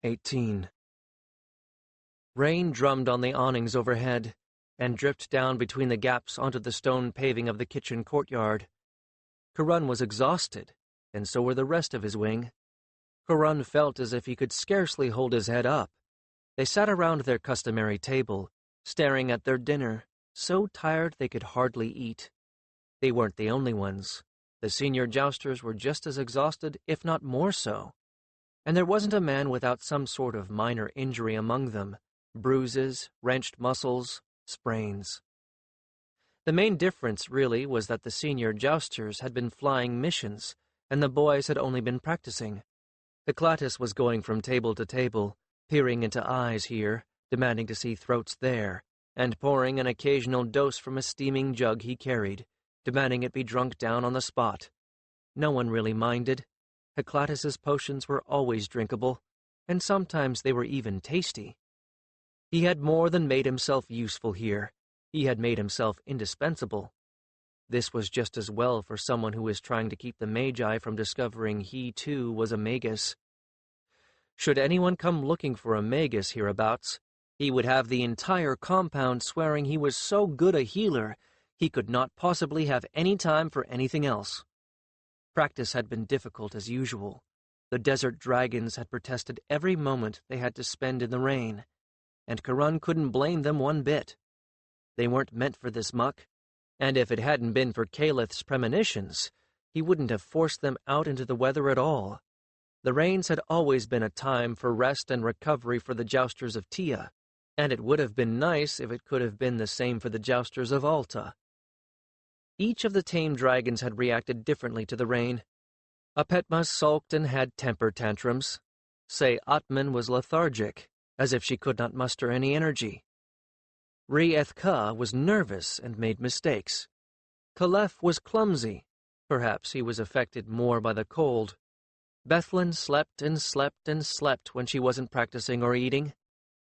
18. Rain drummed on the awnings overhead and dripped down between the gaps onto the stone paving of the kitchen courtyard. Karun was exhausted, and so were the rest of his wing. Karun felt as if he could scarcely hold his head up. They sat around their customary table, staring at their dinner, so tired they could hardly eat. They weren't the only ones. The senior jousters were just as exhausted, if not more so. And there wasn't a man without some sort of minor injury among them: bruises, wrenched muscles, sprains. The main difference, really, was that the senior jousters had been flying missions, and the boys had only been practicing. Heclatus was going from table to table, peering into eyes here, demanding to see throats there, and pouring an occasional dose from a steaming jug he carried, demanding it be drunk down on the spot. No one really minded. Heclatus's potions were always drinkable, and sometimes they were even tasty. He had more than made himself useful here. He had made himself indispensable. This was just as well for someone who was trying to keep the Magi from discovering he, too, was a magus. Should anyone come looking for a magus hereabouts, he would have the entire compound swearing he was so good a healer he could not possibly have any time for anything else. Practice had been difficult as usual. The desert dragons had protested every moment they had to spend in the rain, and Karun couldn't blame them one bit. They weren't meant for this muck, and if it hadn't been for Calith's premonitions, he wouldn't have forced them out into the weather at all. The rains had always been a time for rest and recovery for the jousters of Tia, and it would have been nice if it could have been the same for the jousters of Alta. Each of the tame dragons had reacted differently to the rain. Apetma sulked and had temper tantrums. Say Atman was lethargic, as if she could not muster any energy. Riethka was nervous and made mistakes. Caliph was clumsy. Perhaps he was affected more by the cold. Bethlin slept and slept and slept when she wasn't practicing or eating.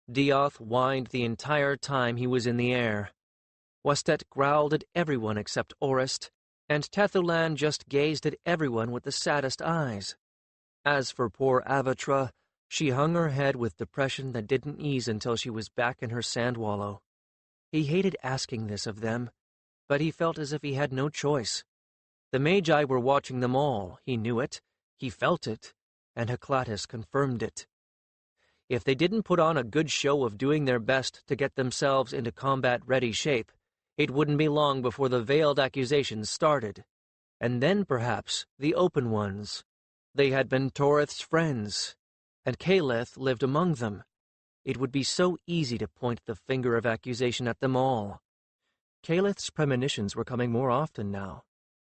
Dioth whined the entire time he was in the air. Wastet growled at everyone except Orist, and Tethulan just gazed at everyone with the saddest eyes. As for poor Avatra, she hung her head with depression that didn't ease until she was back in her sand wallow. He hated asking this of them, but he felt as if he had no choice. The Magi were watching them all, he knew it, he felt it, and Heclatus confirmed it. If they didn't put on a good show of doing their best to get themselves into combat-ready shape, it wouldn't be long before the veiled accusations started, and then perhaps the open ones. They had been Torith's friends, and Calith lived among them. It would be so easy to point the finger of accusation at them all. Calith's premonitions were coming more often now.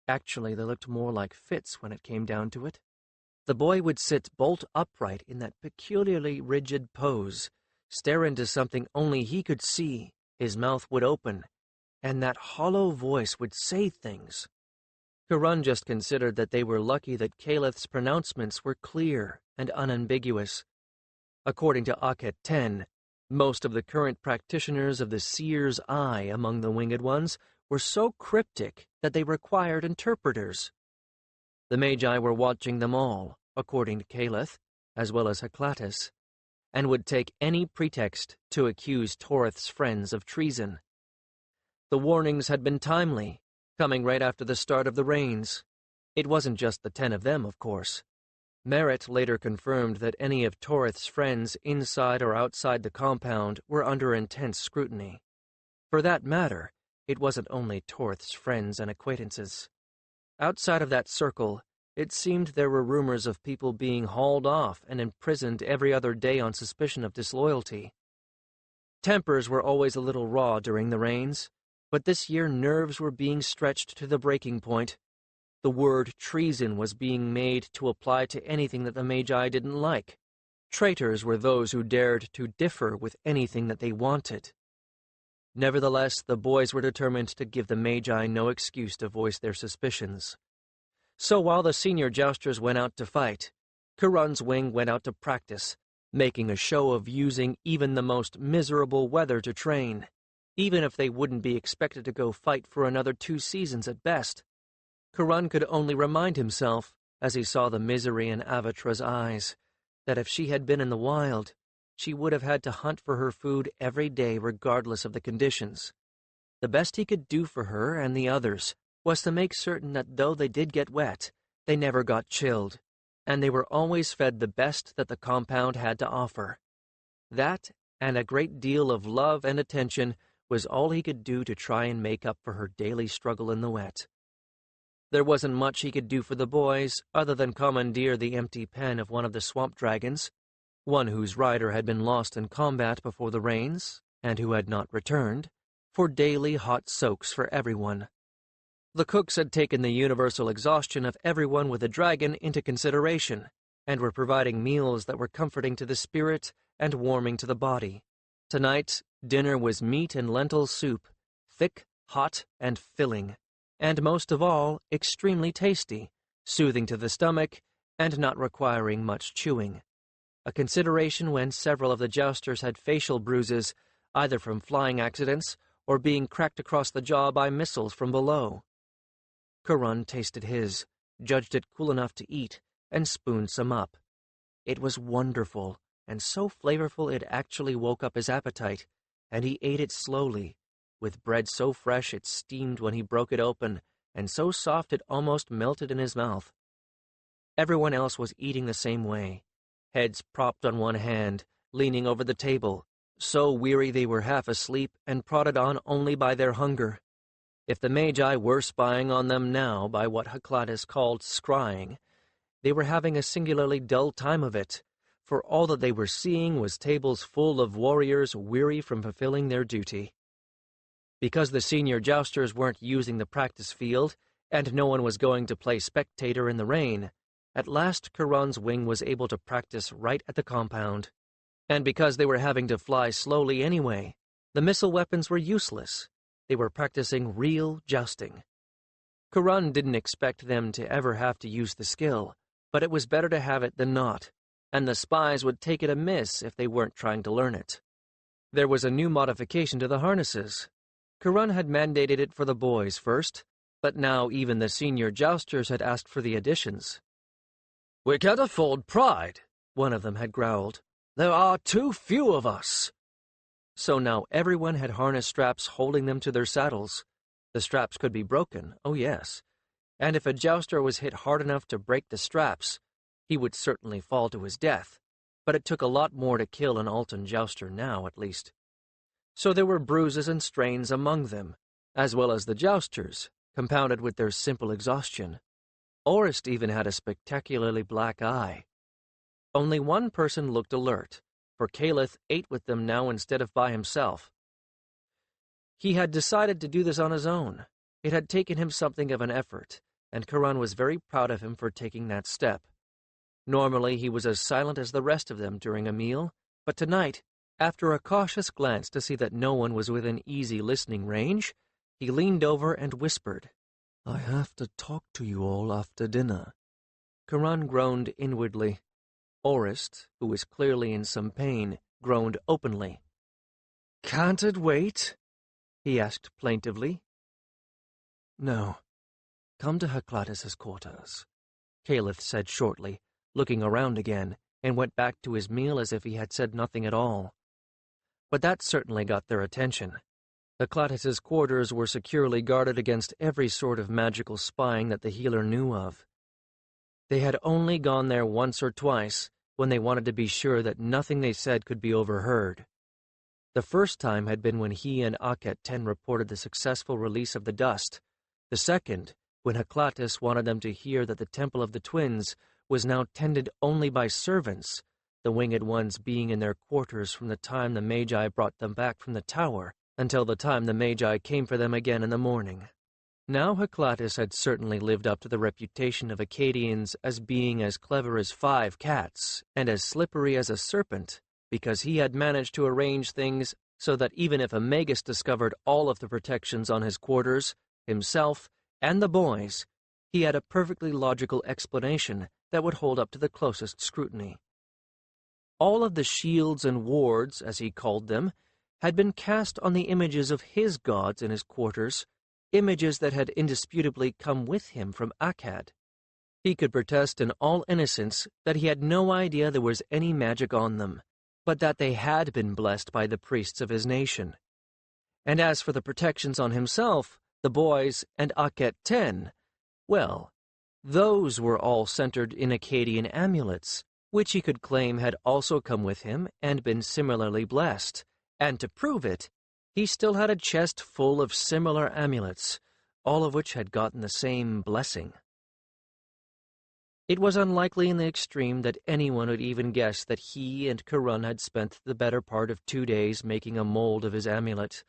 Actually, they looked more like fits when it came down to it. The boy would sit bolt upright in that peculiarly rigid pose, stare into something only he could see, his mouth would open, and that hollow voice would say things. Karun just considered that they were lucky that Calith's pronouncements were clear and unambiguous. According to Akhet 10, most of the current practitioners of the Seer's Eye among the Winged Ones were so cryptic that they required interpreters. The Magi were watching them all, according to Calith, as well as Heclatus, and would take any pretext to accuse Torith's friends of treason. The warnings had been timely, coming right after the start of the rains. It wasn't just the 10 of them, of course. Merritt later confirmed that any of Torith's friends inside or outside the compound were under intense scrutiny. For that matter, it wasn't only Torith's friends and acquaintances. Outside of that circle, it seemed there were rumors of people being hauled off and imprisoned every other day on suspicion of disloyalty. Tempers were always a little raw during the rains, but this year nerves were being stretched to the breaking point. The word treason was being made to apply to anything that the Magi didn't like. Traitors were those who dared to differ with anything that they wanted. Nevertheless, the boys were determined to give the Magi no excuse to voice their suspicions. So while the senior jousters went out to fight, Karun's wing went out to practice, making a show of using even the most miserable weather to train, even if they wouldn't be expected to go fight for another 2 seasons at best. Karun could only remind himself, as he saw the misery in Avatra's eyes, that if she had been in the wild, she would have had to hunt for her food every day regardless of the conditions. The best he could do for her and the others was to make certain that though they did get wet, they never got chilled, and they were always fed the best that the compound had to offer. That, and a great deal of love and attention, was all he could do to try and make up for her daily struggle in the wet. There wasn't much he could do for the boys other than commandeer the empty pen of one of the swamp dragons, one whose rider had been lost in combat before the rains, and who had not returned, for daily hot soaks for everyone. The cooks had taken the universal exhaustion of everyone with a dragon into consideration, and were providing meals that were comforting to the spirit and warming to the body. Tonight, dinner was meat and lentil soup, thick, hot, and filling, and most of all, extremely tasty, soothing to the stomach, and not requiring much chewing. A consideration when several of the jousters had facial bruises, either from flying accidents or being cracked across the jaw by missiles from below. Kurun tasted his, judged it cool enough to eat, and spooned some up. It was wonderful, and so flavorful it actually woke up his appetite, and he ate it slowly, with bread so fresh it steamed when he broke it open, and so soft it almost melted in his mouth. Everyone else was eating the same way, heads propped on one hand, leaning over the table, so weary they were half asleep and prodded on only by their hunger. If the Magi were spying on them now by what Heraclitus called scrying, they were having a singularly dull time of it, for all that they were seeing was tables full of warriors weary from fulfilling their duty. Because the senior jousters weren't using the practice field, and no one was going to play spectator in the rain, at last Kurun's wing was able to practice right at the compound. And because they were having to fly slowly anyway, the missile weapons were useless. They were practicing real jousting. Kurun didn't expect them to ever have to use the skill, but it was better to have it than not, and the spies would take it amiss if they weren't trying to learn it. There was a new modification to the harnesses. Kurun had mandated it for the boys first, but now even the senior jousters had asked for the additions. "We can't afford pride," one of them had growled. "There are too few of us." So now everyone had harness straps holding them to their saddles. The straps could be broken, oh yes, and if a jouster was hit hard enough to break the straps, he would certainly fall to his death, but it took a lot more to kill an Altan jouster now, at least. So there were bruises and strains among them, as well as the jousters, compounded with their simple exhaustion. Orist even had a spectacularly black eye. Only one person looked alert, for Caliph ate with them now instead of by himself. He had decided to do this on his own. It had taken him something of an effort, and Kurun was very proud of him for taking that step. Normally he was as silent as the rest of them during a meal, but tonight, after a cautious glance to see that no one was within easy listening range, he leaned over and whispered, "I have to talk to you all after dinner." Kurun groaned inwardly. Orist, who was clearly in some pain, groaned openly. "Can't it wait?" he asked plaintively. "No. Come to Heraclitus's quarters," Caliph said shortly, looking around again, and went back to his meal as if he had said nothing at all. But that certainly got their attention. Heraclitus's quarters were securely guarded against every sort of magical spying that the healer knew of. They had only gone there once or twice, when they wanted to be sure that nothing they said could be overheard. The first time had been when he and Akhet 10 reported the successful release of the dust. The second, when Heraclitus wanted them to hear that the Temple of the Twins was now tended only by servants, the winged ones being in their quarters from the time the Magi brought them back from the tower until the time the Magi came for them again in the morning. Now Heraclitus had certainly lived up to the reputation of Akkadians as being as clever as 5 cats and as slippery as a serpent, because he had managed to arrange things so that even if a Magus discovered all of the protections on his quarters, himself, and the boys, he had a perfectly logical explanation that would hold up to the closest scrutiny. All of the shields and wards, as he called them, had been cast on the images of his gods in his quarters, images that had indisputably come with him from Akkad. He could protest in all innocence that he had no idea there was any magic on them, but that they had been blessed by the priests of his nation. And as for the protections on himself, the boys, and Aket 10, well, those were all centered in Akkadian amulets, which he could claim had also come with him and been similarly blessed, and to prove it, he still had a chest full of similar amulets, all of which had gotten the same blessing. It was unlikely in the extreme that anyone would even guess that he and Karun had spent the better part of 2 days making a mold of his amulet,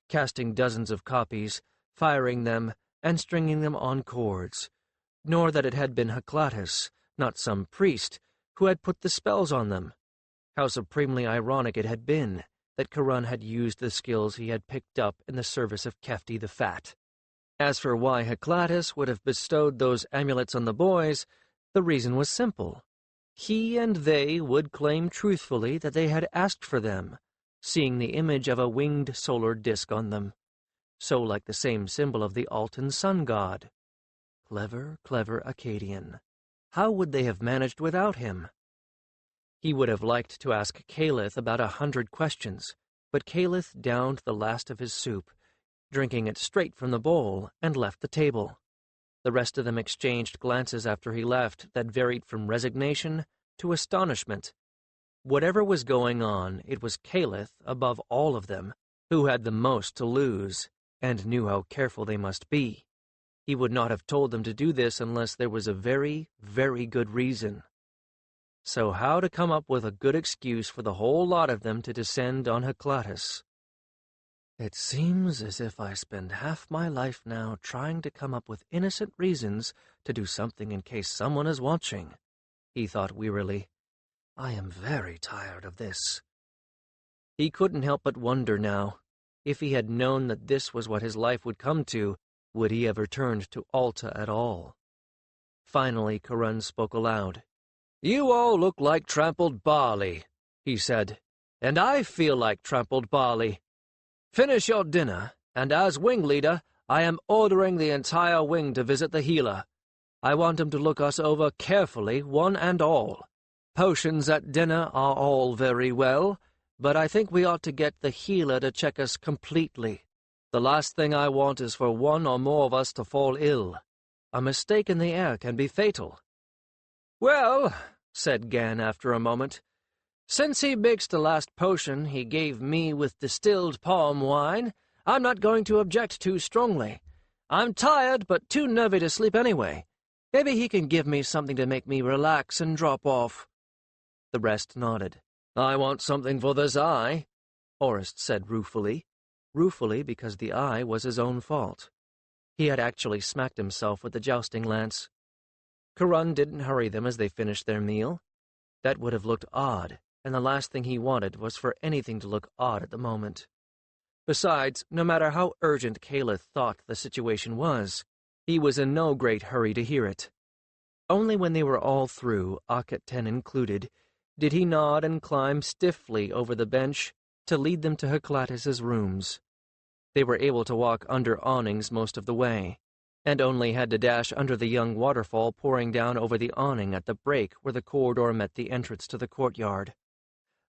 casting dozens of copies, firing them, and stringing them on cords, nor that it had been Haklatus, not some priest, who had put the spells on them. How supremely ironic it had been that Karun had used the skills he had picked up in the service of Kefti the Fat. As for why Haklatus would have bestowed those amulets on the boys, the reason was simple. He and they would claim truthfully that they had asked for them, seeing the image of a winged solar disk on them, so like the same symbol of the Altan sun god. Clever, clever Akkadian. How would they have managed without him? He would have liked to ask Caliph about 100 questions, but Caliph downed the last of his soup, drinking it straight from the bowl, and left the table. The rest of them exchanged glances after he left that varied from resignation to astonishment. Whatever was going on, it was Caliph, above all of them, who had the most to lose, and knew how careful they must be. He would not have told them to do this unless there was a very, very good reason. So how to come up with a good excuse for the whole lot of them to descend on Haklatus? It seems as if I spend half my life now trying to come up with innocent reasons to do something in case someone is watching, he thought wearily. I am very tired of this. He couldn't help but wonder now. If he had known that this was what his life would come to, would he have returned to Alta at all? Finally, Karun spoke aloud. You all look like trampled barley, he said, and I feel like trampled barley. Finish your dinner, and as wing leader, I am ordering the entire wing to visit the healer. I want him to look us over carefully, one and all. Potions at dinner are all very well, but I think we ought to get the healer to check us completely. The last thing I want is for one or more of us to fall ill. A mistake in the air can be fatal. Well, said Gan after a moment, since he mixed the last potion he gave me with distilled palm wine, I'm not going to object too strongly. I'm tired, but too nervy to sleep anyway. Maybe he can give me something to make me relax and drop off. The rest nodded. I want something for this eye, Orist said ruefully because the eye was his own fault. He had actually smacked himself with the jousting lance. Karun didn't hurry them as they finished their meal. That would have looked odd, and the last thing he wanted was for anything to look odd at the moment. Besides, no matter how urgent Caliph thought the situation was, he was in no great hurry to hear it. Only when they were all through, Aket 10 included, did he nod and climb stiffly over the bench to lead them to Haklatus's rooms. They were able to walk under awnings most of the way, and only had to dash under the young waterfall pouring down over the awning at the break where the corridor met the entrance to the courtyard.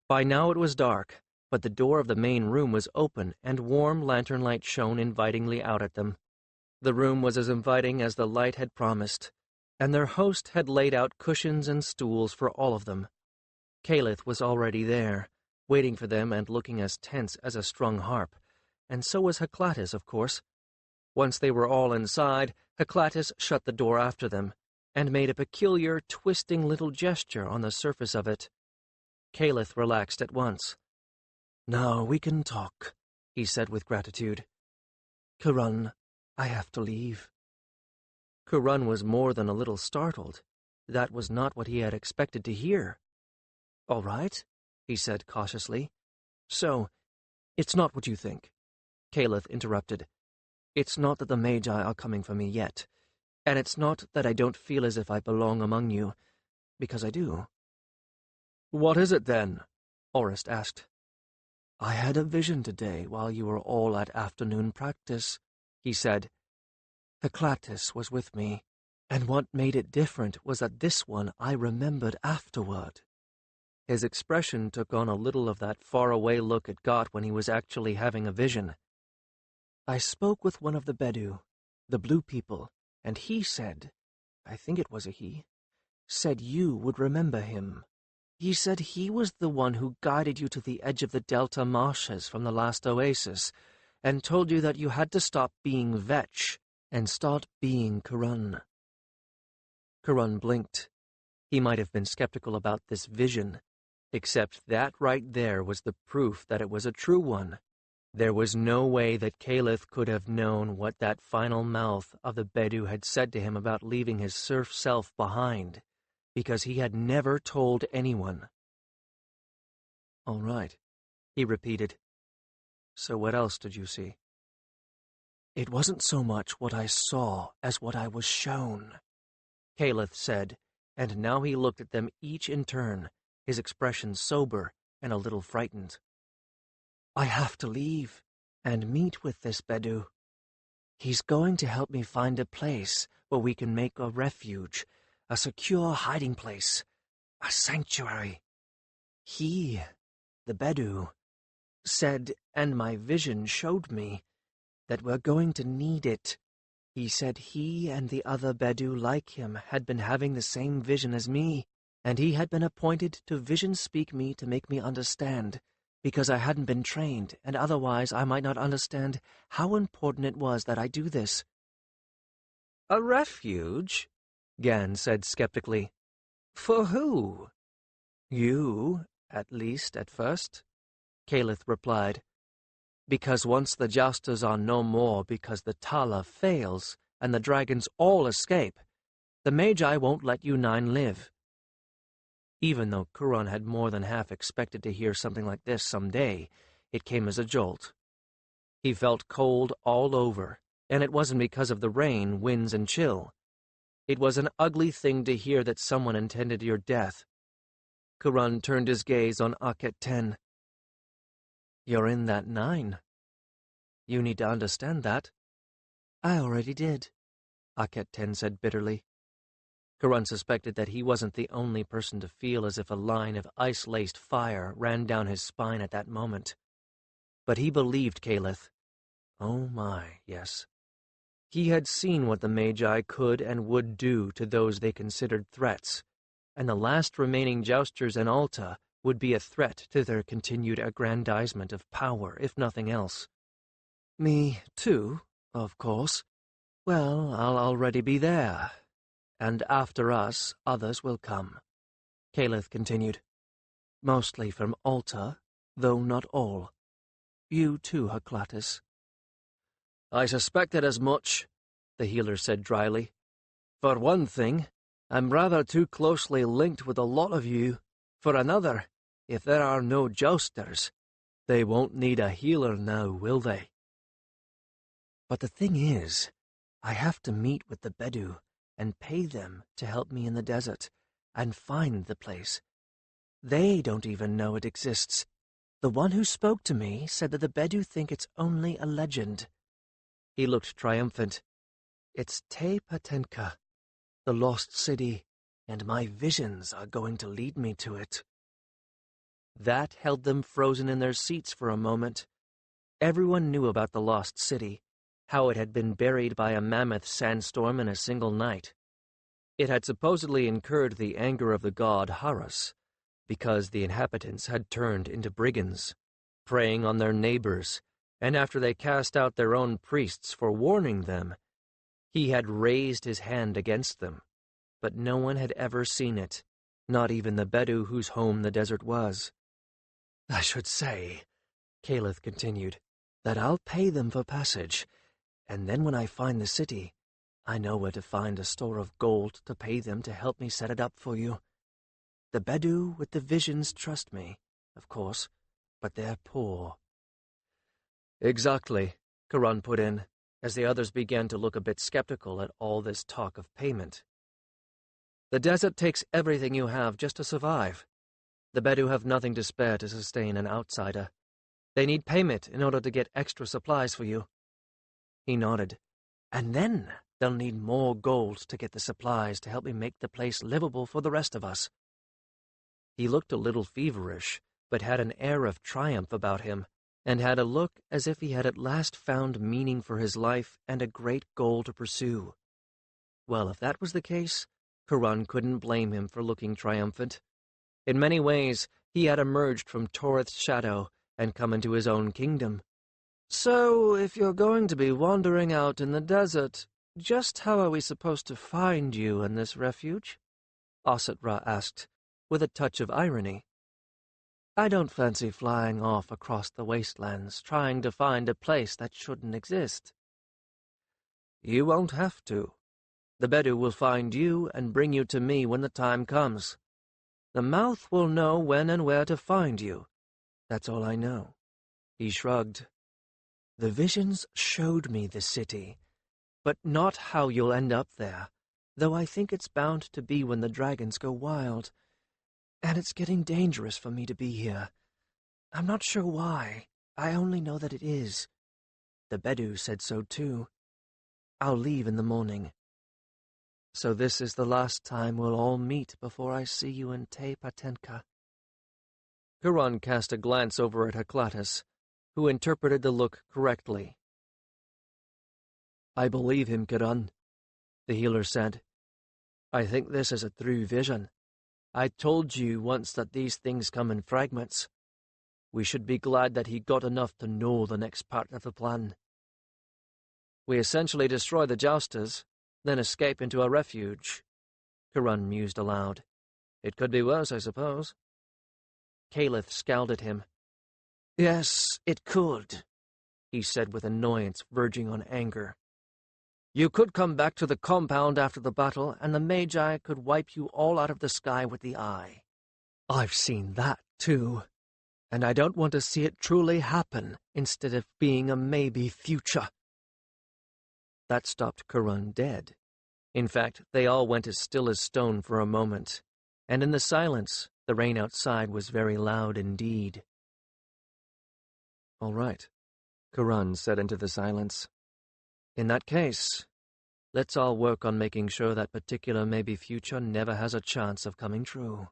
By now it was dark, but the door of the main room was open and warm lantern light shone invitingly out at them. The room was as inviting as the light had promised, and their host had laid out cushions and stools for all of them. Caliph was already there, waiting for them and looking as tense as a strung harp, and so was Haklatus, of course. Once they were all inside, Haklatus shut the door after them, and made a peculiar, twisting little gesture on the surface of it. Caliph relaxed at once. Now we can talk, he said with gratitude. Karun, I have to leave. Karun was more than a little startled. That was not what he had expected to hear. All right, he said cautiously. So, it's not what you think. Caliph interrupted. It's not that the Magi are coming for me yet, and it's not that I don't feel as if I belong among you, because I do. What is it, then? Orist asked. I had a vision today while you were all at afternoon practice, he said. Haklatus was with me. And what made it different was that this one I remembered afterward. His expression took on a little of that faraway look it got when he was actually having a vision. I spoke with one of the Bedou, the blue people, and he said, I think it was a he, said you would remember him. He said he was the one who guided you to the edge of the Delta marshes from the last oasis, and told you that you had to stop being Vetch and start being Karun. Karun blinked. He might have been skeptical about this vision, except that right there was the proof that it was a true one. There was no way that Caliph could have known what that final mouth of the Bedou had said to him about leaving his serf self behind, because he had never told anyone. All right, he repeated. So what else did you see? It wasn't so much what I saw as what I was shown, Caliph said, and now he looked at them each in turn, his expression sober and a little frightened. I have to leave and meet with this Bedou. He's going to help me find a place where we can make a refuge, a secure hiding place, a sanctuary. He, the Bedou, said, and my vision showed me, that we're going to need it. He said he and the other Bedou like him had been having the same vision as me, and he had been appointed to vision speak me to make me understand, because I hadn't been trained, and otherwise I might not understand how important it was that I do this. A refuge? Gan said skeptically. For who? You, at least at first, Caliph replied. Because once the jousters are no more because the Tala fails and the dragons all escape, the Magi won't let you 9 live. Even though Kuron had more than half expected to hear something like this someday, it came as a jolt. He felt cold all over, and it wasn't because of the rain, winds, and chill. It was an ugly thing to hear that someone intended your death. Kuron turned his gaze on Akhet 10. You're in that 9. You need to understand that. I already did, Akhet 10 said bitterly. Kuron suspected that he wasn't the only person to feel as if a line of ice-laced fire ran down his spine at that moment. But he believed Caliph. Oh my, yes. He had seen what the Magi could and would do to those they considered threats, and the last remaining jousters in Alta would be a threat to their continued aggrandizement of power, if nothing else. Me, too, of course. Well, I'll already be there. And after us, others will come, Caliph continued. Mostly from Alta, though not all. You too, Herclatus. I suspected as much, the healer said dryly. For one thing, I'm rather too closely linked with a lot of you. For another, if there are no jousters, they won't need a healer now, will they? But the thing is, I have to meet with the Bedou and pay them to help me in the desert and find the place. They don't even know it exists. The one who spoke to me said that the Bedou think it's only a legend. He looked triumphant. It's Te Patenka, the lost city, and my visions are going to lead me to it. That held them frozen in their seats for a moment. Everyone knew about the lost city, how it had been buried by a mammoth sandstorm in a single night. It had supposedly incurred the anger of the god Horus, because the inhabitants had turned into brigands, preying on their neighbors, and after they cast out their own priests for warning them, he had raised his hand against them. But no one had ever seen it, not even the Bedou whose home the desert was. I should say, Caliph continued, that I'll pay them for passage, and then when I find the city, I know where to find a store of gold to pay them to help me set it up for you. The Bedou with the visions trust me, of course, but they're poor. Exactly, Kuron put in, as the others began to look a bit skeptical at all this talk of payment. The desert takes everything you have just to survive. The Bedou have nothing to spare to sustain an outsider. They need payment in order to get extra supplies for you. He nodded. And then They'll need more gold to get the supplies to help me make the place livable for the rest of us." He looked a little feverish, but had an air of triumph about him, and had a look as if he had at last found meaning for his life and a great goal to pursue. Well, if that was the case, Kurun couldn't blame him for looking triumphant. In many ways, he had emerged from Torith's shadow and come into his own kingdom. "So, if you're going to be wandering out in the desert, just how are we supposed to find you in this refuge?" Ositra asked, with a touch of irony. "I don't fancy flying off across the wastelands trying to find a place that shouldn't exist." "You won't have to. The Bedou will find you and bring you to me when the time comes. The mouth will know when and where to find you. That's all I know." He shrugged. "The visions showed me the city, but not how you'll end up there, though I think it's bound to be when the dragons go wild. And it's getting dangerous for me to be here. I'm not sure why. I only know that it is. The Bedou said so too. I'll leave in the morning. So this is the last time we'll all meet before I see you in Te Patenka." Kurun cast a glance over at Haklatus, who interpreted the look correctly. "I believe him, Kurun," the healer said. "I think this is a true vision. I told you once that these things come in fragments. We should be glad that he got enough to know the next part of the plan." "We essentially destroy the Jousters, then escape into a refuge," Kurun mused aloud. "It could be worse, I suppose." Caliph scowled at him. "Yes, it could," he said with annoyance verging on anger. "You could come back to the compound after the battle, and the Magi could wipe you all out of the sky with the eye. I've seen that, too, and I don't want to see it truly happen instead of being a maybe future." That stopped Kurun dead. In fact, they all went as still as stone for a moment, and in the silence, the rain outside was very loud indeed. "All right," Kurun said into the silence. "In that case, let's all work on making sure that particular maybe future never has a chance of coming true."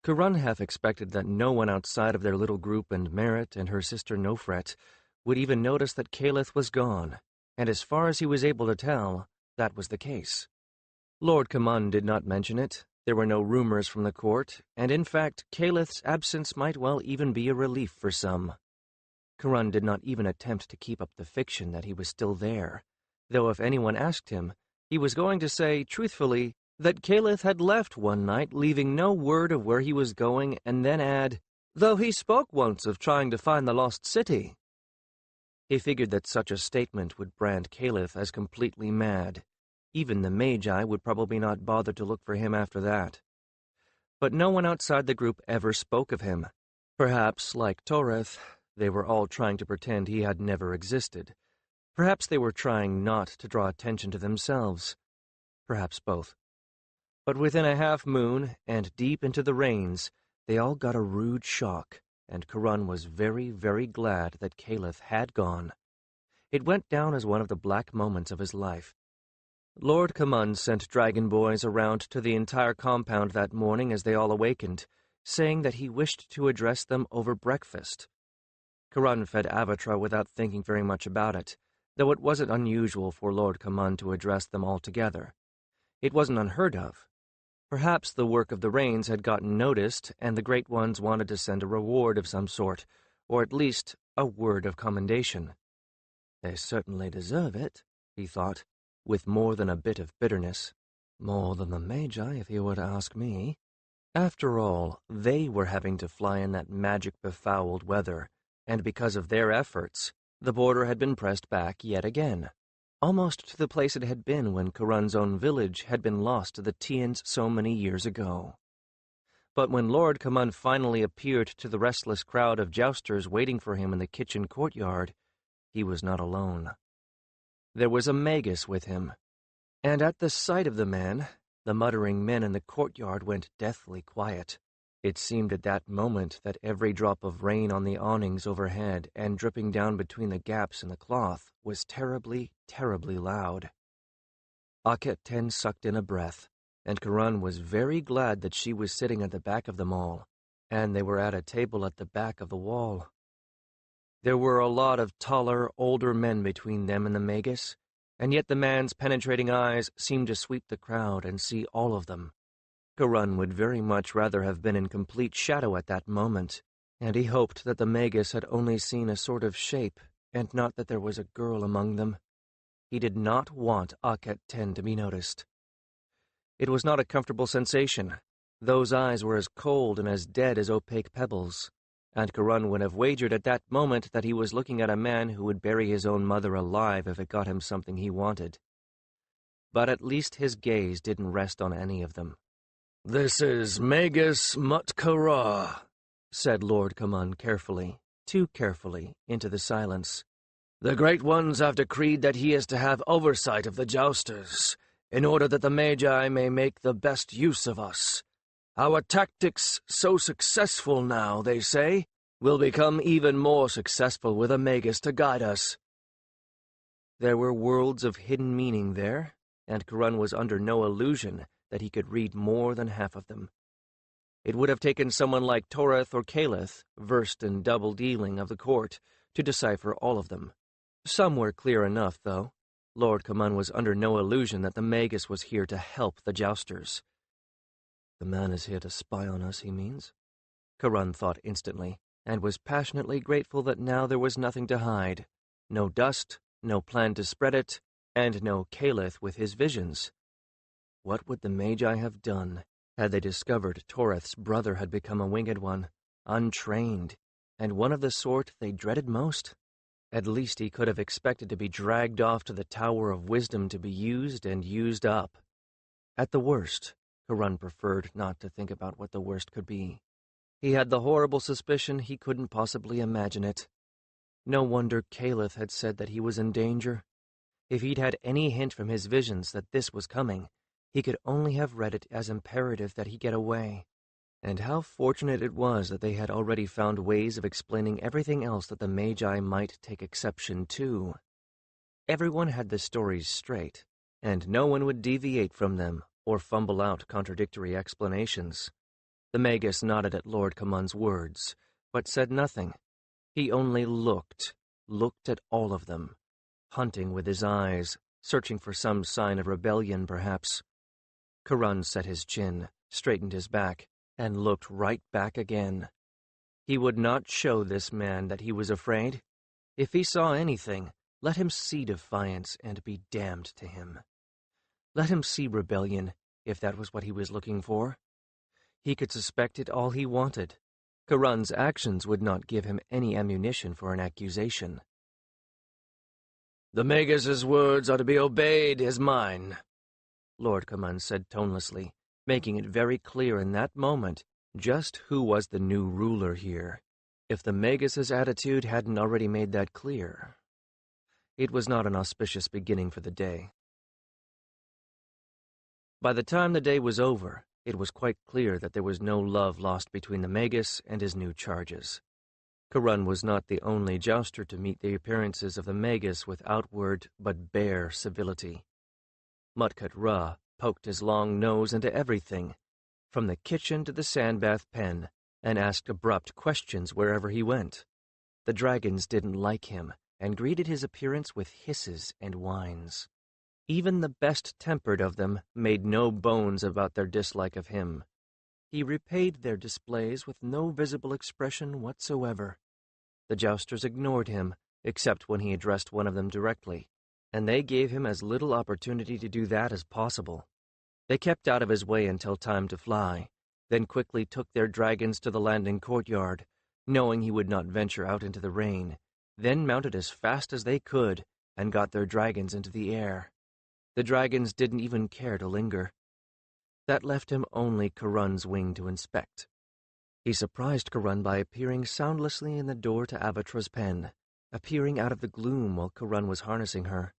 Kurun half expected that no one outside of their little group and Merit and her sister Nofret would even notice that Caliph was gone, and as far as he was able to tell, that was the case. Lord Kaman did not mention it. There were no rumors from the court, and in fact, Caliph's absence might well even be a relief for some. Kurun did not even attempt to keep up the fiction that he was still there, though if anyone asked him, he was going to say, truthfully, that Caliph had left one night, leaving no word of where he was going, and then add, "Though he spoke once of trying to find the lost city." He figured that such a statement would brand Caliph as completely mad. Even the Magi would probably not bother to look for him after that. But no one outside the group ever spoke of him. Perhaps, like Torith, they were all trying to pretend he had never existed. Perhaps they were trying not to draw attention to themselves. Perhaps both. But within a half moon, and deep into the rains, they all got a rude shock, and Kurun was very, very glad that Caliph had gone. It went down as one of the black moments of his life. Lord Kaman sent dragon boys around to the entire compound that morning as they all awakened, saying that he wished to address them over breakfast. Kurun fed Avatra without thinking very much about it, though it wasn't unusual for Lord Kaman to address them all together. It wasn't unheard of. Perhaps the work of the Rains had gotten noticed, and the Great Ones wanted to send a reward of some sort, or at least a word of commendation. They certainly deserve it, he thought, with more than a bit of bitterness. More than the Magi, if you were to ask me. After all, they were having to fly in that magic-befouled weather, and because of their efforts, the border had been pressed back yet again, almost to the place it had been when Kurun's own village had been lost to the Tians so many years ago. But when Lord Kaman finally appeared to the restless crowd of jousters waiting for him in the kitchen courtyard, he was not alone. There was a magus with him, and at the sight of the man, the muttering men in the courtyard went deathly quiet. It seemed at that moment that every drop of rain on the awnings overhead and dripping down between the gaps in the cloth was terribly, terribly loud. Akhet Ten sucked in a breath, and Karan was very glad that she was sitting at the back of them all, and they were at a table at the back of the wall. There were a lot of taller, older men between them and the Magus, and yet the man's penetrating eyes seemed to sweep the crowd and see all of them. Karan would very much rather have been in complete shadow at that moment, and he hoped that the Magus had only seen a sort of shape, and not that there was a girl among them. He did not want Akhet Ten to be noticed. It was not a comfortable sensation. Those eyes were as cold and as dead as opaque pebbles, and Karan would have wagered at that moment that he was looking at a man who would bury his own mother alive if it got him something he wanted. But at least his gaze didn't rest on any of them. "This is Magus Mutkara," said Lord Kaman carefully, too carefully, into the silence. "The Great Ones have decreed that he is to have oversight of the jousters, in order that the Magi may make the best use of us. Our tactics, so successful now, they say, will become even more successful with a Magus to guide us." There were worlds of hidden meaning there, and Karan was under no illusion that he could read more than half of them. It would have taken someone like Toreth or Calith, versed in double dealing of the court, to decipher all of them. Some were clear enough, though. Lord Kaman was under no illusion that the Magus was here to help the jousters. The man is here to spy on us, he means? Karan thought instantly, and was passionately grateful that now there was nothing to hide. No dust, no plan to spread it, and no Calith with his visions. What would the Magi have done had they discovered Toreth's brother had become a winged one, untrained, and one of the sort they dreaded most? At least he could have expected to be dragged off to the Tower of Wisdom to be used and used up. At the worst, Karan preferred not to think about what the worst could be. He had the horrible suspicion he couldn't possibly imagine it. No wonder Calith had said that he was in danger. If he'd had any hint from his visions that this was coming, he could only have read it as imperative that he get away. And how fortunate it was that they had already found ways of explaining everything else that the Magi might take exception to. Everyone had the stories straight, and no one would deviate from them or fumble out contradictory explanations. The Magus nodded at Lord Kaman's words, but said nothing. He only looked at all of them, hunting with his eyes, searching for some sign of rebellion, perhaps. Karan set his chin, straightened his back, and looked right back again. He would not show this man that he was afraid. If he saw anything, let him see defiance and be damned to him. Let him see rebellion, if that was what he was looking for. He could suspect it all he wanted. Karan's actions would not give him any ammunition for an accusation. "The Magus's words are to be obeyed as mine," Lord Kaman said tonelessly, making it very clear in that moment just who was the new ruler here, if the Magus's attitude hadn't already made that clear. It was not an auspicious beginning for the day. By the time the day was over, it was quite clear that there was no love lost between the Magus and his new charges. Karan was not the only jouster to meet the appearances of the Magus with outward but bare civility. Mutkat Ra poked his long nose into everything, from the kitchen to the sandbath pen, and asked abrupt questions wherever he went. The dragons didn't like him, and greeted his appearance with hisses and whines. Even the best-tempered of them made no bones about their dislike of him. He repaid their displays with no visible expression whatsoever. The jousters ignored him, except when he addressed one of them directly, and they gave him as little opportunity to do that as possible. They kept out of his way until time to fly, then quickly took their dragons to the landing courtyard, knowing he would not venture out into the rain, then mounted as fast as they could and got their dragons into the air. The dragons didn't even care to linger. That left him only Karan's wing to inspect. He surprised Karan by appearing soundlessly in the door to Avatra's pen, appearing out of the gloom while Karan was harnessing her.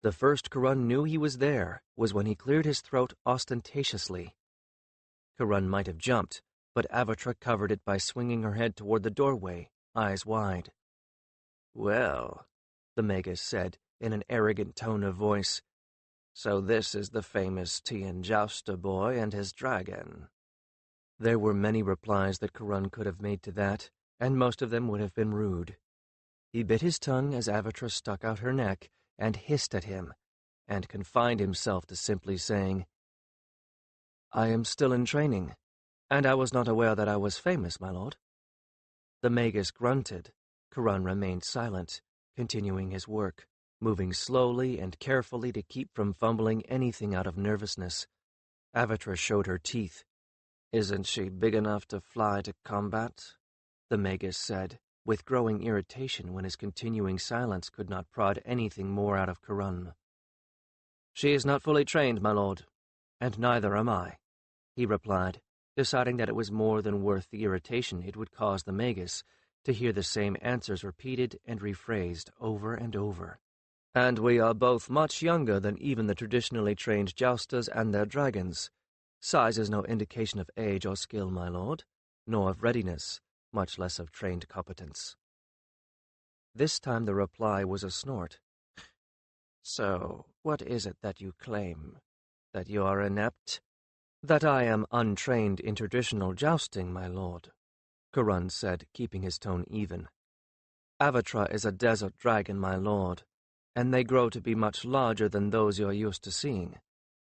The first Karan knew he was there was when he cleared his throat ostentatiously. Karan might have jumped, but Avatra covered it by swinging her head toward the doorway, eyes wide. "Well," the Magus said, in an arrogant tone of voice, "so this is the famous Jouster boy and his dragon." There were many replies that Karun could have made to that, and most of them would have been rude. He bit his tongue as Avatra stuck out her neck and hissed at him, and confined himself to simply saying, "I am still in training, and I was not aware that I was famous, my lord." The Magus grunted. Karun remained silent, continuing his work, moving slowly and carefully to keep from fumbling anything out of nervousness. Avatra showed her teeth. "Isn't she big enough to fly to combat?" the Magus said, with growing irritation when his continuing silence could not prod anything more out of Karun. "She is not fully trained, my lord, and neither am I," he replied, deciding that it was more than worth the irritation it would cause the Magus to hear the same answers repeated and rephrased over and over. "And we are both much younger than even the traditionally trained jousters and their dragons. Size is no indication of age or skill, my lord, nor of readiness, much less of trained competence." This time the reply was a snort. "So, what is it that you claim? That you are inept?" "That I am untrained in traditional jousting, my lord," Karun said, keeping his tone even. "Avatra is a desert dragon, my lord, and they grow to be much larger than those you're used to seeing.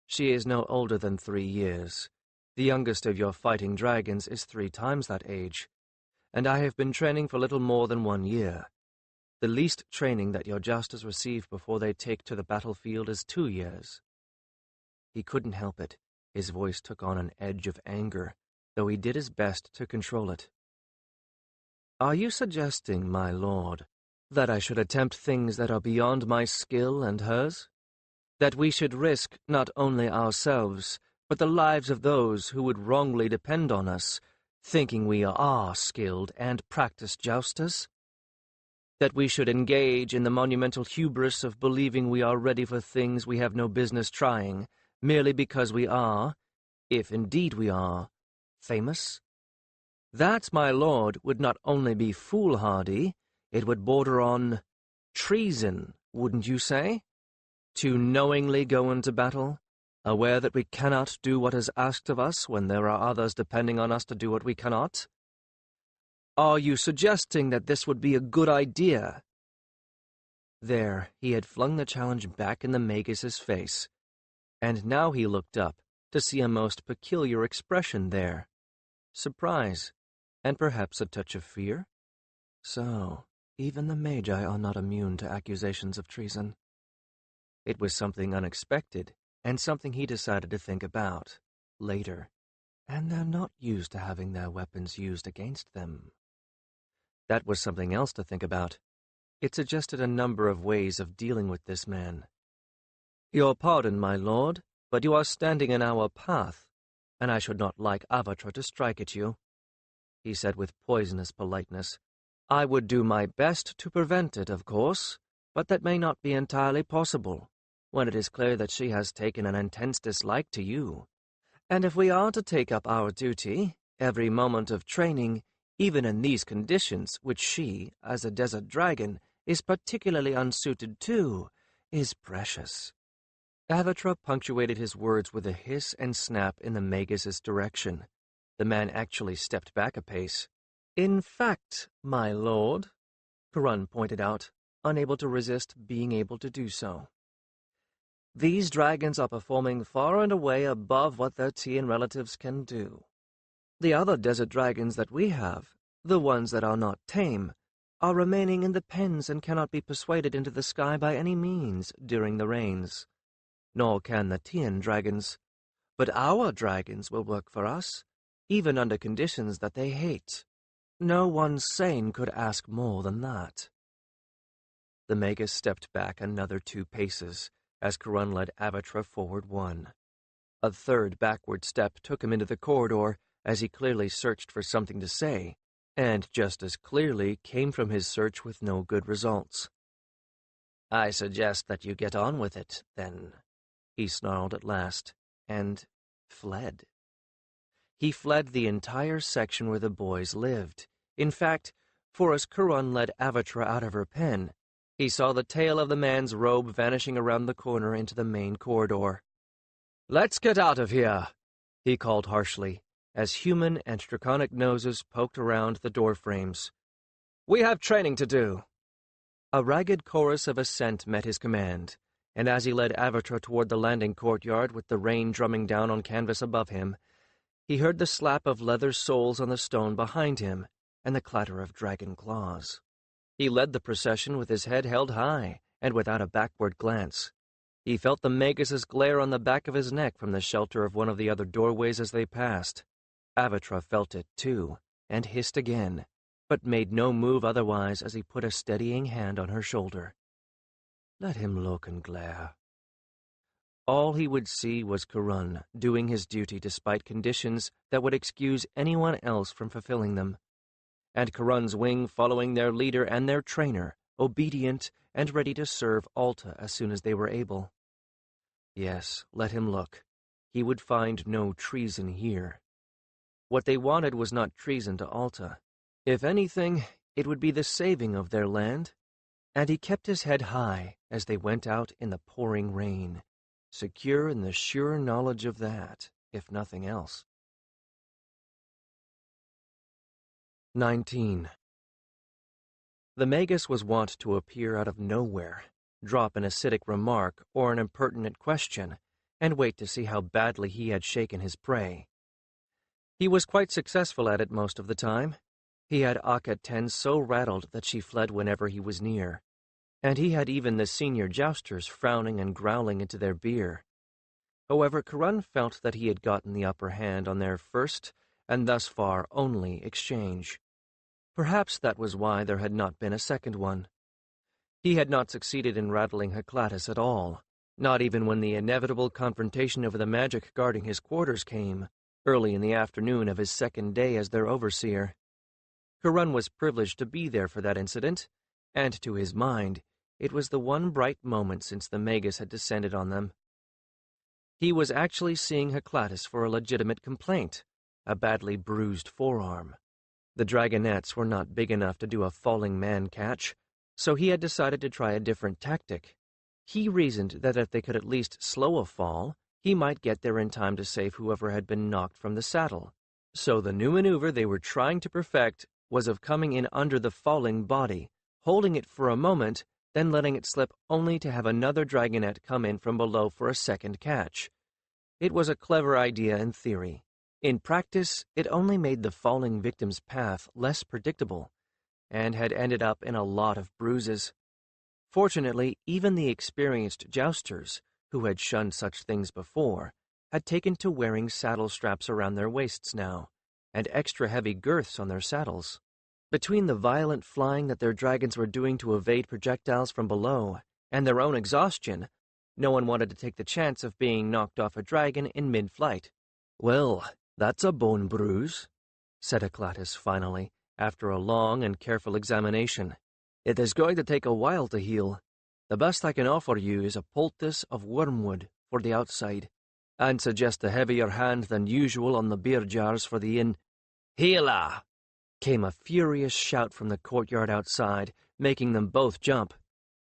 She is no older than 3 years. The youngest of your fighting dragons is 3 times that age, and I have been training for little more than 1 year. The least training that your jousters receive before they take to the battlefield is 2 years." He couldn't help it. His voice took on an edge of anger, though he did his best to control it. "Are you suggesting, my lord, that I should attempt things that are beyond my skill and hers? That we should risk not only ourselves, but the lives of those who would wrongly depend on us, thinking we are skilled and practiced jousters? That we should engage in the monumental hubris of believing we are ready for things we have no business trying, merely because we are, if indeed we are, famous? That, my lord, would not only be foolhardy, it would border on treason, wouldn't you say? To knowingly go into battle, aware that we cannot do what is asked of us when there are others depending on us to do what we cannot? Are you suggesting that this would be a good idea?" There, he had flung the challenge back in the Magus's face, and now he looked up to see a most peculiar expression there. Surprise, and perhaps a touch of fear? So, even the Magi are not immune to accusations of treason. It was something unexpected, and something he decided to think about later, and they're not used to having their weapons used against them. That was something else to think about. It suggested a number of ways of dealing with this man. "Your pardon, my lord, but you are standing in our path, and I should not like Avatra to strike at you," he said with poisonous politeness. "I would do my best to prevent it, of course, but that may not be entirely possible, when it is clear that she has taken an intense dislike to you. And if we are to take up our duty, every moment of training, even in these conditions, which she, as a desert dragon, is particularly unsuited to, is precious." Avatra punctuated his words with a hiss and snap in the Magus's direction. The man actually stepped back a pace. "In fact, my lord," Karun pointed out, unable to resist being able to do so, "these dragons are performing far and away above what their Tian relatives can do. The other desert dragons that we have, the ones that are not tame, are remaining in the pens and cannot be persuaded into the sky by any means during the rains. Nor can the Tian dragons. But our dragons will work for us, even under conditions that they hate. No one sane could ask more than that." The Magus stepped back another 2 paces, as Karun led Avatra forward 1. A third backward step took him into the corridor, as he clearly searched for something to say, and just as clearly came from his search with no good results. "I suggest that you get on with it, then," he snarled at last, and fled. He fled the entire section where the boys lived. In fact, for as Kurun led Avatra out of her pen, he saw the tail of the man's robe vanishing around the corner into the main corridor. "Let's get out of here," he called harshly, as human and draconic noses poked around the door frames. "We have training to do." A ragged chorus of assent met his command, and as he led Avatra toward the landing courtyard with the rain drumming down on canvas above him, he heard the slap of leather soles on the stone behind him and the clatter of dragon claws. He led the procession with his head held high and without a backward glance. He felt the Magus's glare on the back of his neck from the shelter of one of the other doorways as they passed. Avatra felt it, too, and hissed again, but made no move otherwise as he put a steadying hand on her shoulder. Let him look and glare. All he would see was Kurun doing his duty despite conditions that would excuse anyone else from fulfilling them, and Kurun's wing following their leader and their trainer, obedient and ready to serve Alta as soon as they were able. Yes, let him look. He would find no treason here. What they wanted was not treason to Alta. If anything, it would be the saving of their land, and he kept his head high as they went out in the pouring rain, secure in the sure knowledge of that, if nothing else. 19. The Magus was wont to appear out of nowhere, drop an acidic remark or an impertinent question, and wait to see how badly he had shaken his prey. He was quite successful at it most of the time. He had Akhet 10 so rattled that she fled whenever he was near, and he had even the senior jousters frowning and growling into their beer. However, Kurun felt that he had gotten the upper hand on their first, and thus far only, exchange. Perhaps that was why there had not been a second one. He had not succeeded in rattling Heclatus at all, not even when the inevitable confrontation over the magic guarding his quarters came, early in the afternoon of his second day as their overseer. Kurun was privileged to be there for that incident, and to his mind, it was the one bright moment since the Magus had descended on them. He was actually seeing Heclatus for a legitimate complaint, a badly bruised forearm. The dragonettes were not big enough to do a falling man catch, so he had decided to try a different tactic. He reasoned that if they could at least slow a fall, he might get there in time to save whoever had been knocked from the saddle. So the new maneuver they were trying to perfect was of coming in under the falling body, holding it for a moment, then letting it slip only to have another dragonette come in from below for a second catch. It was a clever idea in theory. In practice, it only made the falling victim's path less predictable, and had ended up in a lot of bruises. Fortunately, even the experienced jousters, who had shunned such things before, had taken to wearing saddle straps around their waists now, and extra heavy girths on their saddles. Between the violent flying that their dragons were doing to evade projectiles from below, and their own exhaustion, no one wanted to take the chance of being knocked off a dragon in mid-flight. "Well, that's a bone bruise," said Heclatus finally, after a long and careful examination. "It is going to take a while to heal. The best I can offer you is a poultice of wormwood for the outside, and suggest a heavier hand than usual on the beer jars for the in—" "Healer!" came a furious shout from the courtyard outside, making them both jump.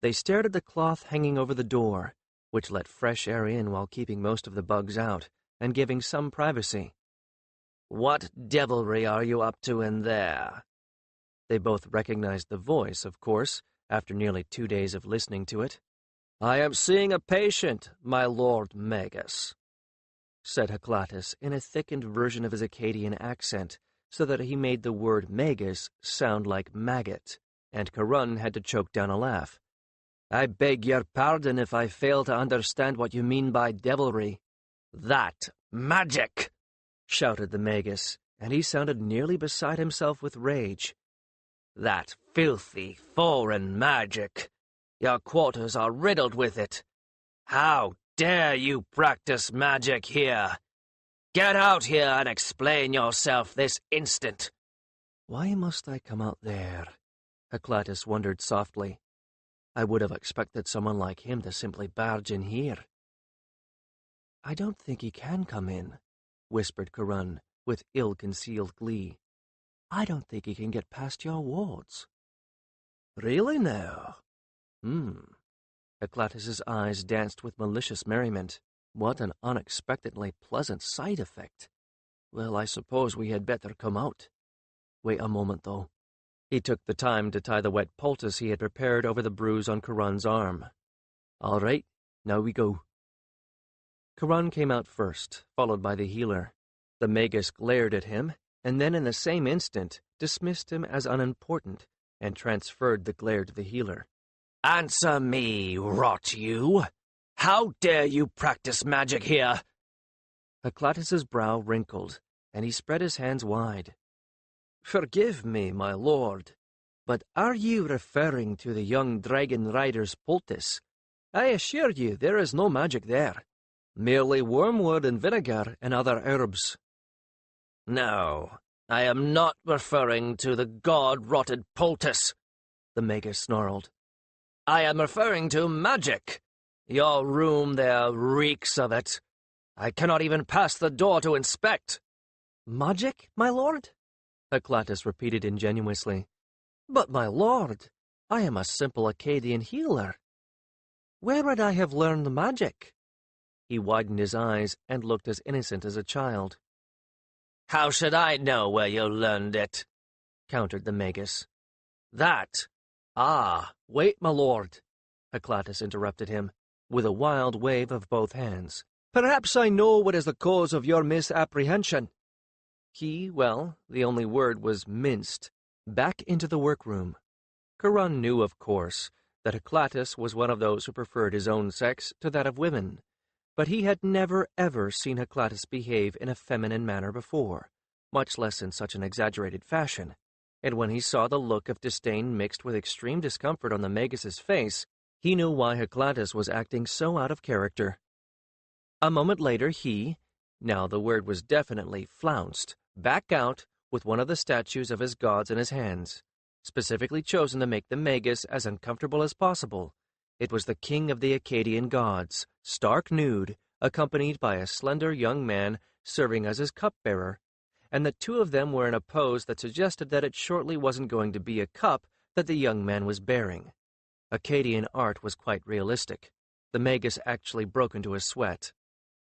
They stared at the cloth hanging over the door, which let fresh air in while keeping most of the bugs out, and giving some privacy. "What devilry are you up to in there?" They both recognized the voice, of course, after nearly 2 days of listening to it. "I am seeing a patient, my Lord Magus," said Heclatus in a thickened version of his Akkadian accent, so that he made the word Magus sound like maggot, and Kurun had to choke down a laugh. "I beg your pardon if I fail to understand what you mean by devilry." "That magic!" shouted the Magus, and he sounded nearly beside himself with rage. "That filthy foreign magic! Your quarters are riddled with it. How dare you practice magic here? Get out here and explain yourself this instant." Why must I come out there? Heclatus wondered softly. I would have expected someone like him to simply barge in here. "I don't think he can come in," whispered Kurun, with ill-concealed glee. "I don't think he can get past your wards." "Really now?" Eclatus's eyes danced with malicious merriment. What an unexpectedly pleasant side effect. "Well, I suppose we had better come out. Wait a moment, though." He took the time to tie the wet poultice he had prepared over the bruise on Curran's arm. "All right, now we go." Curran came out first, followed by the healer. The magus glared at him, and then in the same instant dismissed him as unimportant and transferred the glare to the healer. "Answer me, rot you! How dare you practice magic here?" Eclatus's brow wrinkled, and he spread his hands wide. "Forgive me, my lord, but are you referring to the young dragon rider's poultice? I assure you there is no magic there. Merely wormwood and vinegar and other herbs." "No, I am not referring to the god-rotted poultice," the magus snarled. "I am referring to magic. Your room there reeks of it. I cannot even pass the door to inspect." "Magic, my lord?" Eclatus repeated ingenuously. "But, my lord, I am a simple Akkadian healer. Where would I have learned magic?" He widened his eyes and looked as innocent as a child. "How should I know where you learned it?" countered the magus. "That—" "Ah, wait, my lord," Eclatus interrupted him, with a wild wave of both hands. "Perhaps I know what is the cause of your misapprehension." The only word was minced, back into the workroom. Curran knew, of course, that Eclatus was one of those who preferred his own sex to that of women, but he had never ever seen Eclatus behave in a feminine manner before, much less in such an exaggerated fashion, and when he saw the look of disdain mixed with extreme discomfort on the magus's face, he knew why Eclatus was acting so out of character. A moment later he, now the word was definitely flounced, back out with one of the statues of his gods in his hands, specifically chosen to make the magus as uncomfortable as possible. It was the king of the Akkadian gods, stark nude, accompanied by a slender young man serving as his cupbearer, and the two of them were in a pose that suggested that it shortly wasn't going to be a cup that the young man was bearing. Akkadian art was quite realistic. The magus actually broke into a sweat.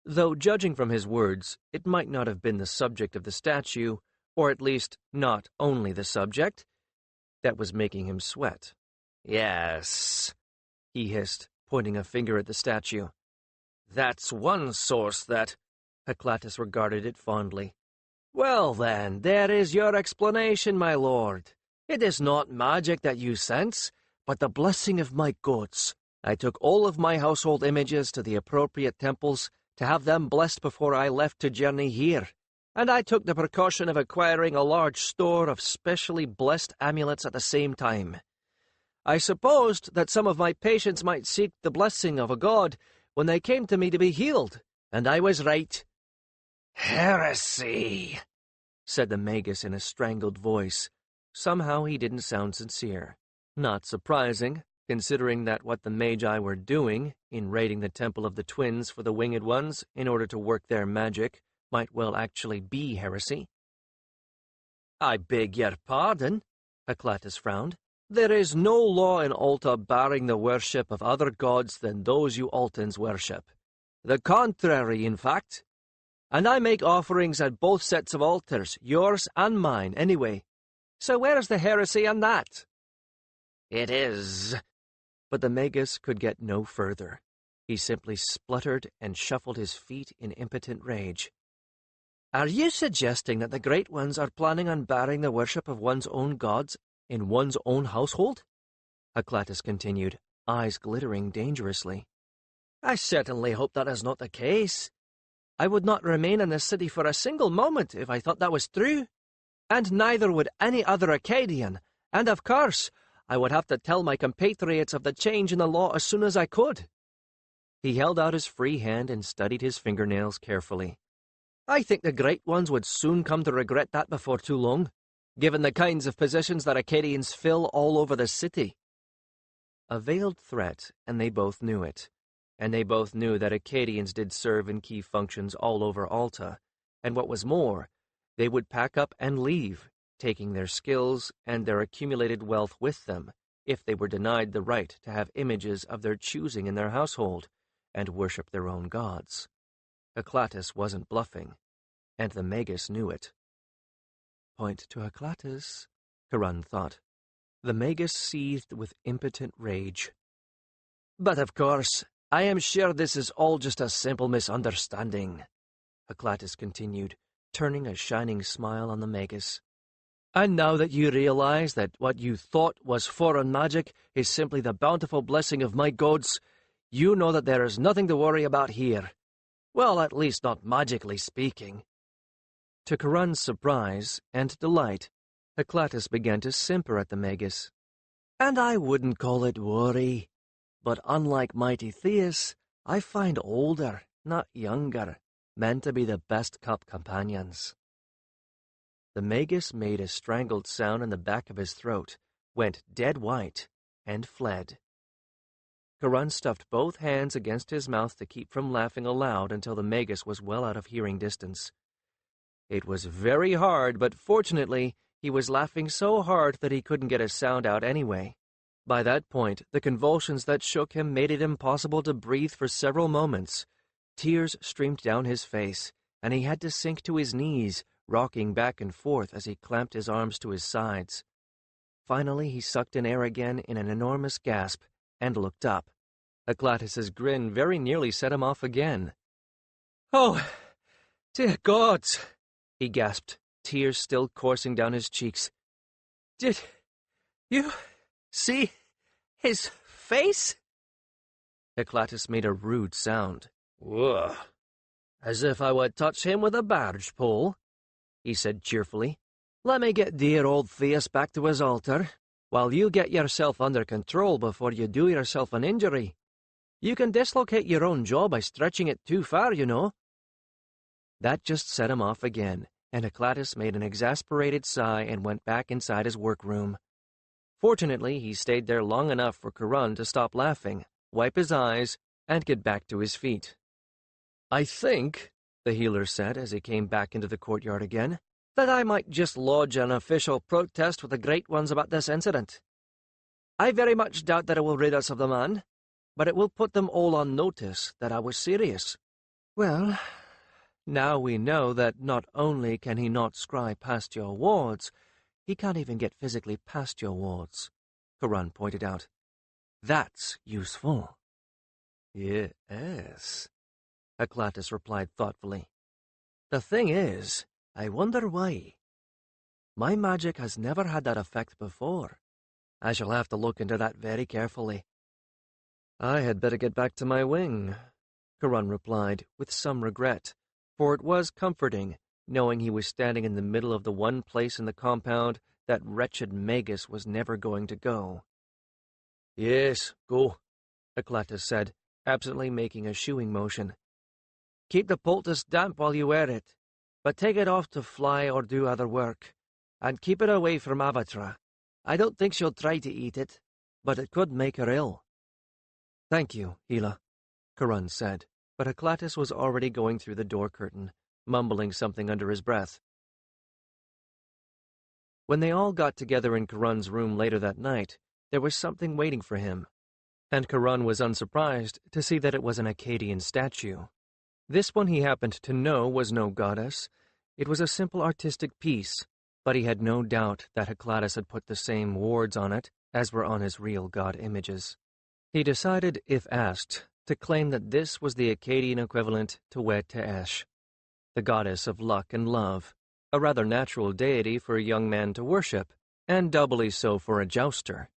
Though, judging from his words, it might not have been the subject of the statue, or at least not only the subject, that was making him sweat. "Yes," he hissed, pointing a finger at the statue. "That's one source that—" Eclatus regarded it fondly. "Well then, there is your explanation, my lord. It is not magic that you sense, but the blessing of my gods. I took all of my household images to the appropriate temples to have them blessed before I left to journey here, and I took the precaution of acquiring a large store of specially blessed amulets at the same time. I supposed that some of my patients might seek the blessing of a god when they came to me to be healed, and I was right." "Heresy," said the magus in a strangled voice. Somehow he didn't sound sincere. Not surprising, considering that what the Magi were doing, in raiding the Temple of the Twins for the Winged Ones in order to work their magic, might well actually be heresy. "I beg your pardon," Eclatus frowned. "There is no law in Alta barring the worship of other gods than those you Altans worship. The contrary, in fact. And I make offerings at both sets of altars, yours and mine, anyway. So where's the heresy in that?" "It is—" But the magus could get no further. He simply spluttered and shuffled his feet in impotent rage. "Are you suggesting that the Great Ones are planning on barring the worship of one's own gods in one's own household?" Eclatus continued, eyes glittering dangerously. "I certainly hope that is not the case. I would not remain in this city for a single moment if I thought that was true, and neither would any other Akkadian, and of course I would have to tell my compatriots of the change in the law as soon as I could." He held out his free hand and studied his fingernails carefully. "I think the Great Ones would soon come to regret that before too long, given the kinds of positions that Akkadians fill all over the city." A veiled threat, and they both knew it. And they both knew that Akkadians did serve in key functions all over Alta, and what was more, They would pack up and leave, taking their skills and their accumulated wealth with them, if they were denied the right to have images of their choosing in their household and worship their own gods. Heclatus wasn't bluffing, and the Magus knew it. Point to Heclatus, Charon thought. The Magus seethed with impotent rage. But of course, I am sure this is all just a simple misunderstanding, Heclatus continued, turning a shining smile on the Magus. And now that you realize that what you thought was foreign magic is simply the bountiful blessing of my gods, you know that there is nothing to worry about here. Well, at least not magically speaking. To Charon's surprise and delight, Heclatus began to simper at the Magus. And I wouldn't call it worry, but unlike mighty Theus, I find older, not younger, meant to be the best cup companions. The Magus made a strangled sound in the back of his throat, went dead white, and fled. Charon stuffed both hands against his mouth to keep from laughing aloud until the Magus was well out of hearing distance. It was very hard, but fortunately, he was laughing so hard that he couldn't get a sound out anyway. By that point, the convulsions that shook him made it impossible to breathe for several moments. Tears streamed down his face, and he had to sink to his knees, rocking back and forth as he clamped his arms to his sides. Finally, he sucked in air again in an enormous gasp and looked up. Heclatus's grin very nearly set him off again. "Oh, dear gods!" he gasped, tears still coursing down his cheeks. "Did you see his face?" Heclatus made a rude sound. "Ugh, as if I would touch him with a barge pole," he said cheerfully. "Let me get dear old Theus back to his altar, while you get yourself under control before you do yourself an injury. You can dislocate your own jaw by stretching it too far, you know." That just set him off again, and Heclatus made an exasperated sigh and went back inside his workroom. Fortunately, he stayed there long enough for Charon to stop laughing, wipe his eyes, and get back to his feet. "I think," the healer said as he came back into the courtyard again, "that I might just lodge an official protest with the Great Ones about this incident. I very much doubt that it will rid us of the man, but it will put them all on notice that I was serious." "Well, now we know that not only can he not scry past your wards, he can't even get physically past your wards," Charon pointed out. "That's useful." "Yes," Heclatus replied thoughtfully. "The thing is, I wonder why. My magic has never had that effect before. I shall have to look into that very carefully." "I had better get back to my wing," Charon replied, with some regret, for it was comforting, knowing he was standing in the middle of the one place in the compound that wretched Magus was never going to go. "Yes, go," Heclatus said, absently making a shooing motion. "Keep the poultice damp while you wear it, but take it off to fly or do other work, and keep it away from Avatra. I don't think she'll try to eat it, but it could make her ill." "Thank you, Hela," Charon said, but Heclatus was already going through the door curtain, mumbling something under his breath. When they all got together in Charon's room later that night, there was something waiting for him, and Charon was unsurprised to see that it was an Akkadian statue. This one he happened to know was no goddess. It was a simple artistic piece, but he had no doubt that Heclatus had put the same wards on it as were on his real god images. He decided, if asked, to claim that this was the Akkadian equivalent to Wed Teesh, the goddess of luck and love, a rather natural deity for a young man to worship, and doubly so for a jouster.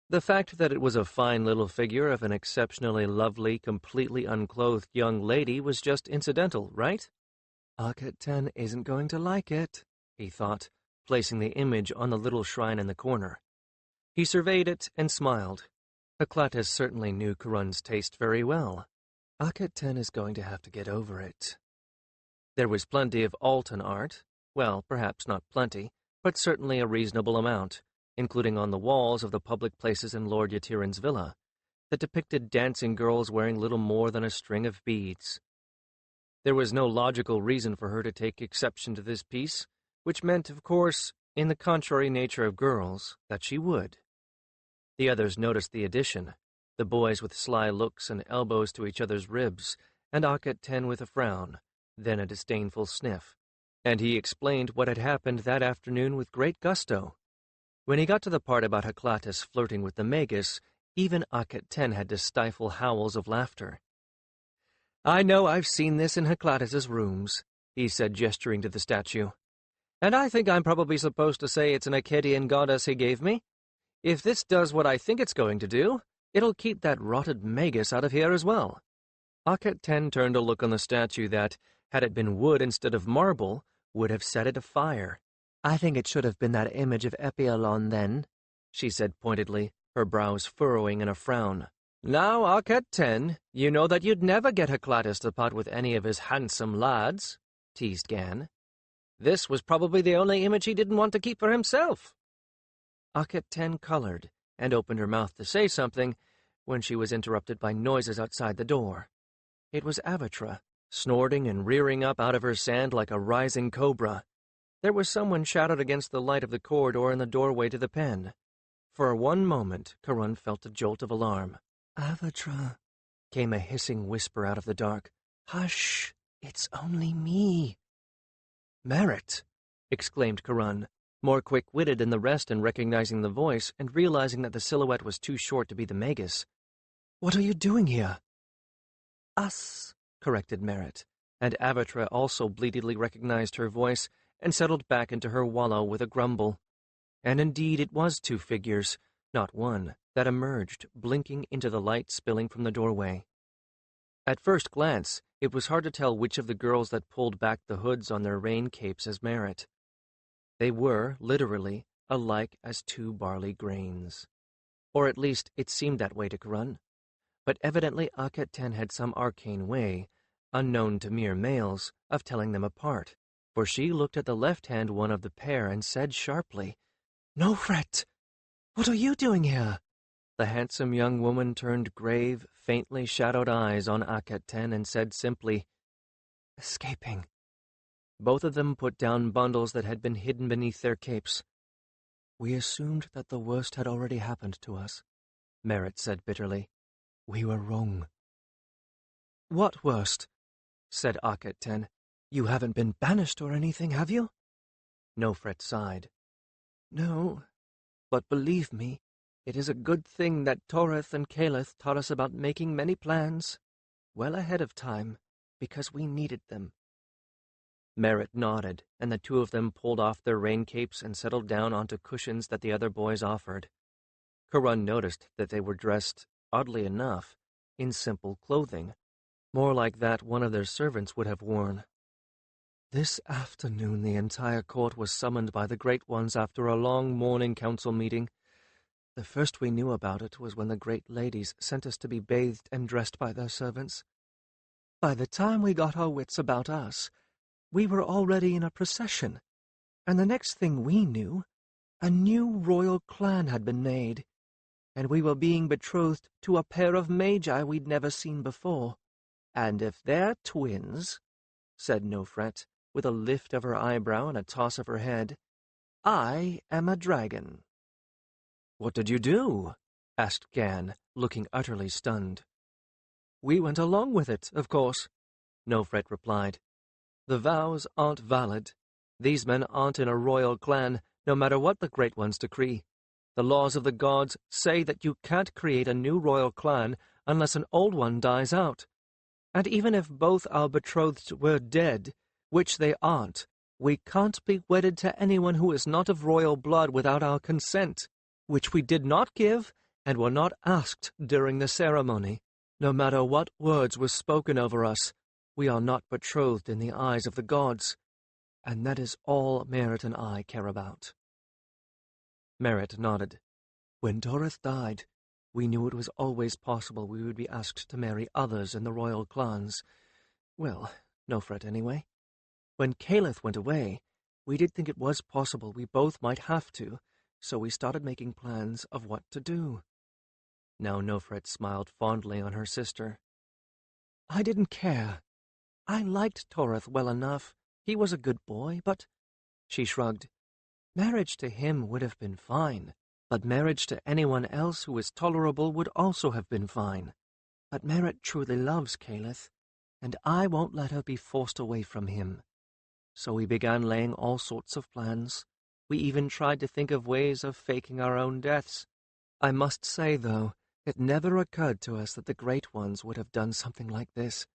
The fact that it was a fine little figure of an exceptionally lovely, completely unclothed young lady was just incidental, right? "Akhet-ten isn't going to like it," he thought, placing the image on the little shrine in the corner. He surveyed it and smiled. Heclatus certainly knew Charon's taste very well. Akhet-ten is going to have to get over it. There was plenty of Altan art, well, perhaps not plenty, but certainly a reasonable amount, including on the walls of the public places in Lord Yatiran's villa, that depicted dancing girls wearing little more than a string of beads. There was no logical reason for her to take exception to this piece, which meant, of course, in the contrary nature of girls, that she would. The others noticed the addition, the boys with sly looks and elbows to each other's ribs, and Akhet-Ten with a frown, then a disdainful sniff, and he explained what had happened that afternoon with great gusto. When he got to the part about Haklatus flirting with the Magus, even Akhet-Ten had to stifle howls of laughter. "I know I've seen this in Haklatus's rooms," he said, gesturing to the statue. "And I think I'm probably supposed to say it's an Akkadian goddess he gave me. If this does what I think it's going to do, it'll keep that rotted Magus out of here as well." Akhet-Ten turned a look on the statue that, had it been wood instead of marble, would have set it afire. "I think it should have been that image of Epialon then," she said pointedly, her brows furrowing in a frown. "Now, Akhet-Ten, you know that you'd never get Haklatus to part with any of his handsome lads," teased Gan. "This was probably the only image he didn't want to keep for himself." Akhet-Ten colored and opened her mouth to say something when she was interrupted by noises outside the door. It was Avatra, snorting and rearing up out of her sand like a rising cobra. There was someone shadowed against the light of the corridor in the doorway to the pen. For one moment, Karun felt a jolt of alarm. "Avatra," came a hissing whisper out of the dark. "Hush, it's only me." "Merit!" exclaimed Karun, more quick-witted than the rest in recognizing the voice and realizing that the silhouette was too short to be the Magus. "What are you doing here?" "Us," corrected Merit, and Avatra also bleatedly recognized her voice and settled back into her wallow with a grumble. And indeed it was two figures, not one, that emerged, blinking into the light spilling from the doorway. At first glance, it was hard to tell which of the girls that pulled back the hoods on their rain capes as Merit. They were, literally, alike as two barley grains. Or at least it seemed that way to Karun. But evidently Akhet-Ten had some arcane way, unknown to mere males, of telling them apart, for she looked at the left-hand one of the pair and said sharply, "Nofret, what are you doing here?" The handsome young woman turned grave, faintly shadowed eyes on Akhet-Ten and said simply, "Escaping." Both of them put down bundles that had been hidden beneath their capes. "We assumed that the worst had already happened to us," Merit said bitterly. "We were wrong." "What worst?" said Akhet-Ten. "You haven't been banished or anything, have you?" Nofret sighed. "No, but believe me, it is a good thing that Toreth and Caleth taught us about making many plans, well ahead of time, because we needed them." Merit nodded, and the two of them pulled off their rain capes and settled down onto cushions that the other boys offered. Karun noticed that they were dressed, oddly enough, in simple clothing, more like that one of their servants would have worn. "This afternoon the entire court was summoned by the Great Ones after a long morning council meeting. The first we knew about it was when the great ladies sent us to be bathed and dressed by their servants. By the time we got our wits about us, we were already in a procession, and the next thing we knew, a new royal clan had been made, and we were being betrothed to a pair of magi we'd never seen before. And if they're twins," said Nofret, with a lift of her eyebrow and a toss of her head, "I am a dragon." "What did you do?" asked Gan, looking utterly stunned. "We went along with it, of course," Nofret replied. "The vows aren't valid. These men aren't in a royal clan, no matter what the Great Ones decree. The laws of the gods say that you can't create a new royal clan unless an old one dies out. And even if both our betrothed were dead, which they aren't, we can't be wedded to anyone who is not of royal blood without our consent, which we did not give and were not asked during the ceremony. No matter what words were spoken over us, we are not betrothed in the eyes of the gods, and that is all Merit and I care about." Merit nodded. "When Toreth died, we knew it was always possible we would be asked to marry others in the royal clans. Well, Nofret anyway. When Caleth went away, we did think it was possible we both might have to, so we started making plans of what to do." Now Nofret smiled fondly on her sister. "I didn't care. I liked Toreth well enough. He was a good boy, but She shrugged. Marriage to him would have been fine, but marriage to anyone else who is tolerable would also have been fine. But Merritt truly loves Caliph, and I won't let her be forced away from him. So we began laying all sorts of plans. We even tried to think of ways of faking our own deaths. I must say, though, it never occurred to us that the Great Ones would have done something like this.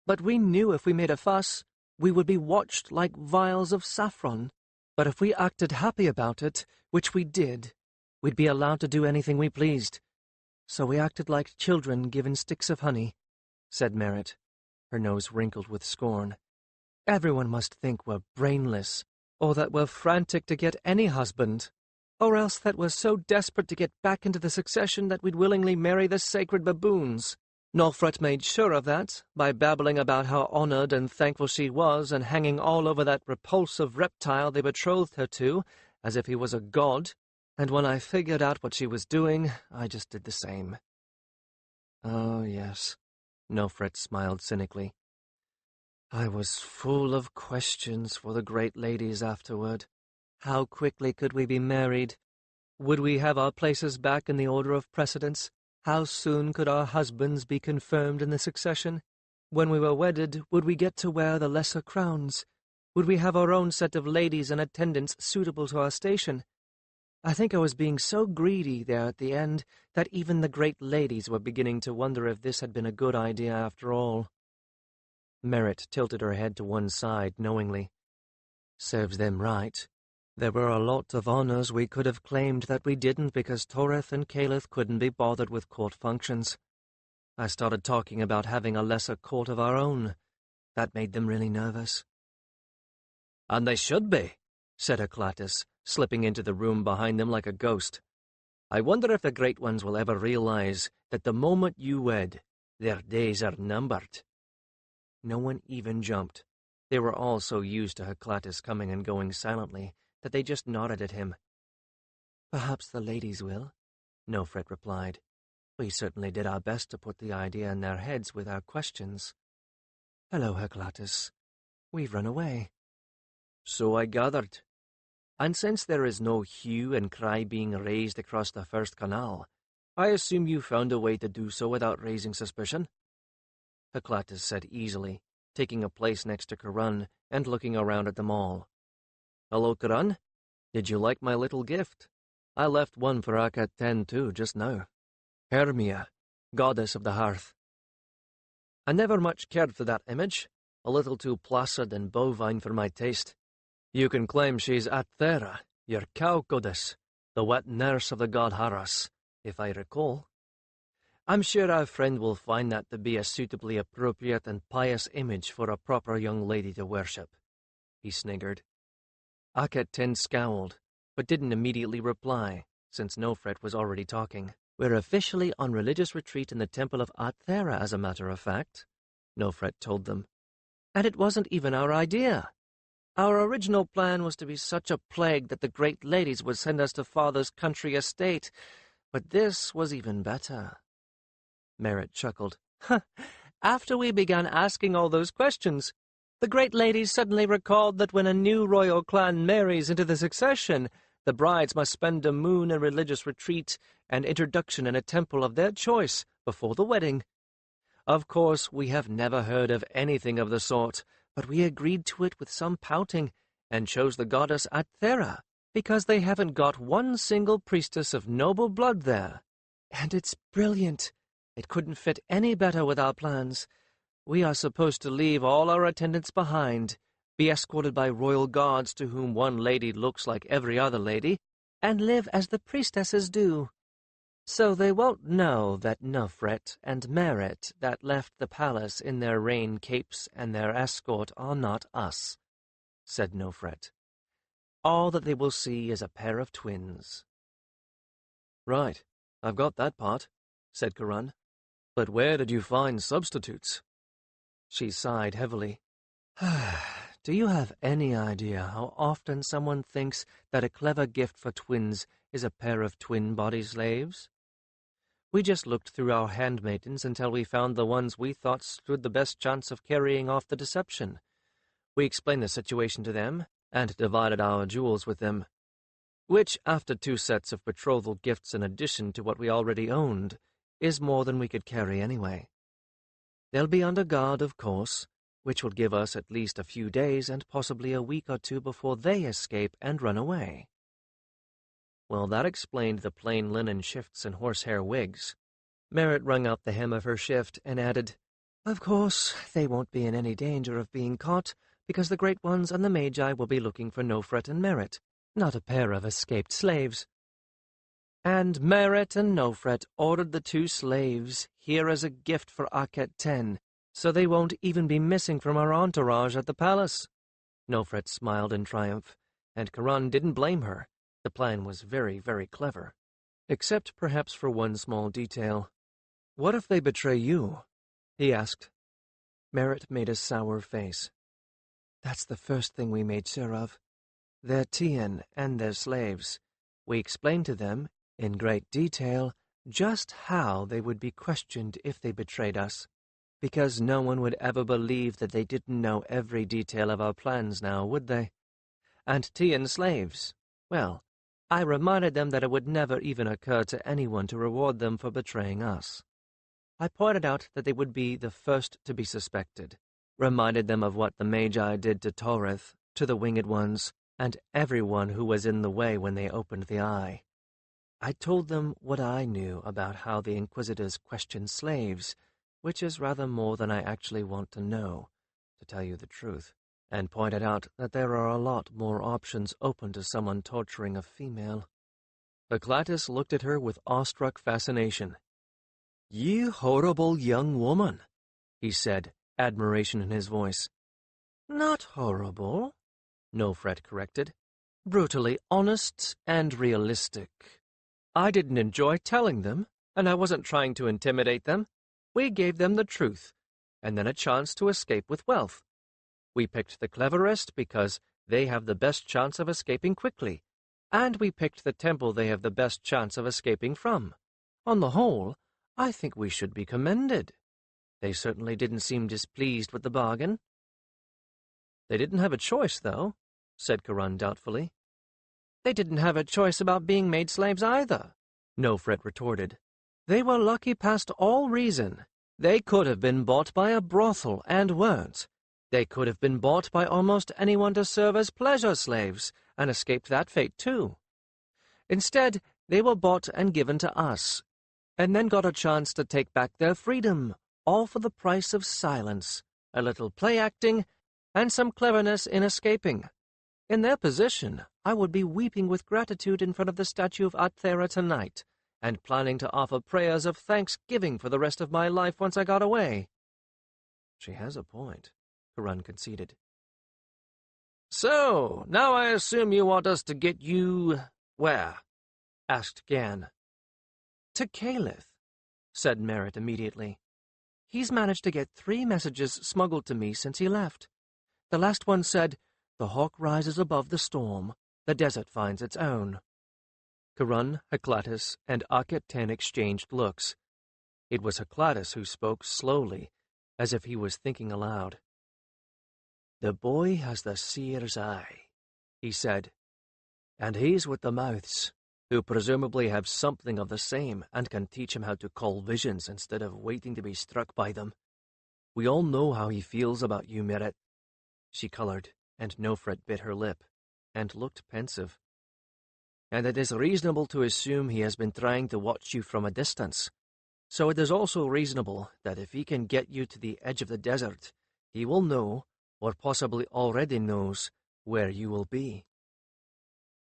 But we knew if we made a fuss, we would be watched like vials of saffron. But if we acted happy about it, which we did, we'd be allowed to do anything we pleased. So we acted like children given sticks of honey, said Merritt, her nose wrinkled with scorn. Everyone must think we're brainless, or that we're frantic to get any husband, or else that we're so desperate to get back into the succession that we'd willingly marry the sacred baboons. Nofret made sure of that by babbling about how honored and thankful she was and hanging all over that repulsive reptile they betrothed her to, as if he was a god, and when I figured out what she was doing, I just did the same. Oh, yes, Nofret smiled cynically. I was full of questions for the great ladies afterward. How quickly could we be married? Would we have our places back in the order of precedence? How soon could our husbands be confirmed in the succession? When we were wedded, would we get to wear the lesser crowns? Would we have our own set of ladies and attendants suitable to our station? I think I was being so greedy there at the end that even the great ladies were beginning to wonder if this had been a good idea after all. Merritt tilted her head to one side knowingly. Serves them right. There were a lot of honors we could have claimed that we didn't because Toreth and Caliph couldn't be bothered with court functions. I started talking about having a lesser court of our own. That made them really nervous. And they should be, said Herclatus, slipping into the room behind them like a ghost. I wonder if the Great Ones will ever realize that the moment you wed, their days are numbered. No one even jumped. They were all so used to Herclatus coming and going silently that they just nodded at him. Perhaps the ladies will, Nofret replied. We certainly did our best to put the idea in their heads with our questions. Hello, Herclatus. We've run away. So I gathered. And since there is no hue and cry being raised across the first canal, I assume you found a way to do so without raising suspicion? Herclatus said easily, taking a place next to Karun and looking around at them all. Hello, Karun. Did you like my little gift? I left one for Akat 10 too, just now. Hermia, goddess of the hearth. I never much cared for that image, a little too placid and bovine for my taste. You can claim she's Athera, your cow goddess, the wet nurse of the god Haras, if I recall. I'm sure our friend will find that to be a suitably appropriate and pious image for a proper young lady to worship, he sniggered. Akat-Tin scowled, but didn't immediately reply, since Nofret was already talking. We're officially on religious retreat in the temple of Athera, as a matter of fact, Nofret told them. And it wasn't even our idea. Our original plan was to be such a plague that the great ladies would send us to Father's country estate, but this was even better. Merritt chuckled. After we began asking all those questions, the great ladies suddenly recalled that when a new royal clan marries into the succession, the brides must spend a moon in religious retreat and introduction in a temple of their choice before the wedding. Of course, we have never heard of anything of the sort, but we agreed to it with some pouting and chose the goddess Athera because they haven't got one single priestess of noble blood there. And it's brilliant. It couldn't fit any better with our plans. We are supposed to leave all our attendants behind, be escorted by royal guards to whom one lady looks like every other lady, and live as the priestesses do. So they won't know that Nofret and Merritt that left the palace in their rain capes and their escort are not us, said Nofret. All that they will see is a pair of twins. Right, I've got that part, said Karun. But where did you find substitutes? She sighed heavily. Do you have any idea how often someone thinks that a clever gift for twins is a pair of twin body slaves? We just looked through our handmaidens until we found the ones we thought stood the best chance of carrying off the deception. We explained the situation to them, and divided our jewels with them, which, after 2 sets of betrothal gifts in addition to what we already owned, is more than we could carry anyway. They'll be under guard, of course, which will give us at least a few days and possibly a week or 2 before they escape and run away. Well, that explained the plain linen shifts and horsehair wigs. Merritt wrung out the hem of her shift and added, "Of course, they won't be in any danger of being caught, because the Great Ones and the Magi will be looking for Nofret and Merritt, not a pair of escaped slaves." And Merritt and Nofret ordered the 2 slaves here as a gift for Akhet 10, so they won't even be missing from our entourage at the palace. Nofret smiled in triumph, and Karan didn't blame her. The plan was very, very clever. Except perhaps for one small detail. "What if they betray you?" he asked. Merritt made a sour face. "That's the first thing we made sure of. They're Tian and their slaves. We explained to them, in great detail, just how they would be questioned if they betrayed us, because no one would ever believe that they didn't know every detail of our plans now, would they? And Tian slaves, well, I reminded them that it would never even occur to anyone to reward them for betraying us. I pointed out that they would be the first to be suspected, reminded them of what the Magi did to Torith, to the Winged Ones, and everyone who was in the way when they opened the Eye. I told them what I knew about how the Inquisitors question slaves, which is rather more than I actually want to know, to tell you the truth, and pointed out that there are a lot more options open to someone torturing a female. Eclatus looked at her with awestruck fascination. "You horrible young woman," he said, admiration in his voice. "Not horrible," Nofret corrected. "Brutally honest and realistic. I didn't enjoy telling them, and I wasn't trying to intimidate them. We gave them the truth, and then a chance to escape with wealth. We picked the cleverest because they have the best chance of escaping quickly, and we picked the temple they have the best chance of escaping from. On the whole, I think we should be commended. They certainly didn't seem displeased with the bargain." "They didn't have a choice, though," said Karan doubtfully. "They didn't have a choice about being made slaves either," Nofret retorted. "They were lucky past all reason. They could have been bought by a brothel and weren't. They could have been bought by almost anyone to serve as pleasure slaves and escaped that fate too. Instead, they were bought and given to us, and then got a chance to take back their freedom, all for the price of silence, a little play-acting, and some cleverness in escaping. In their position, I would be weeping with gratitude in front of the statue of Athera tonight, and planning to offer prayers of thanksgiving for the rest of my life once I got away." "She has a point," Karan conceded. "So, now I assume you want us to get you... where?" asked Gan. "To Caliph," said Merritt immediately. "He's managed to get 3 messages smuggled to me since he left. The last one said, 'The hawk rises above the storm, the desert finds its own.'" Karan, Eclatus, and Akhet 10 exchanged looks. It was Eclatus who spoke slowly, as if he was thinking aloud. "The boy has the seer's eye," he said, "and he's with the mouths, who presumably have something of the same and can teach him how to call visions instead of waiting to be struck by them. We all know how he feels about you, Merritt." She colored, and Nofret bit her lip, and looked pensive. "And it is reasonable to assume he has been trying to watch you from a distance. So it is also reasonable that if he can get you to the edge of the desert, he will know, or possibly already knows, where you will be."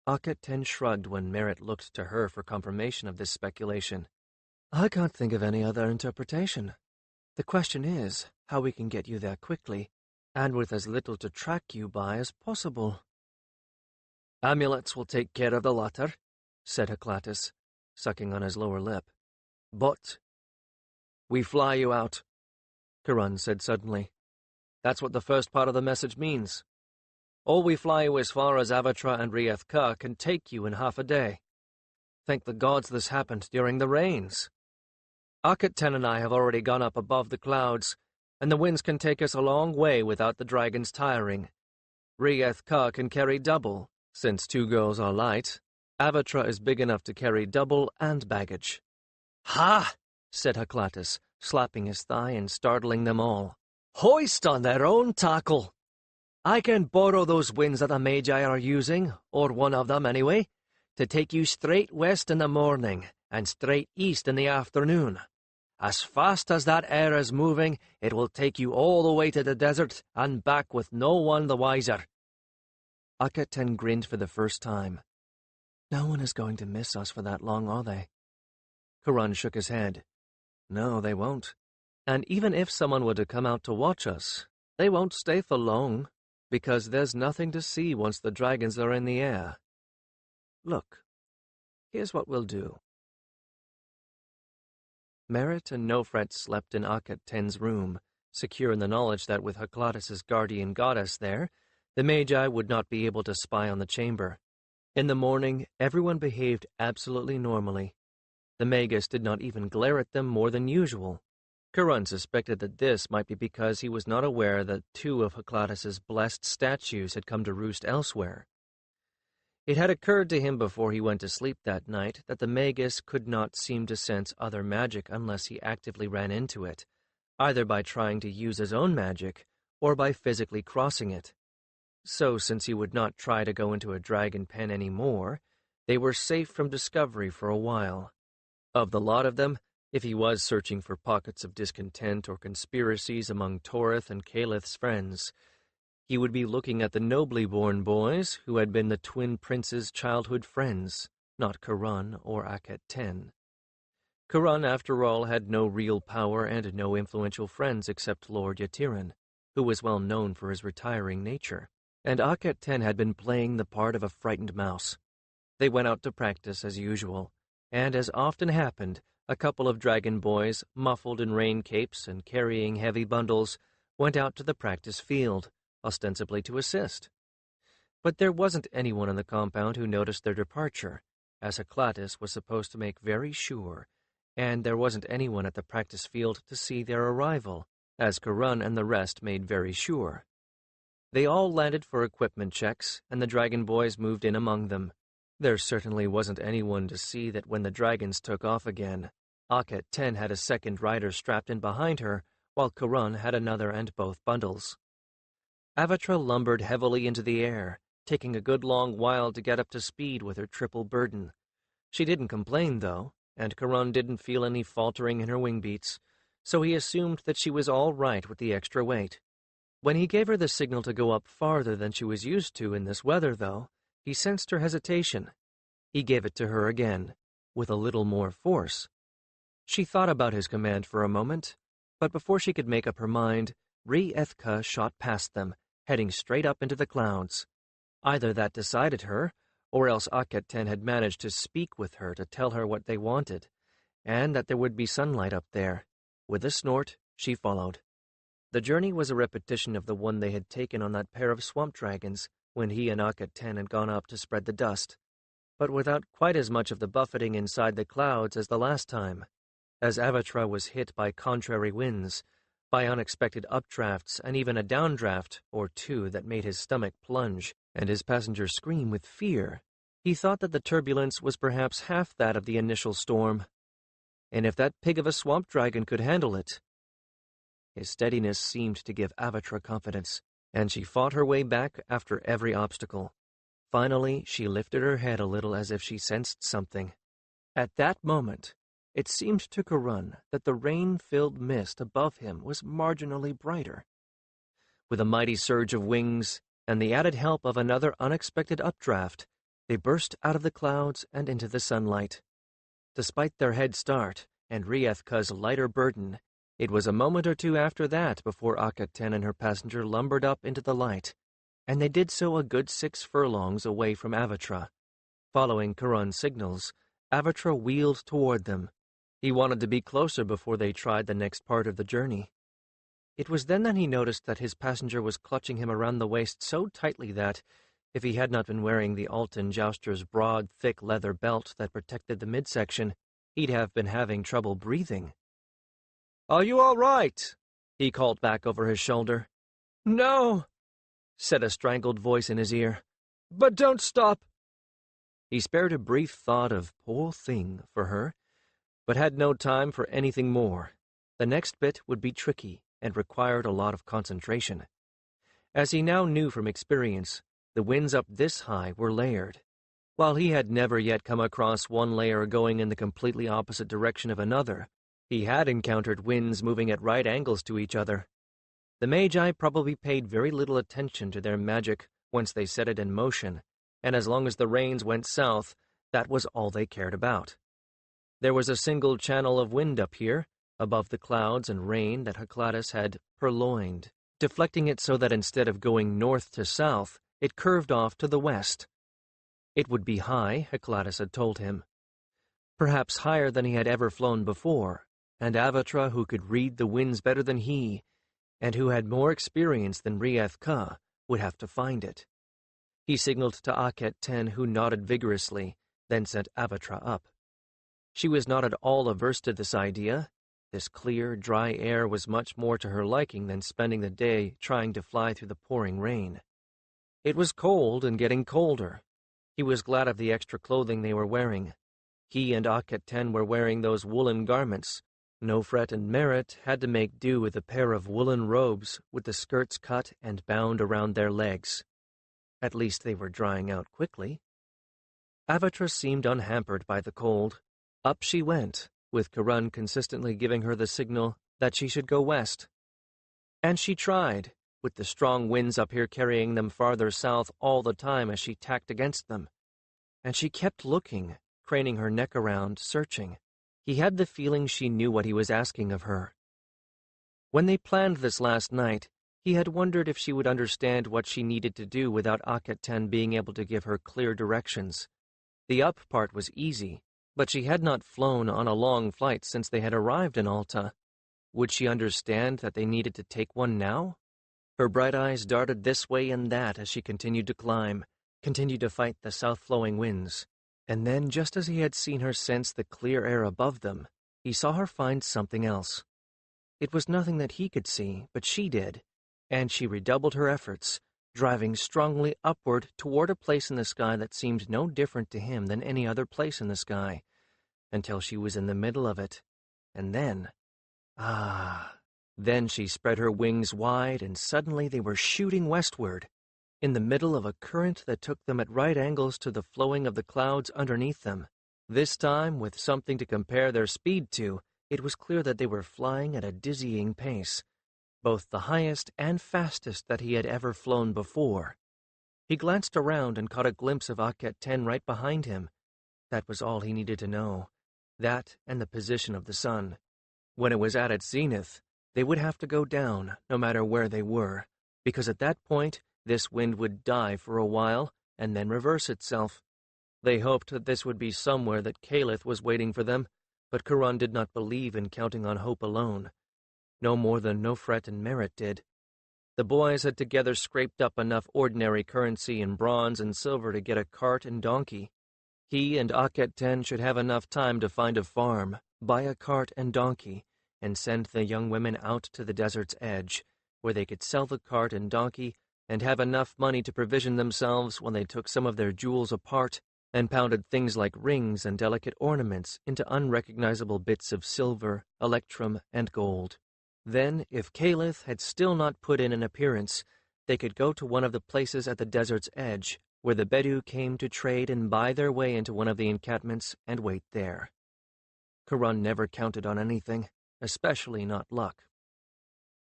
Akhet 10 shrugged when Merritt looked to her for confirmation of this speculation. "I can't think of any other interpretation. The question is how we can get you there quickly, and with as little to track you by as possible." "Amulets will take care of the latter," said Eclatus, sucking on his lower lip. "But we fly you out," Karan said suddenly. "That's what the first part of the message means. Or we fly you as far as Avatra and Rieth-Ka can take you in half a day. Thank the gods this happened during the rains. Akhet 10 and I have already gone up above the clouds, and the winds can take us a long way without the dragons tiring. Rieth-Ka can carry double. Since 2 girls are light, Avatra is big enough to carry double and baggage. "Ha!" said Haklatus, slapping his thigh and startling them all. "Hoist on their own tackle! I can borrow those winds that the Magi are using, or one of them anyway, to take you straight west in the morning and straight east in the afternoon. As fast as that air is moving, it will take you all the way to the desert and back with no one the wiser." Akhet-Ten grinned for the first time. "No one is going to miss us for that long, are they?" Karan shook his head. "No, they won't. And even if someone were to come out to watch us, they won't stay for long, because there's nothing to see once the dragons are in the air. Look, here's what we'll do." Merritt and Nofret slept in Akhet-Ten's room, secure in the knowledge that with Haklatus's guardian goddess there, the Magi would not be able to spy on the chamber. In the morning, everyone behaved absolutely normally. The Magus did not even glare at them more than usual. Karan suspected that this might be because he was not aware that 2 of Haklatus's blessed statues had come to roost elsewhere. It had occurred to him before he went to sleep that night that the Magus could not seem to sense other magic unless he actively ran into it, either by trying to use his own magic or by physically crossing it. So, since he would not try to go into a dragon pen anymore, they were safe from discovery for a while. Of the lot of them, if he was searching for pockets of discontent or conspiracies among Torith and Calith's friends, he would be looking at the nobly born boys who had been the twin prince's childhood friends, not Karan or Akhet-Ten. Karan, after all, had no real power and no influential friends except Lord Yatiran, who was well known for his retiring nature, and Akhet-Ten had been playing the part of a frightened mouse. They went out to practice as usual, and as often happened, a couple of dragon boys, muffled in rain capes and carrying heavy bundles, went out to the practice field, ostensibly to assist. But there wasn't anyone on the compound who noticed their departure, as Haklatus was supposed to make very sure, and there wasn't anyone at the practice field to see their arrival, as Karan and the rest made very sure. They all landed for equipment checks, and the dragon boys moved in among them. There certainly wasn't anyone to see that when the dragons took off again, Akhet-Ten had a second rider strapped in behind her, while Karan had another and both bundles. Avatra lumbered heavily into the air, taking a good long while to get up to speed with her triple burden. She didn't complain, though, and Karan didn't feel any faltering in her wing beats, so he assumed that she was all right with the extra weight. When he gave her the signal to go up farther than she was used to in this weather, though, he sensed her hesitation. He gave it to her again, with a little more force. She thought about his command for a moment, but before she could make up her mind, Rieth-Ka shot past them, heading straight up into the clouds. Either that decided her, or else Akhet-Ten had managed to speak with her to tell her what they wanted, and that there would be sunlight up there. With a snort, she followed. The journey was a repetition of the one they had taken on that pair of swamp dragons when he and Akhet-Ten had gone up to spread the dust, but without quite as much of the buffeting inside the clouds as the last time, as Avatra was hit by contrary winds, by unexpected updrafts and even a downdraft or 2 that made his stomach plunge and his passenger scream with fear. He thought that the turbulence was perhaps half that of the initial storm, and if that pig of a swamp dragon could handle it. His steadiness seemed to give Avatra confidence, and she fought her way back after every obstacle. Finally, she lifted her head a little as if she sensed something. At that moment, it seemed to Karan that the rain-filled mist above him was marginally brighter. With a mighty surge of wings and the added help of another unexpected updraft, they burst out of the clouds and into the sunlight. Despite their head start and Rieth-Ka's lighter burden, it was a moment or 2 after that before Akhet-Ten and her passenger lumbered up into the light, and they did so a good 6 furlongs away from Avatra. Following Karan's signals, Avatra wheeled toward them. He wanted to be closer before they tried the next part of the journey. It was then that he noticed that his passenger was clutching him around the waist so tightly that, if he had not been wearing the Alta Jouster's broad, thick leather belt that protected the midsection, he'd have been having trouble breathing. "Are you all right?" he called back over his shoulder. "No," said a strangled voice in his ear. "But don't stop." He spared a brief thought of "poor thing" for her, but had no time for anything more. The next bit would be tricky and required a lot of concentration. As he now knew from experience, the winds up this high were layered. While he had never yet come across one layer going in the completely opposite direction of another, he had encountered winds moving at right angles to each other. The Magi probably paid very little attention to their magic once they set it in motion, and as long as the rains went south, that was all they cared about. There was a single channel of wind up here, above the clouds and rain that Heclatus had purloined, deflecting it so that instead of going north to south, it curved off to the west. It would be high, Heclatus had told him. Perhaps higher than he had ever flown before, and Avatra, who could read the winds better than he, and who had more experience than Rieth-Ka, would have to find it. He signaled to Akhet-Ten, who nodded vigorously, then sent Avatra up. She was not at all averse to this idea. This clear, dry air was much more to her liking than spending the day trying to fly through the pouring rain. It was cold and getting colder. He was glad of the extra clothing they were wearing. He and Akhet-Ten were wearing those woolen garments. Nofret and Merit had to make do with a pair of woolen robes with the skirts cut and bound around their legs. At least they were drying out quickly. Avatra seemed unhampered by the cold. Up she went, with Karun consistently giving her the signal that she should go west. And she tried, with the strong winds up here carrying them farther south all the time as she tacked against them. And she kept looking, craning her neck around, searching. He had the feeling she knew what he was asking of her. When they planned this last night, he had wondered if she would understand what she needed to do without Akhet-Ten being able to give her clear directions. The up part was easy, but she had not flown on a long flight since they had arrived in Alta. Would she understand that they needed to take one now? Her bright eyes darted this way and that as she continued to climb, continued to fight the south-flowing winds. And then, just as he had seen her sense the clear air above them, he saw her find something else. It was nothing that he could see, but she did, and she redoubled her efforts, driving strongly upward toward a place in the sky that seemed no different to him than any other place in the sky, until she was in the middle of it. And then, then she spread her wings wide, and suddenly they were shooting westward, in the middle of a current that took them at right angles to the flowing of the clouds underneath them. This time, with something to compare their speed to, it was clear that they were flying at a dizzying pace, both the highest and fastest that he had ever flown before. He glanced around and caught a glimpse of Akhet-Ten right behind him. That was all he needed to know, that and the position of the sun. When it was at its zenith, they would have to go down, no matter where they were, because at that point, this wind would die for a while and then reverse itself. They hoped that this would be somewhere that Caliph was waiting for them, but Karun did not believe in counting on hope alone, no more than Nofret and Merit did. The boys had together scraped up enough ordinary currency in bronze and silver to get a cart and donkey. He and Akhet-Ten should have enough time to find a farm, buy a cart and donkey, and send the young women out to the desert's edge, where they could sell the cart and donkey and have enough money to provision themselves when they took some of their jewels apart and pounded things like rings and delicate ornaments into unrecognizable bits of silver, electrum, and gold. Then, if Caliph had still not put in an appearance, they could go to one of the places at the desert's edge, where the Bedou came to trade and buy their way into one of the encampments and wait there. Karun never counted on anything, especially not luck.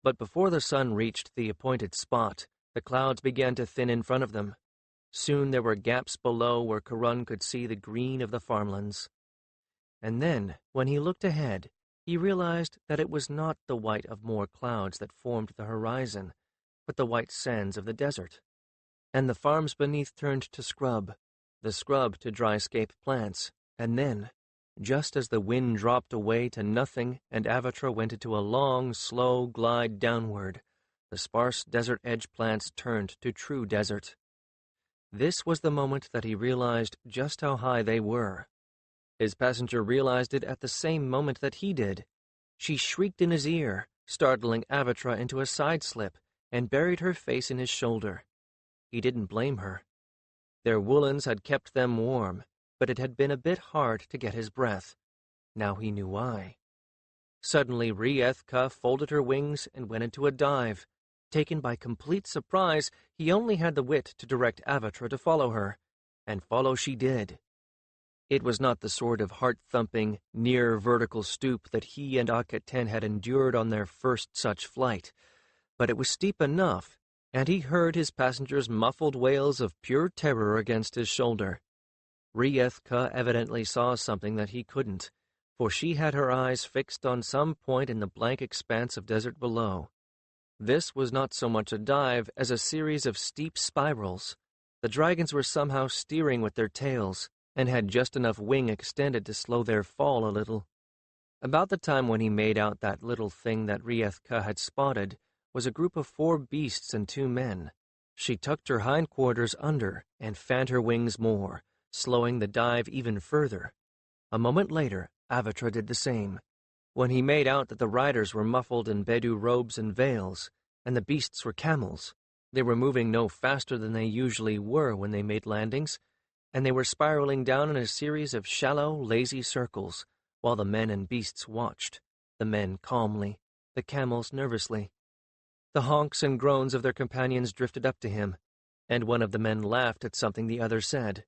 But before the sun reached the appointed spot, the clouds began to thin in front of them. Soon there were gaps below where Karun could see the green of the farmlands. And then, when he looked ahead, he realized that it was not the white of more clouds that formed the horizon, but the white sands of the desert. And the farms beneath turned to scrub, the scrub to dryscape plants, and then, just as the wind dropped away to nothing and Avatra went into a long, slow glide downward, the sparse desert edge plants turned to true desert. This was the moment that he realized just how high they were. His passenger realized it at the same moment that he did. She shrieked in his ear, startling Avatra into a side slip, and buried her face in his shoulder. He didn't blame her. Their woolens had kept them warm, but it had been a bit hard to get his breath. Now he knew why. Suddenly Riethka folded her wings and went into a dive. Taken by complete surprise, he only had the wit to direct Avatra to follow her, and follow she did. It was not the sort of heart-thumping, near-vertical stoop that he and Akhet had endured on their first such flight, but it was steep enough, and he heard his passengers' muffled wails of pure terror against his shoulder. Riethka evidently saw something that he couldn't, for she had her eyes fixed on some point in the blank expanse of desert below. This was not so much a dive as a series of steep spirals. The dragons were somehow steering with their tails, and had just enough wing extended to slow their fall a little. About the time when he made out that little thing that Riethka had spotted was a group of 4 beasts and 2 men. She tucked her hindquarters under and fanned her wings more, slowing the dive even further. A moment later, Avatra did the same. When he made out that the riders were muffled in Bedu robes and veils, and the beasts were camels, they were moving no faster than they usually were when they made landings, and they were spiraling down in a series of shallow, lazy circles, while the men and beasts watched, the men calmly, the camels nervously. The honks and groans of their companions drifted up to him, and one of the men laughed at something the other said.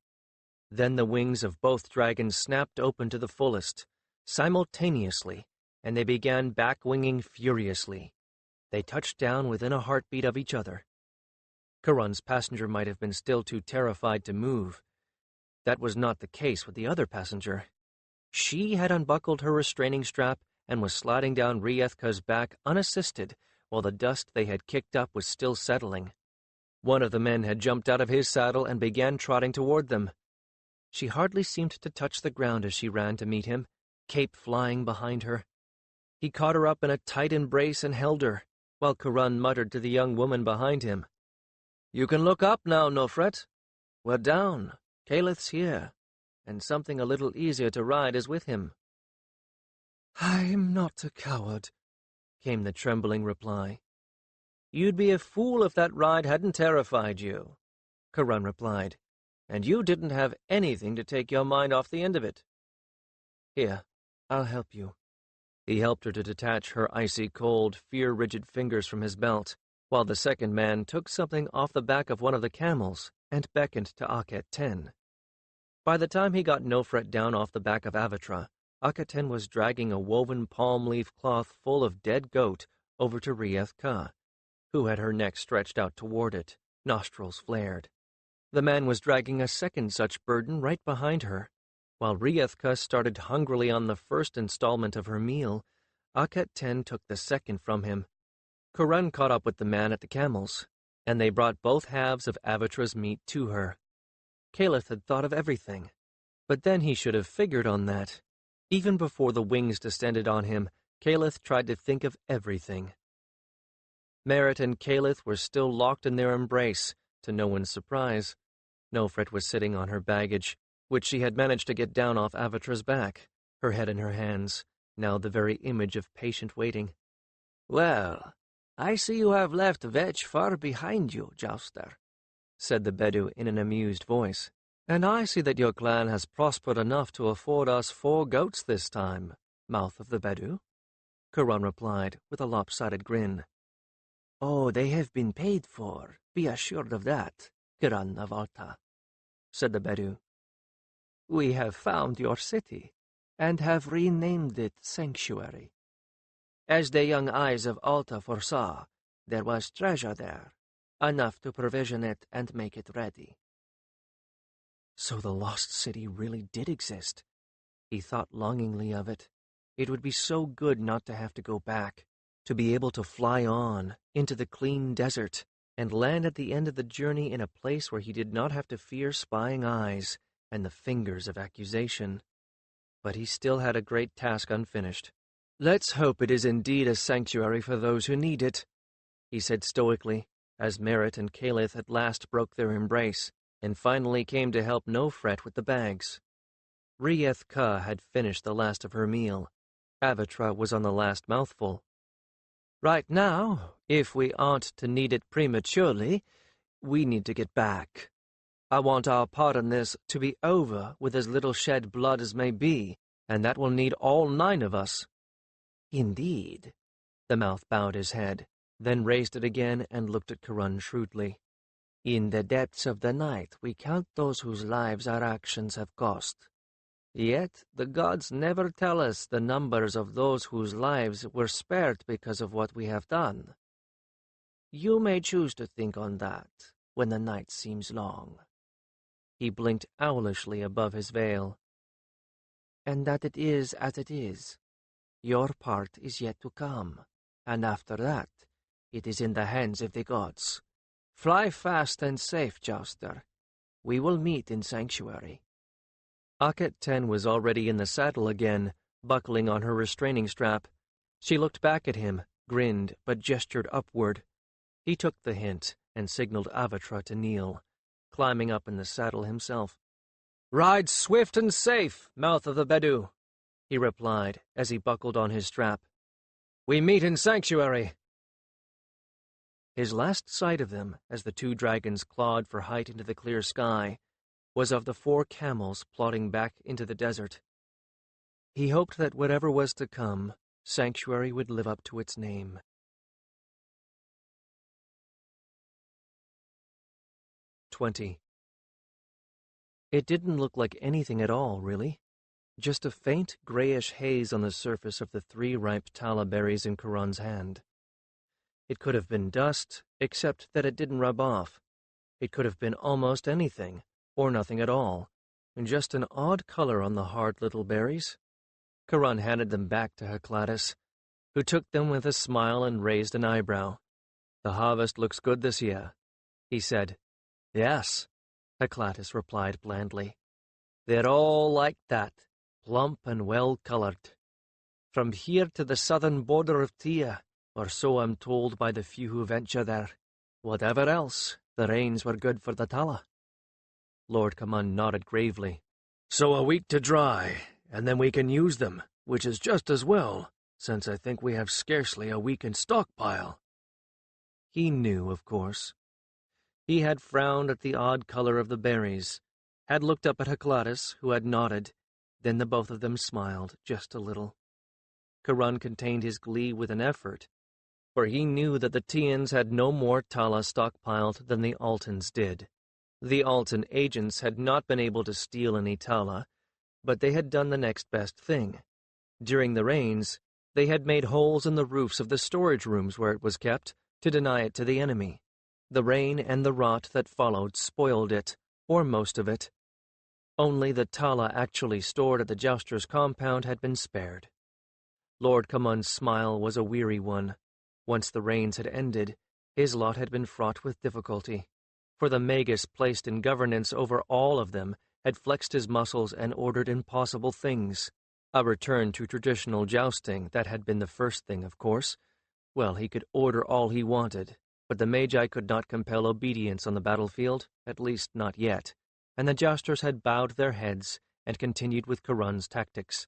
Then the wings of both dragons snapped open to the fullest, simultaneously, and they began back-winging furiously. They touched down within a heartbeat of each other. Kurun's passenger might have been still too terrified to move. That was not the case with the other passenger. She had unbuckled her restraining strap and was sliding down Riethka's back unassisted, while the dust they had kicked up was still settling. One of the men had jumped out of his saddle and began trotting toward them. She hardly seemed to touch the ground as she ran to meet him, cape flying behind her. He caught her up in a tight embrace and held her, while Kurun muttered to the young woman behind him, "You can look up now, Nofret. We're down. Calith's here, and something a little easier to ride is with him." "I'm not a coward," came the trembling reply. "You'd be a fool if that ride hadn't terrified you," Kurun replied, "and you didn't have anything to take your mind off the end of it. Here, I'll help you." He helped her to detach her icy-cold, fear-rigid fingers from his belt, while the second man took something off the back of one of the camels and beckoned to Akhet. By the time he got Nofret down off the back of Avatra, Akhet was dragging a woven palm-leaf cloth full of dead goat over to Riethka, who had her neck stretched out toward it, nostrils flared. The man was dragging a second such burden right behind her. While Riethka started hungrily on the first installment of her meal, Akhet took the second from him. Kurun caught up with the man at the camels, and they brought both halves of Avatra's meat to her. Calith had thought of everything, but then he should have figured on that. Even before the wings descended on him, Calith tried to think of everything. Merritt and Calith were still locked in their embrace, to no one's surprise. Nofret was sitting on her baggage, which she had managed to get down off Avatra's back, her head in her hands, now the very image of patient waiting. "Well, I see you have left Vetch far behind you, Jouster," said the Bedu in an amused voice. "And I see that your clan has prospered enough to afford us 4 goats this time, mouth of the Bedu," Kurun replied with a lopsided grin. "Oh, they have been paid for, be assured of that, Kurun of Alta," said the Bedu. "We have found your city, and have renamed it Sanctuary. As the young eyes of Alta foresaw, there was treasure there, enough to provision it and make it ready." So the lost city really did exist. He thought longingly of it. It would be so good not to have to go back, to be able to fly on, into the clean desert, and land at the end of the journey in a place where he did not have to fear spying eyes and the fingers of accusation. But he still had a great task unfinished. "Let's hope it is indeed a sanctuary for those who need it," he said stoically, as Merritt and Calith at last broke their embrace, and finally came to help Nofret with the bags. Riethka had finished the last of her meal. Avatra was on the last mouthful. "Right now, if we aren't to need it prematurely, We need to get back. I want our part in this to be over with as little shed blood as may be, and that will need all 9 of us." "Indeed." The mouth bowed his head, then raised it again and looked at Karun shrewdly. "In the depths of the night we count those whose lives our actions have cost. Yet the gods never tell us the numbers of those whose lives were spared because of what we have done. You may choose to think on that when the night seems long." He blinked owlishly above his veil. "And that it is as it is. Your part is yet to come, and after that, it is in the hands of the gods. Fly fast and safe, Jouster. We will meet in Sanctuary." Akhet Ten was already in the saddle again, buckling on her restraining strap. She looked back at him, grinned, but gestured upward. He took the hint and signaled Avatra to kneel, climbing up in the saddle himself. "Ride swift and safe, mouth of the Bedu," he replied as he buckled on his strap. "We meet in Sanctuary." His last sight of them, as the 2 dragons clawed for height into the clear sky, was of the 4 camels plodding back into the desert. He hoped that whatever was to come, Sanctuary would live up to its name. 20. It didn't look like anything at all, really. Just a faint grayish haze on the surface of the 3 ripe tala berries in Karun's hand. It could have been dust, except that it didn't rub off. It could have been almost anything, or nothing at all, and just an odd color on the hard little berries. Karun handed them back to Heclatus, who took them with a smile and raised an eyebrow. "The harvest looks good this year," he said. "Yes," Heclatus replied blandly. "They're all like that, plump and well-colored. From here to the southern border of Tia, or so I'm told by the few who venture there. Whatever else, the rains were good for the Tala." Lord Kaman nodded gravely. "So a week to dry, and then we can use them, which is just as well, since I think we have scarcely a week in stockpile." He knew, of course. He had frowned at the odd color of the berries, had looked up at Heclatus, who had nodded, then the both of them smiled just a little. Karun contained his glee with an effort, for he knew that the Tians had no more Tala stockpiled than the Altans did. The Altan agents had not been able to steal any Tala, but they had done the next best thing. During the rains, they had made holes in the roofs of the storage rooms where it was kept to deny it to the enemy. The rain and the rot that followed spoiled it, or most of it. Only the Tala actually stored at the Jouster's compound had been spared. Lord Kamun's smile was a weary one. Once the rains had ended, his lot had been fraught with difficulty, for the Magus placed in governance over all of them had flexed his muscles and ordered impossible things. A return to traditional jousting, that had been the first thing, of course. Well, he could order all he wanted, but the Magi could not compel obedience on the battlefield, at least not yet, and the jousters had bowed their heads and continued with Karun's tactics.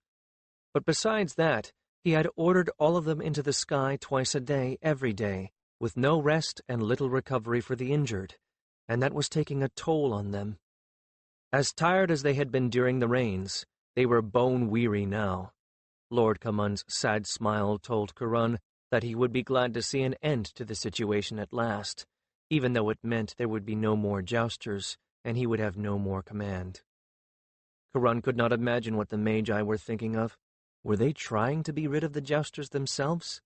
But besides that, he had ordered all of them into the sky twice a day, every day, with no rest and little recovery for the injured, and that was taking a toll on them. As tired as they had been during the rains, they were bone-weary now. Lord Kamun's sad smile told Karun that he would be glad to see an end to the situation at last, even though it meant there would be no more jousters, and he would have no more command. Karun could not imagine what the Magi were thinking of. Were they trying to be rid of the jousters themselves?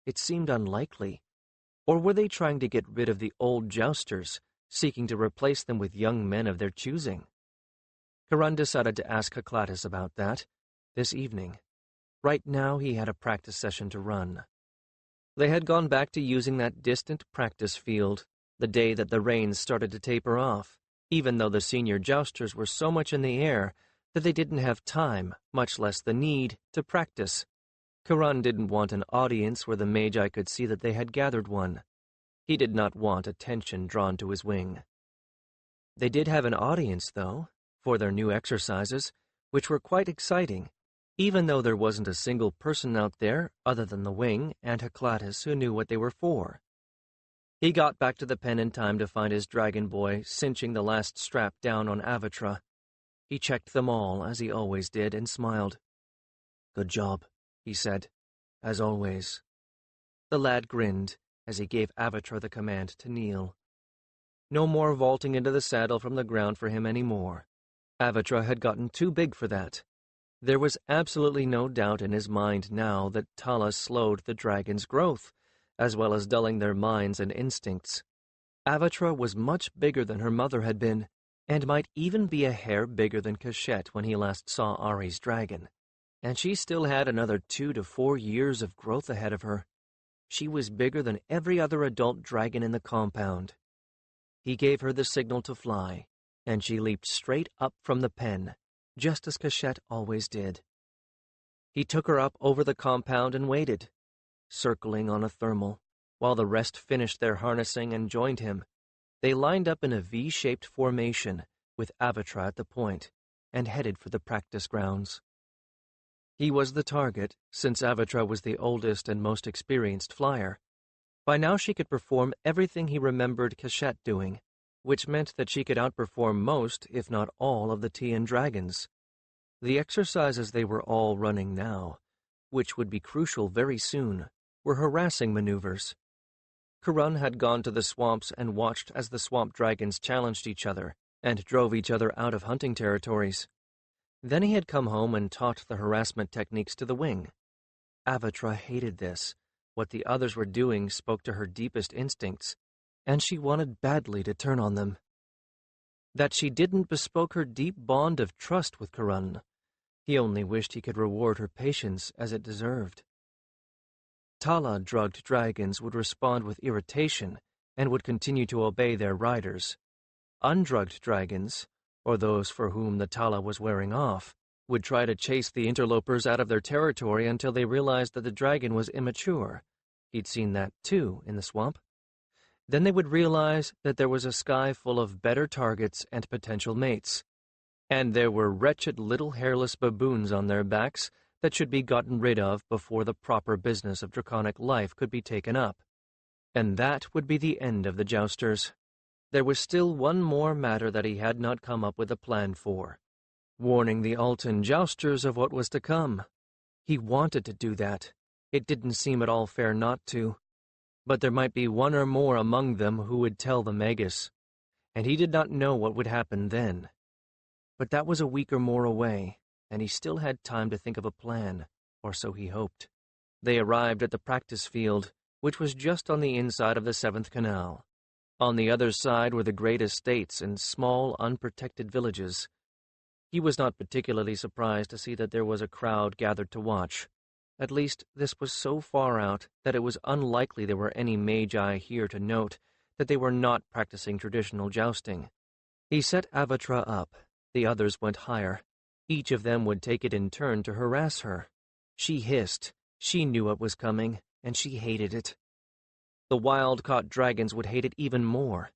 It seemed unlikely. Or were they trying to get rid of the old jousters, seeking to replace them with young men of their choosing? Karun decided to ask Heclatus about that, this evening. Right now he had a practice session to run. They had gone back to using that distant practice field the day that the rains started to taper off, even though the senior jousters were so much in the air that they didn't have time, much less the need, to practice. Karun didn't want an audience where the Magi could see that they had gathered one. He did not want attention drawn to his wing. They did have an audience, though, for their new exercises, which were quite exciting, even though there wasn't a single person out there other than the wing and Heclatus who knew what they were for. He got back to the pen in time to find his dragon boy cinching the last strap down on Avatra. He checked them all, as he always did, and smiled. "Good job," he said, "as always." The lad grinned as he gave Avatra the command to kneel. No more vaulting into the saddle from the ground for him any more. Avatra had gotten too big for that. There was absolutely no doubt in his mind now that Tala slowed the dragon's growth, as well as dulling their minds and instincts. Avatra was much bigger than her mother had been, and might even be a hair bigger than Cachette when he last saw Ari's dragon. And she still had another 2 to 4 years of growth ahead of her. She was bigger than every other adult dragon in the compound. He gave her the signal to fly, and she leaped straight up from the pen, just as Cachette always did. He took her up over the compound and waited, circling on a thermal, while the rest finished their harnessing and joined him. They lined up in a V-shaped formation, with Avatra at the point, and headed for the practice grounds. He was the target, since Avatra was the oldest and most experienced flyer. By now she could perform everything he remembered Cachette doing, which meant that she could outperform most, if not all, of the Tian dragons. The exercises they were all running now, which would be crucial very soon, were harassing maneuvers. Karun had gone to the swamps and watched as the swamp dragons challenged each other and drove each other out of hunting territories. Then he had come home and taught the harassment techniques to the wing. Avatra hated this. What the others were doing spoke to her deepest instincts, and she wanted badly to turn on them. That she didn't bespoke her deep bond of trust with Karun. He only wished he could reward her patience as it deserved. Tala-drugged dragons would respond with irritation and would continue to obey their riders. Undrugged dragons, or those for whom the Tala was wearing off, would try to chase the interlopers out of their territory until they realized that the dragon was immature. He'd seen that, too, in the swamp. Then they would realize that there was a sky full of better targets and potential mates, and there were wretched little hairless baboons on their backs that should be gotten rid of before the proper business of draconic life could be taken up. And that would be the end of the jousters. There was still one more matter that he had not come up with a plan for, warning the Altan jousters of what was to come. He wanted to do that. It didn't seem at all fair not to. But there might be one or more among them who would tell the Magus, and he did not know what would happen then. But that was a week or more away, and he still had time to think of a plan, or so he hoped. They arrived at the practice field, which was just on the inside of the 7th Canal. On the other side were the great estates and small, unprotected villages. He was not particularly surprised to see that there was a crowd gathered to watch. At least, this was so far out that it was unlikely there were any magi here to note that they were not practicing traditional jousting. He set Avatra up. The others went higher. Each of them would take it in turn to harass her. She hissed. She knew what was coming, and she hated it. The wild-caught dragons would hate it even more.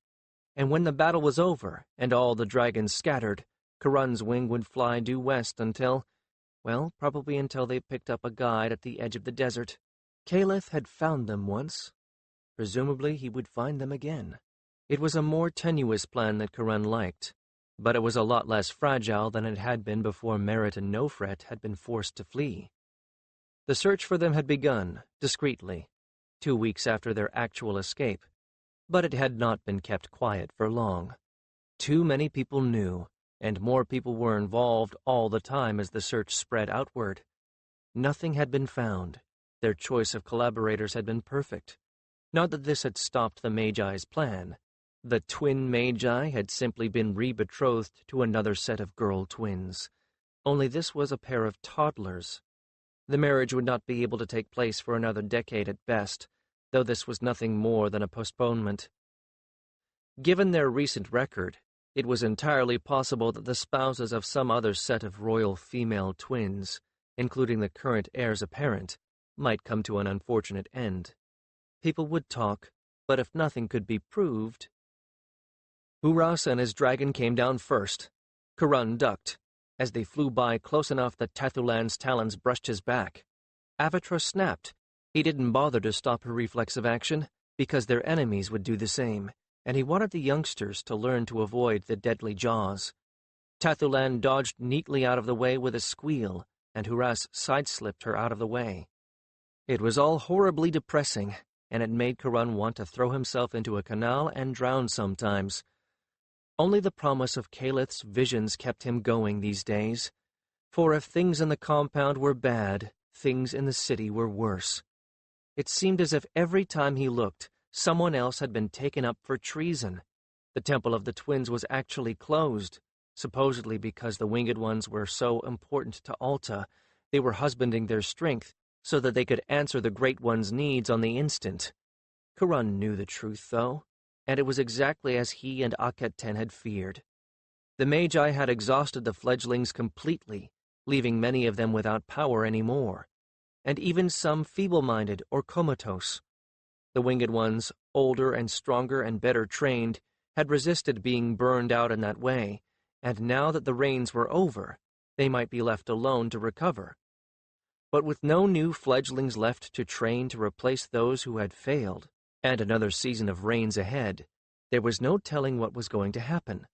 And when the battle was over, and all the dragons scattered, Karun's wing would fly due west until, well, probably until they picked up a guide at the edge of the desert. Caliph had found them once. Presumably he would find them again. It was a more tenuous plan that Karun liked, but it was a lot less fragile than it had been before Merit and Nofret had been forced to flee. The search for them had begun, discreetly, 2 weeks after their actual escape, but it had not been kept quiet for long. Too many people knew, and more people were involved all the time as the search spread outward. Nothing had been found. Their choice of collaborators had been perfect. Not that this had stopped the Magi's plan. The twin Magi had simply been re-betrothed to another set of girl twins. Only this was a pair of toddlers. The marriage would not be able to take place for another decade at best, though this was nothing more than a postponement. Given their recent record, it was entirely possible that the spouses of some other set of royal female twins, including the current heirs apparent, might come to an unfortunate end. People would talk, but if nothing could be proved... Uras and his dragon came down first. Karun ducked. As they flew by close enough that Tathulan's talons brushed his back. Avatra snapped. He didn't bother to stop her reflexive action. because their enemies would do the same, and he wanted the youngsters to learn to avoid the deadly jaws. Tathulan dodged neatly out of the way with a squeal, and Huras sideslipped her out of the way. It was all horribly depressing, and it made Karun want to throw himself into a canal and drown sometimes. Only the promise of Calith's visions kept him going these days, for if things in the compound were bad, things in the city were worse. It seemed as if every time he looked, someone else had been taken up for treason. The Temple of the Twins was actually closed, supposedly because the Winged Ones were so important to Alta. They were husbanding their strength so that they could answer the Great One's needs on the instant. Karun knew the truth, though, and it was exactly as he and Akhet-Ten had feared. The Magi had exhausted the fledglings completely, leaving many of them without power anymore, and even some feeble-minded or comatose. The Winged Ones, older and stronger and better trained, had resisted being burned out in that way, and now that the rains were over, they might be left alone to recover. But with no new fledglings left to train to replace those who had failed, and another season of rains ahead, there was no telling what was going to happen.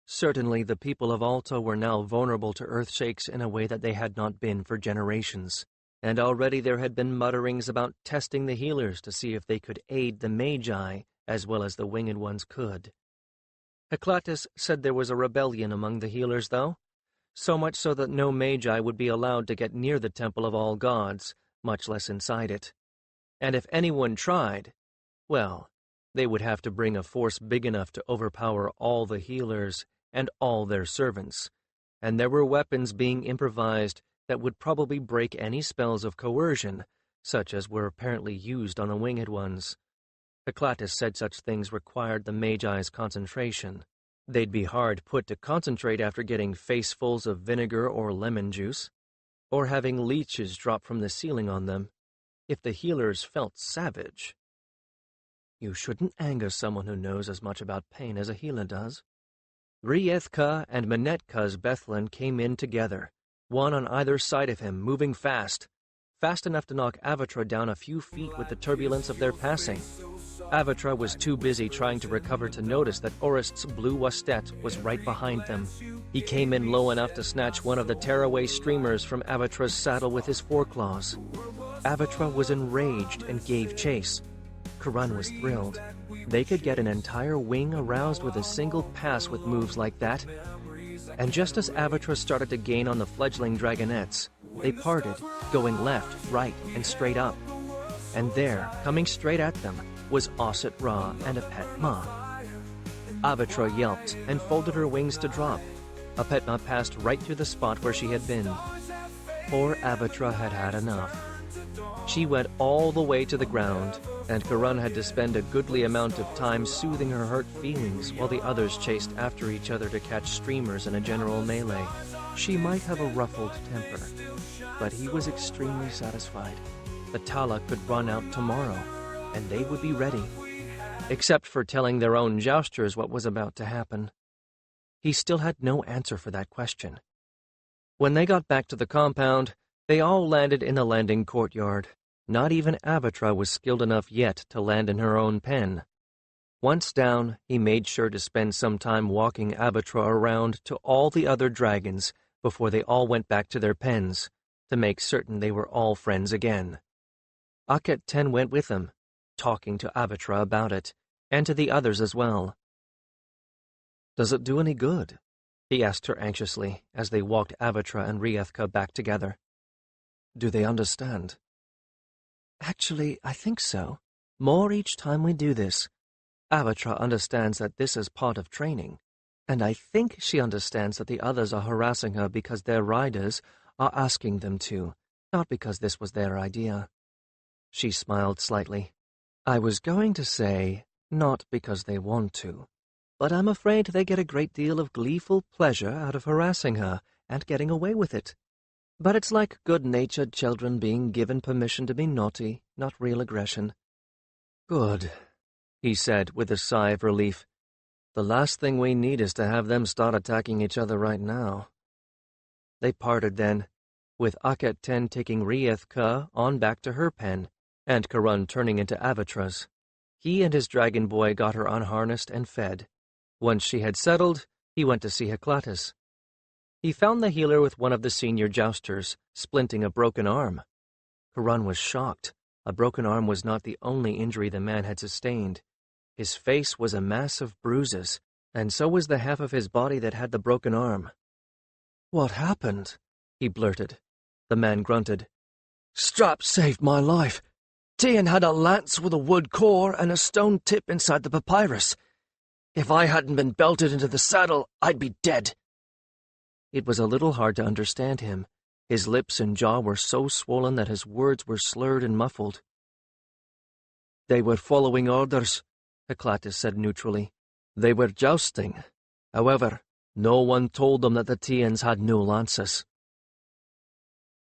Certainly the people of Alta were now vulnerable to earthshakes in a way that they had not been for generations, and already there had been mutterings about testing the healers to see if they could aid the Magi as well as the Winged Ones could. Heclatus said there was a rebellion among the healers, though, so much so that no Magi would be allowed to get near the Temple of All Gods, much less inside it. And if anyone tried, well, they would have to bring a force big enough to overpower all the healers and all their servants, and there were weapons being improvised that would probably break any spells of coercion, such as were apparently used on the Winged Ones. Heclatus said such things required the Magi's concentration. They'd be hard put to concentrate after getting facefuls of vinegar or lemon juice, or having leeches drop from the ceiling on them, if the healers felt savage. You shouldn't anger someone who knows as much about pain as a healer does. Riethka and Manetka's Bethlin came in together, one on either side of him, moving fast enough to knock Avatra down a few feet with the turbulence of their passing. Avatra was too busy trying to recover to notice that Orist's blue wastet was right behind them. He came in low enough to snatch one of the tearaway streamers from Avatra's saddle with his foreclaws. Avatra was enraged and gave chase. Karun was thrilled. They could get an entire wing aroused with a single pass with moves like that. And just as Avatra started to gain on the fledgling dragonettes, they parted, going left, right, and straight up. And there, coming straight at them, was Osset Ra and Apet-Ma. Avatra yelped and folded her wings to drop. Apet-Ma passed right through the spot where she had been. Poor Avatra had had enough. She went all the way to the ground, and Karun had to spend a goodly amount of time soothing her hurt feelings while the others chased after each other to catch streamers in a general melee. She might have a ruffled temper, but he was extremely satisfied. The Tala could run out tomorrow, and they would be ready, except for telling their own jousters what was about to happen. He still had no answer for that question. When they got back to the compound, they all landed in the landing courtyard. Not even Avatra was skilled enough yet to land in her own pen. Once down, he made sure to spend some time walking Avatra around to all the other dragons before they all went back to their pens, to make certain they were all friends again. Akhet-Ten went with them, talking to Avatra about it, and to the others as well. "Does it do any good?" he asked her anxiously as they walked Avatra and Riethka back together. "Do they understand?" "Actually, I think so. More each time we do this. Avatra understands that this is part of training, and I think she understands that the others are harassing her because their riders are asking them to, not because this was their idea." She smiled slightly. "I was going to say, not because they want to, but I'm afraid they get a great deal of gleeful pleasure out of harassing her and getting away with it. But it's like good-natured children being given permission to be naughty, not real aggression." "Good," he said with a sigh of relief. "The last thing we need is to have them start attacking each other right now." They parted then, with Akhet-Ten taking Riethka on back to her pen, and Karun turning into Avatra's. He and his dragon boy got her unharnessed and fed. Once she had settled, he went to see Heclatus. He found the healer with one of the senior jousters, splinting a broken arm. Harun was shocked. A broken arm was not the only injury the man had sustained. His face was a mass of bruises, and so was the half of his body that had the broken arm. "What happened?" he blurted. The man grunted. "Strap saved my life. Tian had a lance with a wood core and a stone tip inside the papyrus. If I hadn't been belted into the saddle, I'd be dead." It was a little hard to understand him. His lips and jaw were so swollen that his words were slurred and muffled. "They were following orders," Heclatus said neutrally. "They were jousting. However, no one told them that the Tians had no lances."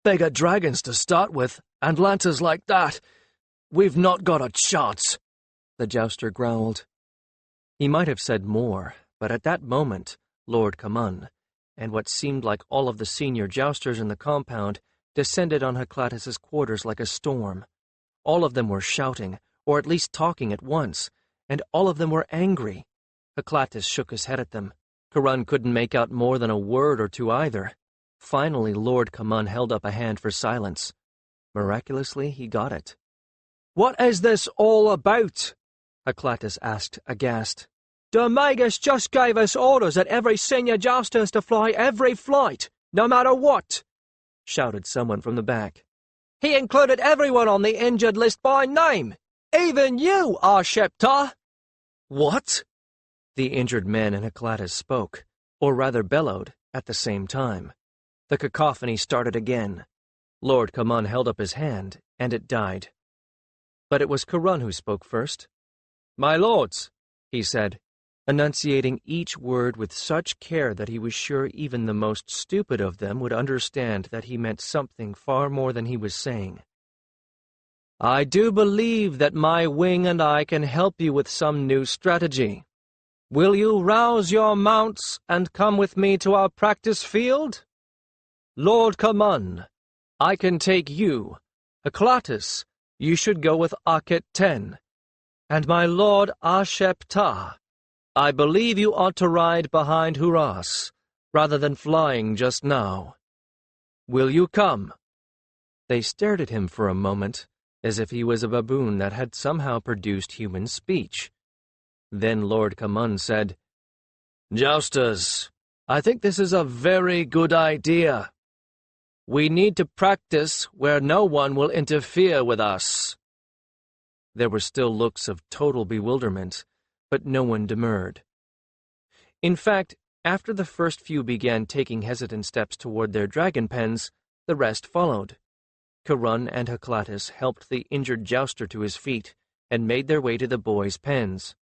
"They got dragons to start with, and lances like that. We've not got a chance," the jouster growled. He might have said more, but at that moment, Lord Kaman, and what seemed like all of the senior jousters in the compound, descended on Heclatus's quarters like a storm. All of them were shouting, or at least talking at once, and all of them were angry. Heclatus shook his head at them. Harun couldn't make out more than a word or two either. Finally, Lord Kaman held up a hand for silence. Miraculously, he got it. "What is this all about?" Heclatus asked, aghast. "The Magus just gave us orders that every senior jouster is to fly every flight, no matter what," shouted someone from the back. "He included everyone on the injured list by name, even you, Arsheptar." "What?" The injured man and Heclatus spoke, or rather bellowed, at the same time. The cacophony started again. Lord Kaman held up his hand, and it died. But it was Karun who spoke first. "My lords," he said, enunciating each word with such care that he was sure even the most stupid of them would understand that he meant something far more than he was saying. "I do believe that my wing and I can help you with some new strategy. Will you rouse your mounts and come with me to our practice field? Lord Kaman, I can take you. Heclatus, you should go with Akhet 10. And my lord Ashep-Ta, I believe you ought to ride behind Huras, rather than flying just now. Will you come?" They stared at him for a moment, as if he was a baboon that had somehow produced human speech. Then Lord Kaman said, "Jousters, I think this is a very good idea. We need to practice where no one will interfere with us." There were still looks of total bewilderment, but no one demurred. In fact, after the first few began taking hesitant steps toward their dragon pens, the rest followed. Karun and Heclatus helped the injured jouster to his feet and made their way to the boys' pens.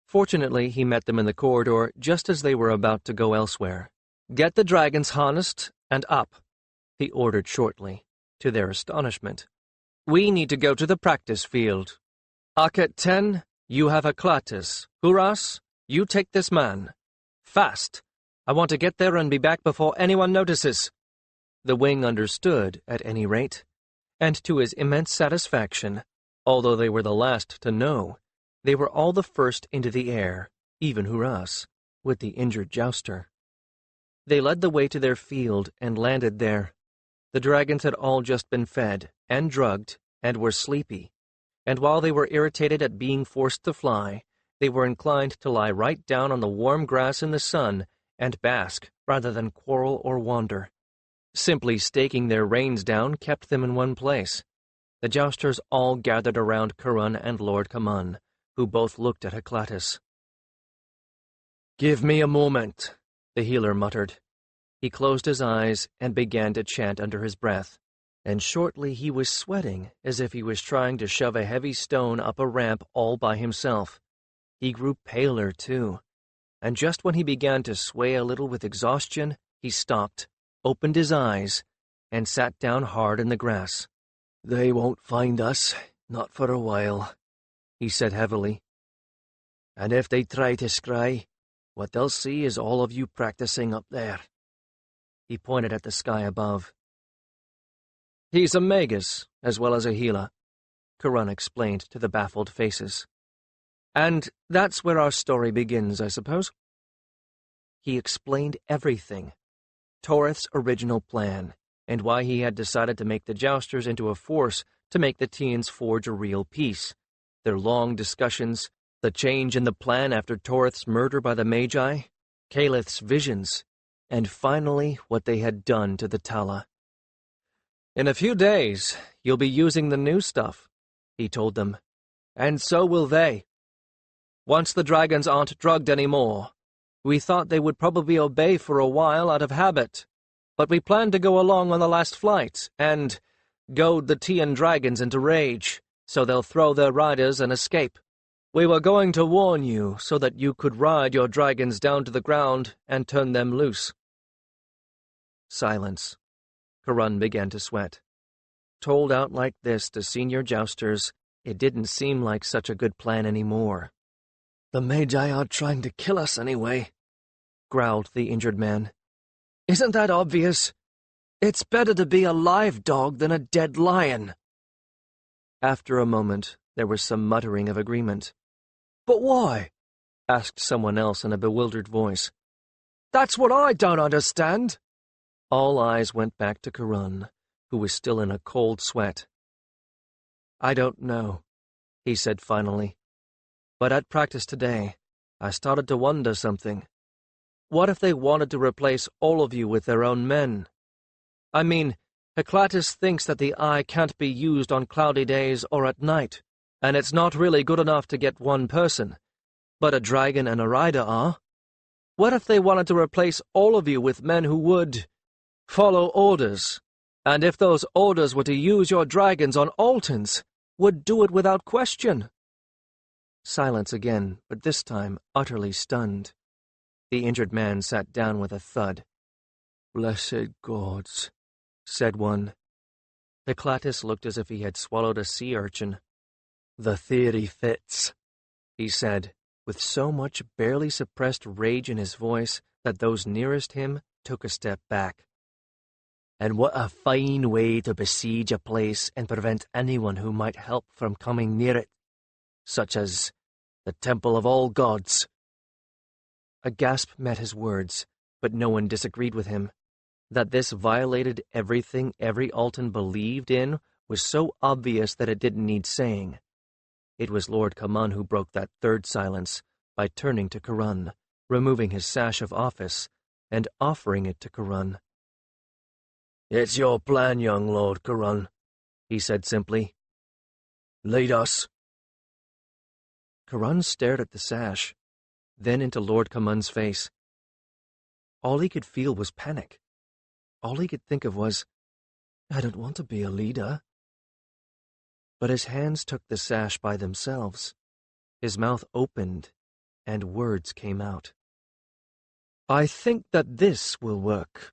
Fortunately, he met them in the corridor just as they were about to go elsewhere. "Get the dragons harnessed and up," he ordered shortly, to their astonishment. "We need to go to the practice field. Akhet 10, you have Heclatus. Huras, you take this man. Fast! I want to get there and be back before anyone notices." The wing understood, at any rate, and to his immense satisfaction, although they were the last to know, they were all the first into the air, even Huras, with the injured jouster. They led the way to their field and landed there. The dragons had all just been fed and drugged and were sleepy, and while they were irritated at being forced to fly, they were inclined to lie right down on the warm grass in the sun and bask rather than quarrel or wander. Simply staking their reins down kept them in one place. The jousters all gathered around Karun and Lord Kaman, who both looked at Heclatus. "Give me a moment," the healer muttered. He closed his eyes and began to chant under his breath, and shortly he was sweating as if he was trying to shove a heavy stone up a ramp all by himself. He grew paler, too, and just when he began to sway a little with exhaustion, he stopped, opened his eyes, and sat down hard in the grass. "They won't find us, not for a while," he said heavily. "And if they try to scry, what they'll see is all of you practicing up there." He pointed at the sky above. "He's a magus, as well as a healer," Karun explained to the baffled faces. And that's where our story begins, I suppose. He explained everything, Torith's original plan, and why he had decided to make the Jousters into a force to make the teens forge a real peace, their long discussions, the change in the plan after Torith's murder by the Magi, Calith's visions, and finally what they had done to the Tala. In a few days, you'll be using the new stuff, he told them, and so will they. Once the dragons aren't drugged anymore, we thought they would probably obey for a while out of habit, but we planned to go along on the last flight and goad the Tian dragons into rage, so they'll throw their riders and escape. We were going to warn you so that you could ride your dragons down to the ground and turn them loose. Silence. Karun began to sweat. Told out like this to senior jousters, it didn't seem like such a good plan anymore. The Magi are trying to kill us anyway, growled the injured man. Isn't that obvious? It's better to be a live dog than a dead lion. After a moment, there was some muttering of agreement. But why? Asked someone else in a bewildered voice. That's what I don't understand. All eyes went back to Karun, who was still in a cold sweat. I don't know, he said finally. But at practice today, I started to wonder something. What if they wanted to replace all of you with their own men? I mean, Heclatus thinks that the eye can't be used on cloudy days or at night, and it's not really good enough to get one person, but a dragon and a rider are. What if they wanted to replace all of you with men who would follow orders, and if those orders were to use your dragons on Altans, would do it without question? Silence again, but this time utterly stunned. The injured man sat down with a thud. Blessed gods, said one. Heclatus looked as if he had swallowed a sea urchin. The theory fits, he said, with so much barely suppressed rage in his voice that those nearest him took a step back. And what a fine way to besiege a place and prevent anyone who might help from coming near it, such as the Temple of all Gods. A gasp met his words, but no one disagreed with him. That this violated everything every Altan believed in was so obvious that it didn't need saying. It was Lord Kaman who broke that third silence by turning to Karun, removing his sash of office, and offering it to Karun. It's your plan, young Lord Karun, he said simply. Lead us. Karun stared at the sash, then into Lord Kaman's face. All he could feel was panic. All he could think of was, I don't want to be a leader. But his hands took the sash by themselves. His mouth opened, and words came out. I think that this will work.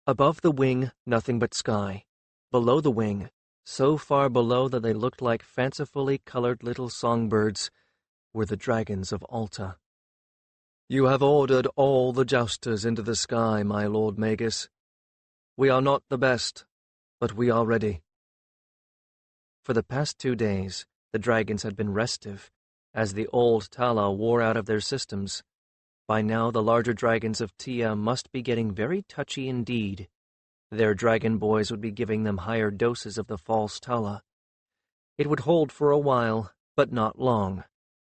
Above the wing, nothing but sky. Below the wing, so far below that they looked like fancifully colored little songbirds, were the dragons of Alta. You have ordered all the jousters into the sky, my Lord Magus. We are not the best, but we are ready. For the past 2 days, the dragons had been restive, as the old Tala wore out of their systems. By now the larger dragons of Tia must be getting very touchy indeed. Their dragon boys would be giving them higher doses of the false Tala. It would hold for a while, but not long.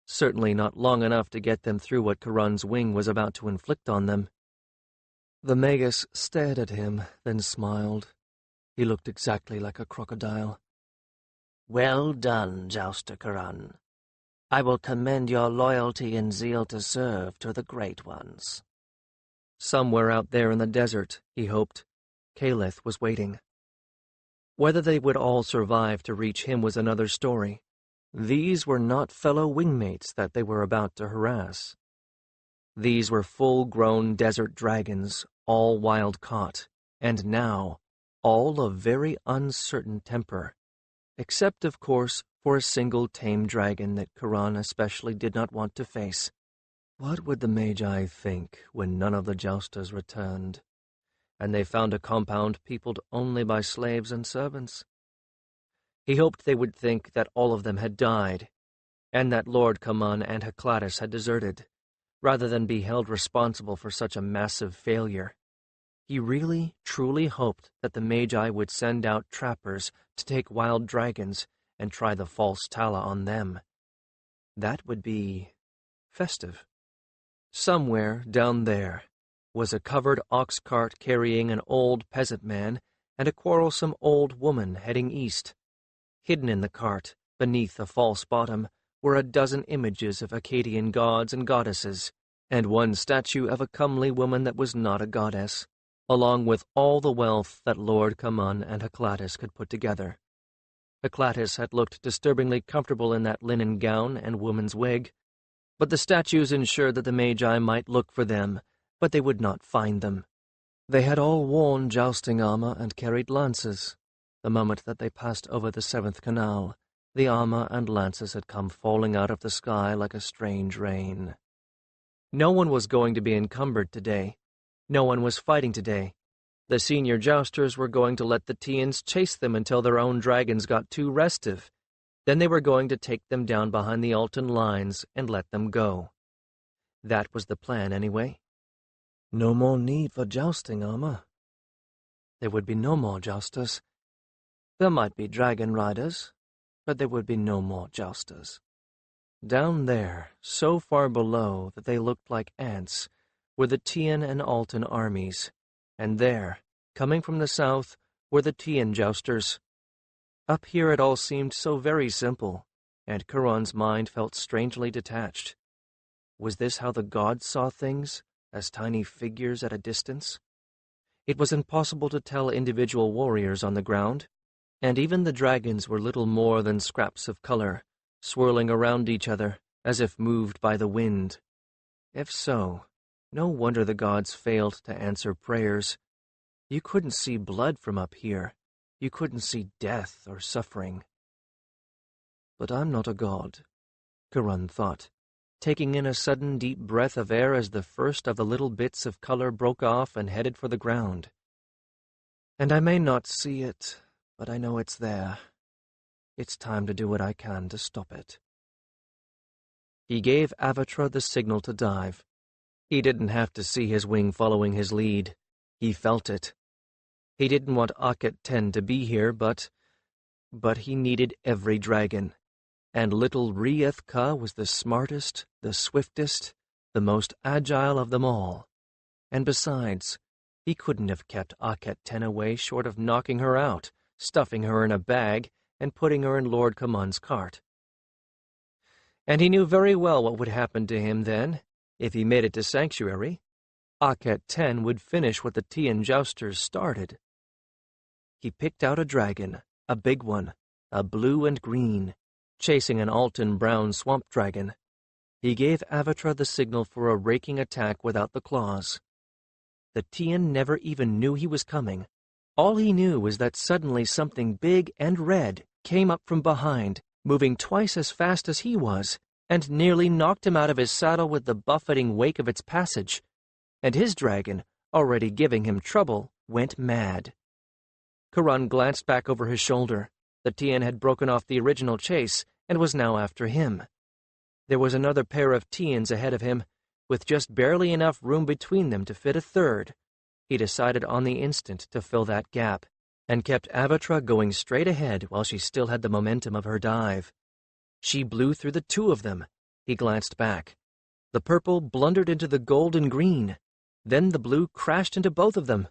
Certainly not long enough to get them through what Karun's wing was about to inflict on them. The Magus stared at him, then smiled. He looked exactly like a crocodile. Well done, Jouster Karun. I will commend your loyalty and zeal to serve to the Great Ones. Somewhere out there in the desert, he hoped, Calith was waiting. Whether they would all survive to reach him was another story. These were not fellow wingmates that they were about to harass. These were full-grown desert dragons, all wild-caught, and now, all of very uncertain temper, except, of course, for a single tame dragon that Karun especially did not want to face. What would the Magi think when none of the jousters returned, and they found a compound peopled only by slaves and servants? He hoped they would think that all of them had died, and that Lord Kaman and Heclatus had deserted, rather than be held responsible for such a massive failure. He really, truly hoped that the Magi would send out trappers to take wild dragons and try the false Tala on them. That would be festive. Somewhere down there was a covered ox cart carrying an old peasant man and a quarrelsome old woman heading east. Hidden in the cart, beneath a false bottom, were a dozen images of Akkadian gods and goddesses, and one statue of a comely woman that was not a goddess, along with all the wealth that Lord Kaman and Heclatus could put together. Heclatus had looked disturbingly comfortable in that linen gown and woman's wig, but the statues ensured that the Magi might look for them, but they would not find them. They had all worn jousting armor and carried lances. The moment that they passed over the 7th Canal, the armor and lances had come falling out of the sky like a strange rain. No one was going to be encumbered today. No one was fighting today. The senior jousters were going to let the Tians chase them until their own dragons got too restive. Then they were going to take them down behind the Altan lines and let them go. That was the plan, anyway. No more need for jousting armor. There would be no more jousters. There might be dragon riders, but there would be no more jousters. Down there, so far below that they looked like ants, were the Tian and Altan armies, and there, coming from the south, were the Tian jousters. Up here it all seemed so very simple, and Charon's mind felt strangely detached. Was this how the gods saw things, as tiny figures at a distance? It was impossible to tell individual warriors on the ground, and even the dragons were little more than scraps of color, swirling around each other, as if moved by the wind. If so, no wonder the gods failed to answer prayers. You couldn't see blood from up here. You couldn't see death or suffering. But I'm not a god, Charon thought, taking in a sudden deep breath of air as the first of the little bits of color broke off and headed for the ground. And I may not see it, but I know it's there. It's time to do what I can to stop it. He gave Avatra the signal to dive. He didn't have to see his wing following his lead. He felt it. He didn't want Akhet 10 to be here, but he needed every dragon. And little Rieth-Ka was the smartest, the swiftest, the most agile of them all. And besides, he couldn't have kept Akhet 10 away short of knocking her out, stuffing her in a bag, and putting her in Lord Kaman's cart. And he knew very well what would happen to him then, if he made it to Sanctuary. Akhet 10 would finish what the Tian jousters started. He picked out a dragon, a big one, a blue and green, chasing an Altan brown swamp dragon. He gave Avatra the signal for a raking attack without the claws. The Tian never even knew he was coming. All he knew was that suddenly something big and red came up from behind, moving twice as fast as he was, and nearly knocked him out of his saddle with the buffeting wake of its passage. And his dragon, already giving him trouble, went mad. Charon glanced back over his shoulder. The Tian had broken off the original chase and was now after him. There was another pair of Tians ahead of him, with just barely enough room between them to fit a third. He decided on the instant to fill that gap, and kept Avatra going straight ahead while she still had the momentum of her dive. She blew through the two of them. He glanced back. The purple blundered into the gold and green. Then the blue crashed into both of them.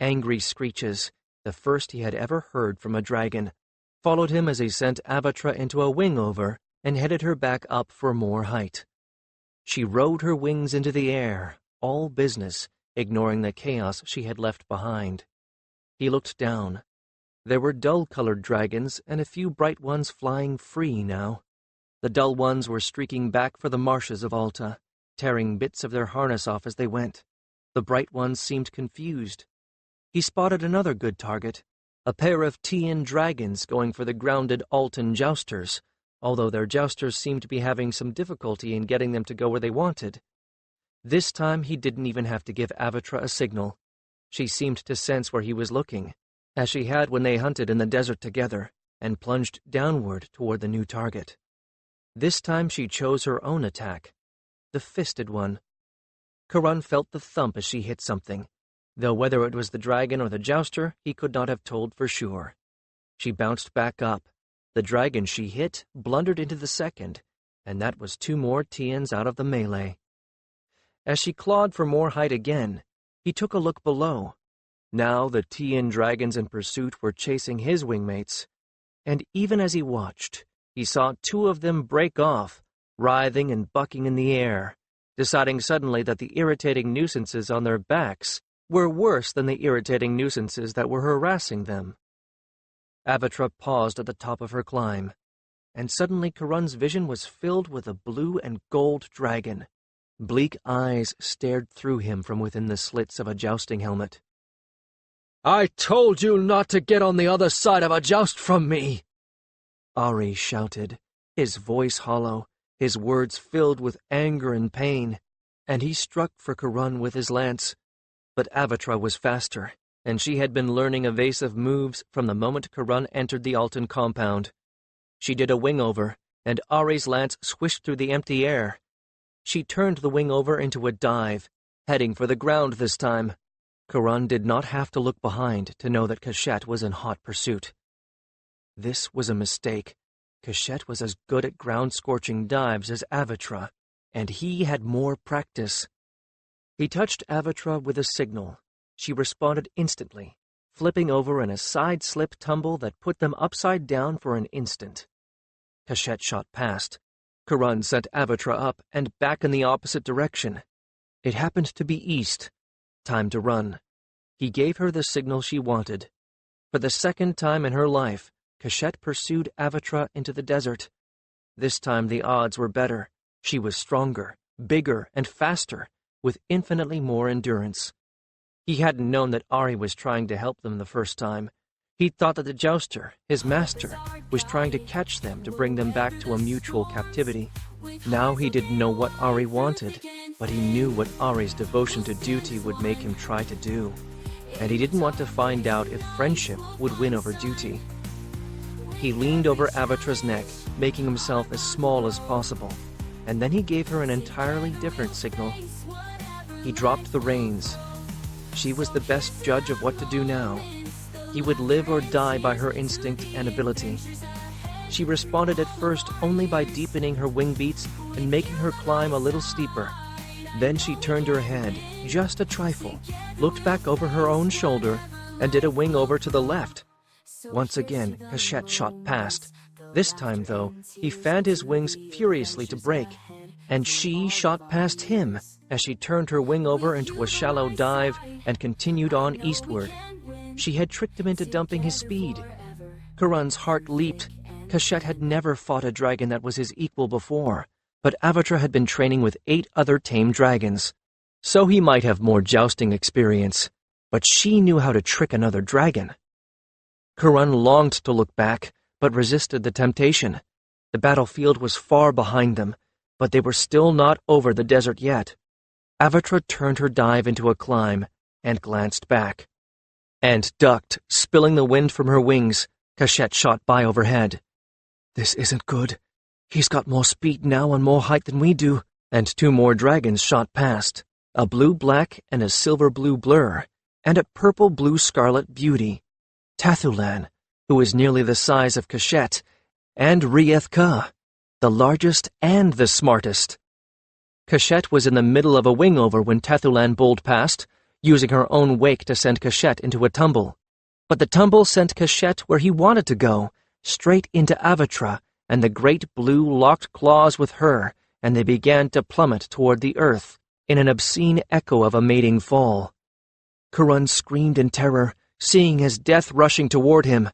Angry screeches, the first he had ever heard from a dragon, followed him as he sent Avatra into a wing-over and headed her back up for more height. She rode her wings into the air, all business, ignoring the chaos she had left behind. He looked down. There were dull-colored dragons and a few bright ones flying free now. The dull ones were streaking back for the marshes of Alta, tearing bits of their harness off as they went. The bright ones seemed confused. He spotted another good target, a pair of Tian dragons going for the grounded Altan jousters, although their jousters seemed to be having some difficulty in getting them to go where they wanted. This time he didn't even have to give Avatra a signal. She seemed to sense where he was looking, as she had when they hunted in the desert together, and plunged downward toward the new target. This time she chose her own attack, the fisted one. Karun felt the thump as she hit something, though whether it was the dragon or the jouster, he could not have told for sure. She bounced back up. The dragon she hit blundered into the second, and that was 2 more Tians out of the melee. As she clawed for more height again, he took a look below. Now the Tian dragons in pursuit were chasing his wingmates, and even as he watched, he saw 2 of them break off, writhing and bucking in the air, deciding suddenly that the irritating nuisances on their backs were worse than the irritating nuisances that were harassing them. Avatra paused at the top of her climb, and suddenly Karun's vision was filled with a blue and gold dragon. Bleak eyes stared through him from within the slits of a jousting helmet. "I told you not to get on the other side of a joust from me!" Ari shouted, his voice hollow, his words filled with anger and pain, and he struck for Karun with his lance. But Avatra was faster, and she had been learning evasive moves from the moment Karun entered the Altan compound. She did a wing-over, and Ari's lance swished through the empty air. She turned the wing-over into a dive, heading for the ground this time. Karun did not have to look behind to know that Kashet was in hot pursuit. This was a mistake. Kashet was as good at ground-scorching dives as Avatra, and he had more practice. He touched Avatra with a signal. She responded instantly, flipping over in a side-slip tumble that put them upside down for an instant. Kashet shot past. Karun sent Avatra up and back in the opposite direction. It happened to be east. Time to run. He gave her the signal she wanted. For the second time in her life, Kashet pursued Avatra into the desert. This time the odds were better. She was stronger, bigger, and faster, with infinitely more endurance. He hadn't known that Ari was trying to help them the first time. He'd thought that the jouster, his master, was trying to catch them to bring them back to a mutual captivity. Now he didn't know what Ari wanted, but he knew what Ari's devotion to duty would make him try to do. And he didn't want to find out if friendship would win over duty. He leaned over Avatra's neck, making himself as small as possible, and then he gave her an entirely different signal. He dropped the reins. She was the best judge of what to do now. He would live or die by her instinct and ability. She responded at first only by deepening her wing beats and making her climb a little steeper. Then she turned her head, just a trifle, looked back over her own shoulder, and did a wing over to the left. Once again, Kashet shot past. This time, though, he fanned his wings furiously to break, and she shot past him as she turned her wing over into a shallow dive and continued on eastward. She had tricked him into dumping his speed. Karun's heart leaped. Kashet had never fought a dragon that was his equal before, but Avatra had been training with 8 other tame dragons. So he might have more jousting experience, but she knew how to trick another dragon. Karun longed to look back, but resisted the temptation. The battlefield was far behind them, but they were still not over the desert yet. Avatra turned her dive into a climb and glanced back. And ducked, spilling the wind from her wings. Kashet shot by overhead. "This isn't good. He's got more speed now and more height than we do." And 2 more dragons shot past, a blue-black and a silver-blue blur, and a purple-blue-scarlet beauty. Tathulan, who was nearly the size of Kashet, and Rieth-Ka, the largest and the smartest. Kashet was in the middle of a wing-over when Tathulan bowled past, using her own wake to send Kashet into a tumble. But the tumble sent Kashet where he wanted to go, straight into Avatra, and the great blue locked claws with her, and they began to plummet toward the earth, in an obscene echo of a mating fall. Karun screamed in terror, seeing his death rushing toward him.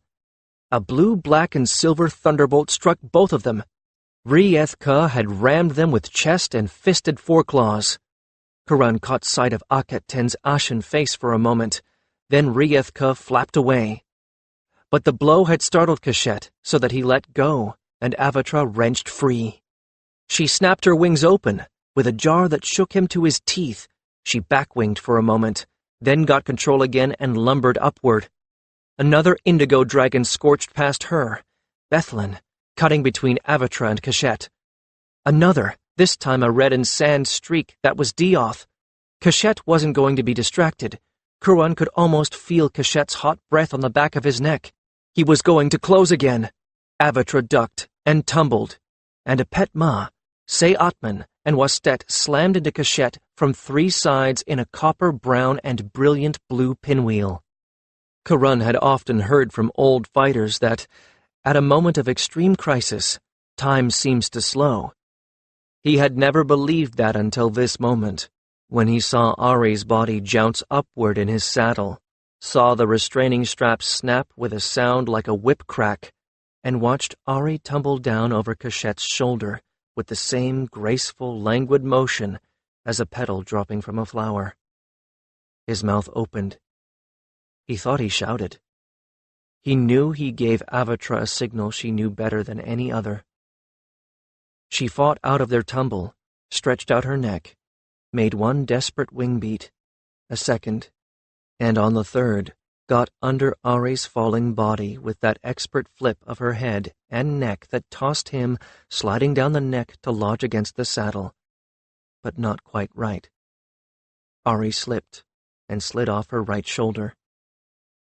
A blue, black, and silver thunderbolt struck both of them. Rieth-Ka had rammed them with chest and fisted foreclaws. Karun caught sight of Akhet-Ten's ashen face for a moment, then Rieth-Ka flapped away. But the blow had startled Kashet, so that he let go, and Avatra wrenched free. She snapped her wings open. With a jar that shook him to his teeth, she back-winged for a moment, then got control again and lumbered upward. Another indigo dragon scorched past her, Bethlin, cutting between Avatra and Kashet. Another, this time a red and sand streak that was Dioth. Cachette wasn't going to be distracted. Kurun could almost feel Cachette's hot breath on the back of his neck. He was going to close again. Avatra ducked and tumbled, and a pet ma, Say Atman, and Wastet slammed into Cachette from 3 sides in a copper brown and brilliant blue pinwheel. Kurun had often heard from old fighters that, at a moment of extreme crisis, time seems to slow. He had never believed that until this moment, when he saw Ari's body jounce upward in his saddle, saw the restraining straps snap with a sound like a whip crack, and watched Ari tumble down over Cachette's shoulder with the same graceful, languid motion as a petal dropping from a flower. His mouth opened. He thought he shouted. He knew he gave Avatra a signal she knew better than any other. She fought out of their tumble, stretched out her neck, made one desperate wing beat, a second, and on the third, got under Ari's falling body with that expert flip of her head and neck that tossed him sliding down the neck to lodge against the saddle, but not quite right. Ari slipped and slid off her right shoulder.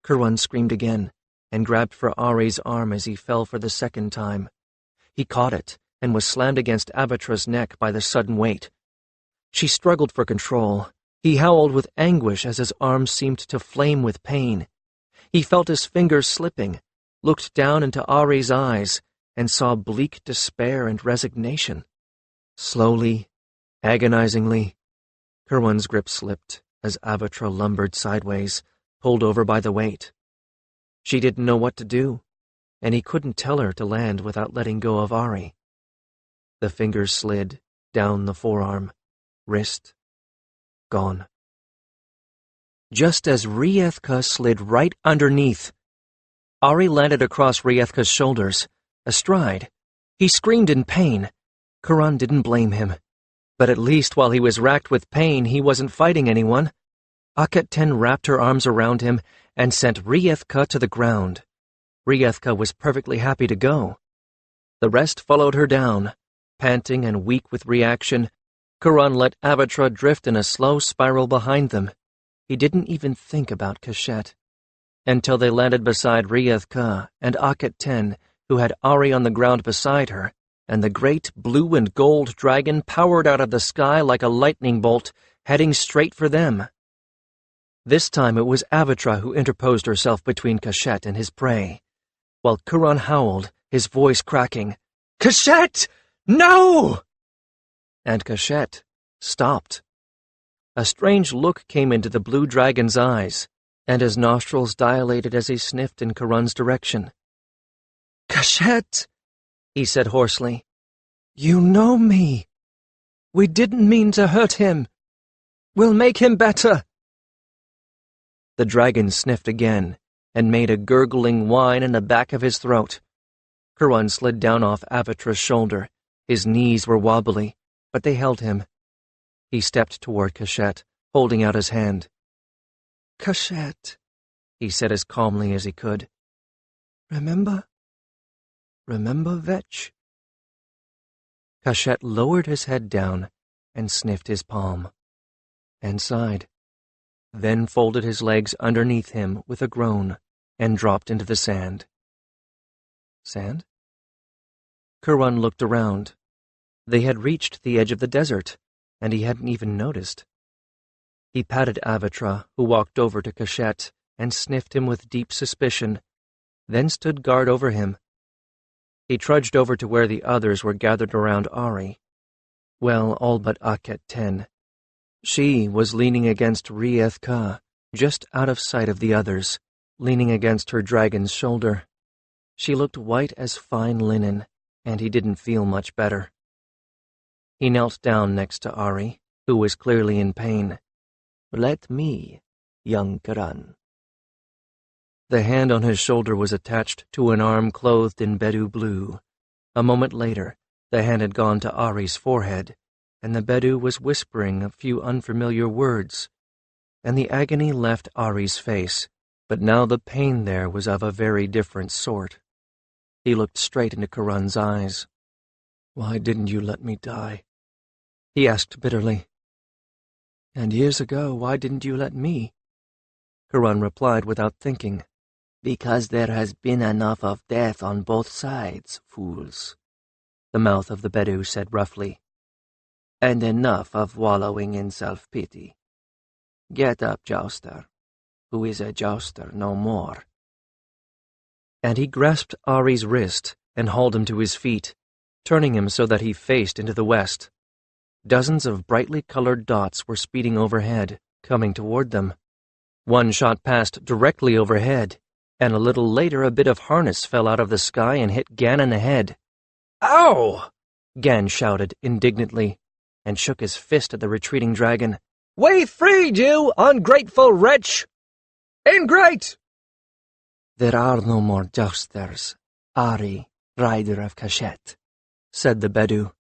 Kurun screamed again and grabbed for Ari's arm as he fell for the second time. He caught it and was slammed against Avatra's neck by the sudden weight. She struggled for control. He howled with anguish as his arms seemed to flame with pain. He felt his fingers slipping, looked down into Ari's eyes, and saw bleak despair and resignation. Slowly, agonizingly, Kurun's grip slipped as Avatra lumbered sideways, pulled over by the weight. She didn't know what to do, and he couldn't tell her to land without letting go of Ari. The fingers slid down the forearm, wrist, gone. Just as Ryethka slid right underneath, Ari landed across Ryethka's shoulders, astride. He screamed in pain. Kurun didn't blame him. But at least while he was racked with pain, he wasn't fighting anyone. Akhet-Ten wrapped her arms around him and sent Ryethka to the ground. Ryethka was perfectly happy to go. The rest followed her down. Panting and weak with reaction, Kurun let Avatra drift in a slow spiral behind them. He didn't even think about Cachette. Until they landed beside Ryethka and Akhet-Ten, who had Ari on the ground beside her, and the great blue and gold dragon powered out of the sky like a lightning bolt, heading straight for them. This time it was Avatra who interposed herself between Cachette and his prey, while Kurun howled, his voice cracking, "Cachette! No!" And Cachette stopped. A strange look came into the blue dragon's eyes, and his nostrils dilated as he sniffed in Kurun's direction. "Cachette," he said hoarsely, "you know me. We didn't mean to hurt him. We'll make him better." The dragon sniffed again and made a gurgling whine in the back of his throat. Kurun slid down off Avatra's shoulder. His knees were wobbly, but they held him. He stepped toward Cachette, holding out his hand. "Cachette," he said as calmly as he could. "Remember? Remember Vetch?" Cachette lowered his head down and sniffed his palm, and sighed, then folded his legs underneath him with a groan and dropped into the sand. Sand? Kurun looked around. They had reached the edge of the desert, and he hadn't even noticed. He patted Avatra, who walked over to Cachette and sniffed him with deep suspicion, then stood guard over him. He trudged over to where the others were gathered around Ari. Well, all but Akhet-Ten. She was leaning against Ryethka, just out of sight of the others, leaning against her dragon's shoulder. She looked white as fine linen, and he didn't feel much better. He knelt down next to Ari, who was clearly in pain. "Let me, young Kurun." The hand on his shoulder was attached to an arm clothed in Bedu blue. A moment later, the hand had gone to Ari's forehead, and the Bedu was whispering a few unfamiliar words, and the agony left Ari's face, but now the pain there was of a very different sort. He looked straight into Kurun's eyes. Why didn't you let me die? He asked bitterly. And years ago, why didn't you let me? Karan replied without thinking. Because there has been enough of death on both sides, fools, the mouth of the Bedou said roughly. And enough of wallowing in self-pity. Get up, jouster, who is a jouster no more. And he grasped Ari's wrist and hauled him to his feet, turning him so that he faced into the west. Dozens of brightly colored dots were speeding overhead, coming toward them. One shot passed directly overhead, and a little later a bit of harness fell out of the sky and hit Gan in the head. Ow! Gan shouted indignantly, and shook his fist at the retreating dragon. We freed you, ungrateful wretch! Ingrate! There are no more jousters, Ari, rider of Cachet, said the Bedou.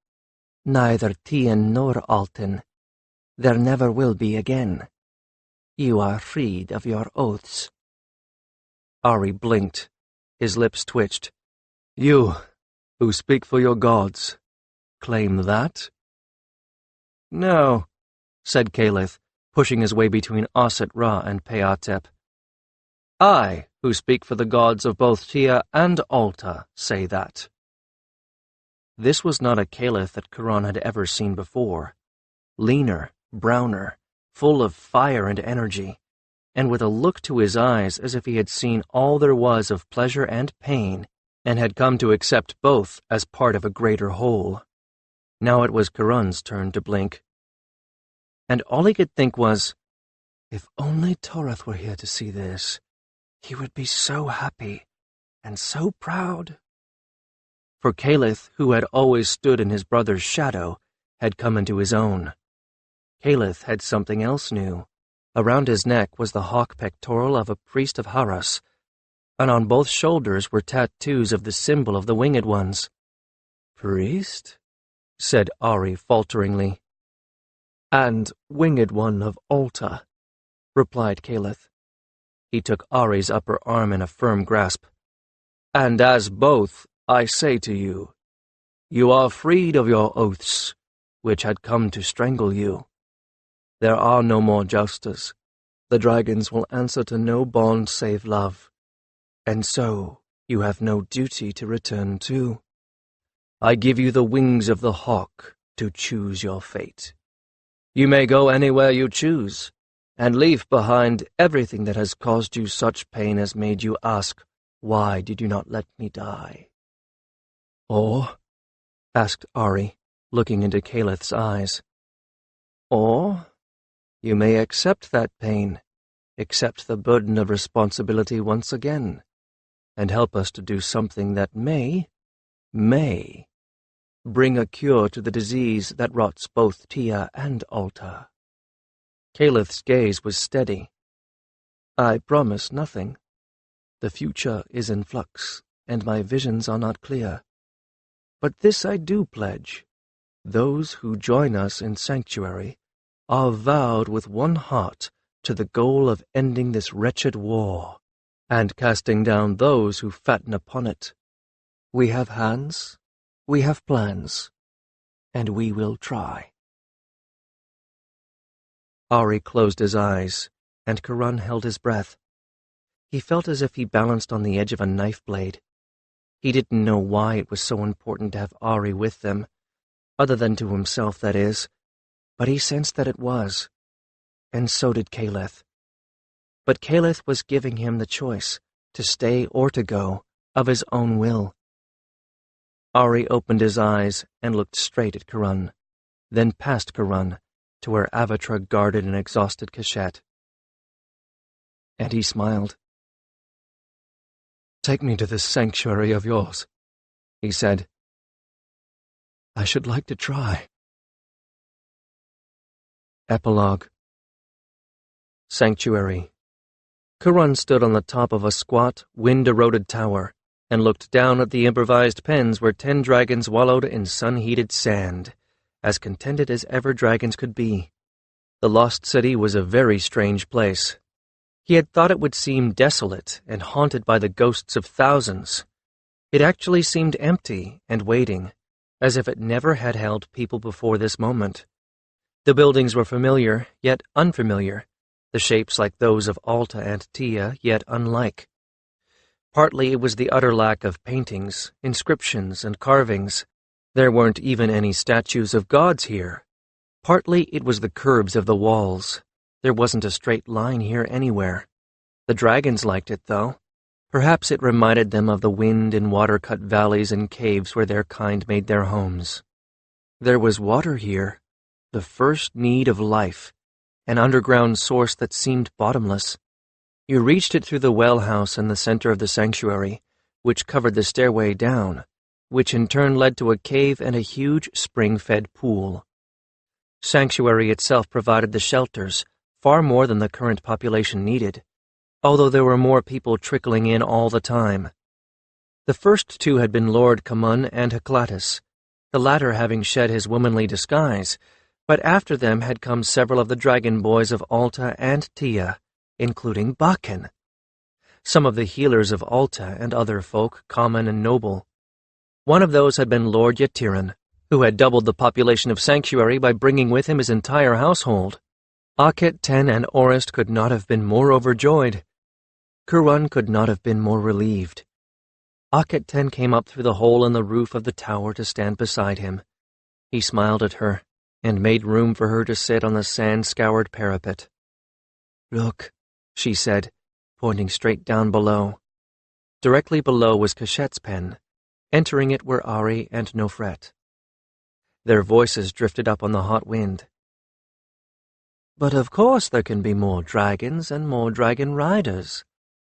Neither Tien nor Alten. There never will be again. You are freed of your oaths. Ari blinked. His lips twitched. You, who speak for your gods, claim that? No, said Caliph, pushing his way between Aset Ra and Peatep. I, who speak for the gods of both Tia and Alta, say that. This was not a Caliph that Karan had ever seen before. Leaner, browner, full of fire and energy, and with a look to his eyes as if he had seen all there was of pleasure and pain, and had come to accept both as part of a greater whole. Now it was Karan's turn to blink. And all he could think was, if only Toreth were here to see this, he would be so happy and so proud. For Caliph, who had always stood in his brother's shadow, had come into his own. Caliph had something else new. Around his neck was the hawk pectoral of a priest of Haras, and on both shoulders were tattoos of the symbol of the Winged Ones. Priest? Said Ari falteringly. And Winged One of Alta, replied Caliph. He took Ari's upper arm in a firm grasp. And as both, I say to you, you are freed of your oaths, which had come to strangle you. There are no more jousters. The dragons will answer to no bond save love, and so you have no duty to return to. I give you the wings of the hawk to choose your fate. You may go anywhere you choose, and leave behind everything that has caused you such pain as made you ask, why did you not let me die? Or, asked Ari, looking into Calith's eyes, or you may accept that pain, accept the burden of responsibility once again, and help us to do something that may bring a cure to the disease that rots both Tia and Alta. Calith's gaze was steady. I promise nothing. The future is in flux, and my visions are not clear. But this I do pledge. Those who join us in sanctuary are vowed with one heart to the goal of ending this wretched war, and casting down those who fatten upon it. We have hands, we have plans, and we will try. Ari closed his eyes, and Karan held his breath. He felt as if he balanced on the edge of a knife blade. He didn't know why it was so important to have Ari with them, other than to himself, that is, but he sensed that it was, and so did Caliph. But Caliph was giving him the choice, to stay or to go, of his own will. Ari opened his eyes and looked straight at Karan, then past Karan, to where Avatra guarded an exhausted Cachet. And he smiled. Take me to this sanctuary of yours, he said. I should like to try. Epilogue. Sanctuary. Karan stood on the top of a squat, wind-eroded tower and looked down at the improvised pens where 10 dragons wallowed in sun-heated sand, as contented as ever dragons could be. The lost city was a very strange place. He had thought it would seem desolate and haunted by the ghosts of thousands. It actually seemed empty and waiting, as if it never had held people before this moment. The buildings were familiar, yet unfamiliar, the shapes like those of Alta and Tia, yet unlike. Partly it was the utter lack of paintings, inscriptions, and carvings. There weren't even any statues of gods here. Partly it was the curves of the walls. There wasn't a straight line here anywhere. The dragons liked it, though. Perhaps it reminded them of the wind in water-cut valleys and caves where their kind made their homes. There was water here, the first need of life, an underground source that seemed bottomless. You reached it through the well house in the center of the sanctuary, which covered the stairway down, which in turn led to a cave and a huge spring-fed pool. Sanctuary itself provided the shelters, far more than the current population needed, although there were more people trickling in all the time. The first two had been Lord Kamun and Heklatus, the latter having shed his womanly disguise, but after them had come several of the dragon boys of Alta and Tia, including Bakken. Some of the healers of Alta and other folk, common and noble. One of those had been Lord Yatiran, who had doubled the population of Sanctuary by bringing with him his entire household. Akhet Ten and Orist could not have been more overjoyed. Kurun could not have been more relieved. Akhet Ten came up through the hole in the roof of the tower to stand beside him. He smiled at her, and made room for her to sit on the sand-scoured parapet. "Look," she said, pointing straight down below. Directly below was Cachette's pen. Entering it were Ari and Nofret. Their voices drifted up on the hot wind. "But of course there can be more dragons and more dragon riders,"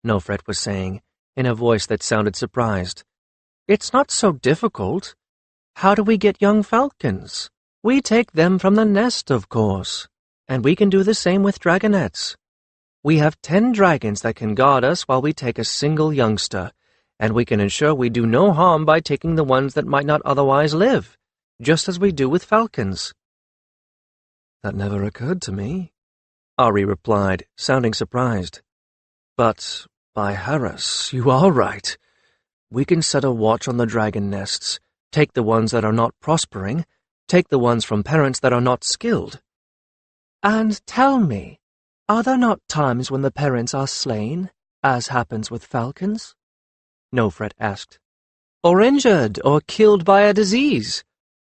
Nofret was saying, in a voice that sounded surprised. "It's not so difficult. How do we get young falcons? We take them from the nest, of course, and we can do the same with dragonettes. We have 10 dragons that can guard us while we take a single youngster, and we can ensure we do no harm by taking the ones that might not otherwise live, just as we do with falcons." "That never occurred to me," Ari replied, sounding surprised. "But, by Harris, you are right. We can set a watch on the dragon nests, take the ones that are not prospering, take the ones from parents that are not skilled." "And tell me, are there not times when the parents are slain, as happens with falcons?" Nofret asked. "Or injured, or killed by a disease?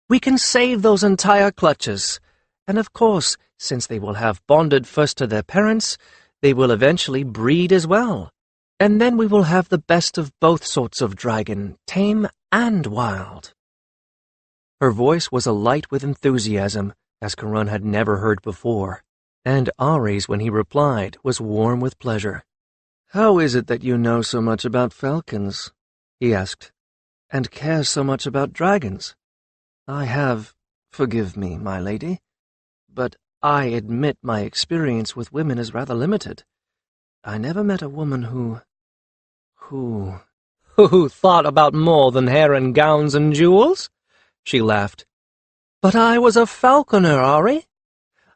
We can save those entire clutches. And of course, since they will have bonded first to their parents, they will eventually breed as well. And then we will have the best of both sorts of dragon, tame and wild." Her voice was alight with enthusiasm, as Kurun had never heard before, and Ari's, when he replied, was warm with pleasure. "How is it that you know so much about falcons?" he asked, "and care so much about dragons? I have, forgive me, my lady, but I admit my experience with women is rather limited. I never met a woman who thought about more than hair and gowns and jewels?" She laughed. "But I was a falconer, Ari.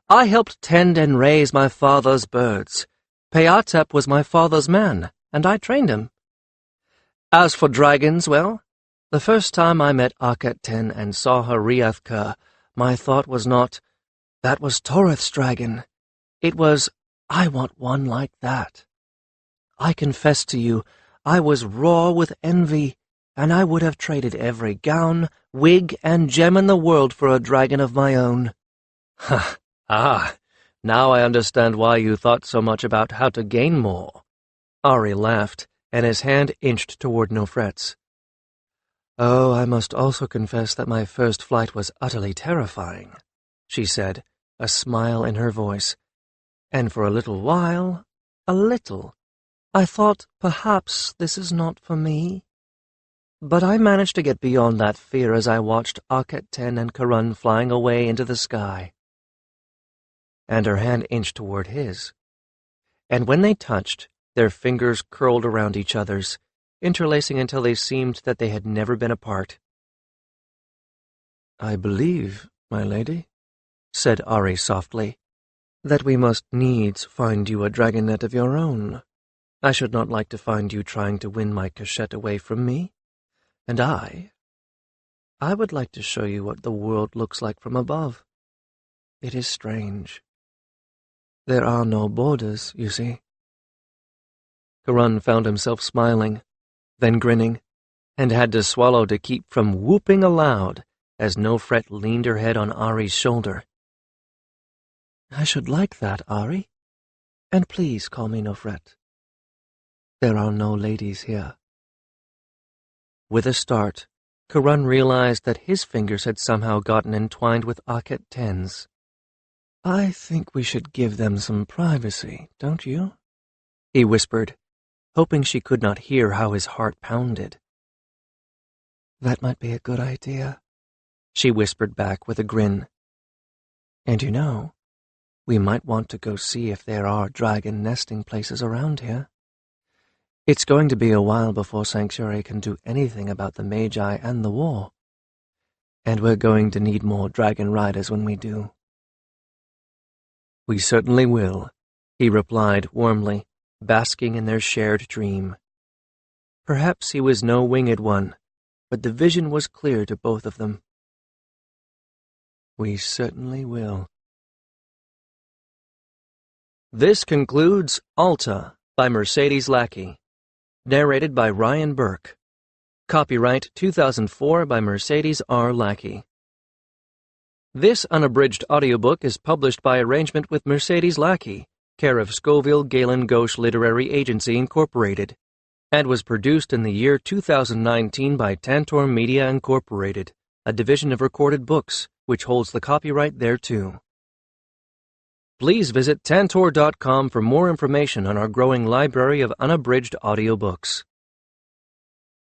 I helped tend and raise my father's birds. Peyatep was my father's man, and I trained him. As for dragons, well, the first time I met Akhet Ten and saw her Riathka, my thought was not, 'That was Toreth's dragon.' It was, 'I want one like that.' I confess to you, I was raw with envy, and I would have traded every gown, wig, and gem in the world for a dragon of my own." "Ha! Ah! Now I understand why you thought so much about how to gain more." Ari laughed, and his hand inched toward Nofret's. "Oh, I must also confess that my first flight was utterly terrifying," she said, a smile in her voice. "And for a little while, I thought perhaps this is not for me. But I managed to get beyond that fear as I watched Akhet Ten and Kurun flying away into the sky." And her hand inched toward his. And when they touched, their fingers curled around each other's, interlacing until they seemed that they had never been apart. "I believe, my lady," said Ari softly, "that we must needs find you a dragonet of your own. I should not like to find you trying to win my Cachette away from me. And I I would like to show you what the world looks like from above. It is strange. There are no borders, you see. Karun found himself smiling, then grinning, and had to swallow to keep from whooping aloud as Nofret leaned her head on Ari's shoulder. I should like that, Ari. And please call me Nofret. There are no ladies here. With a start, Karun realized that his fingers had somehow gotten entwined with Akhet Ten's. I think we should give them some privacy, don't you? He whispered, hoping she could not hear how his heart pounded. That might be a good idea, she whispered back with a grin. And you know, we might want to go see if there are dragon nesting places around here. It's going to be a while before Sanctuary can do anything about the Magi and the war. And we're going to need more dragon riders when we do. We certainly will, he replied warmly, basking in their shared dream. Perhaps he was no winged one, but the vision was clear to both of them. We certainly will. This concludes Alta by Mercedes Lackey. Narrated by Ryan Burke. Copyright 2004 by Mercedes R. Lackey. This unabridged audiobook is published by arrangement with Mercedes Lackey, care of Scoville Galen Gauche Literary Agency, Incorporated, and was produced in the year 2019 by Tantor Media, Incorporated, a division of Recorded Books, which holds the copyright thereto. Please visit tantor.com for more information on our growing library of unabridged audiobooks.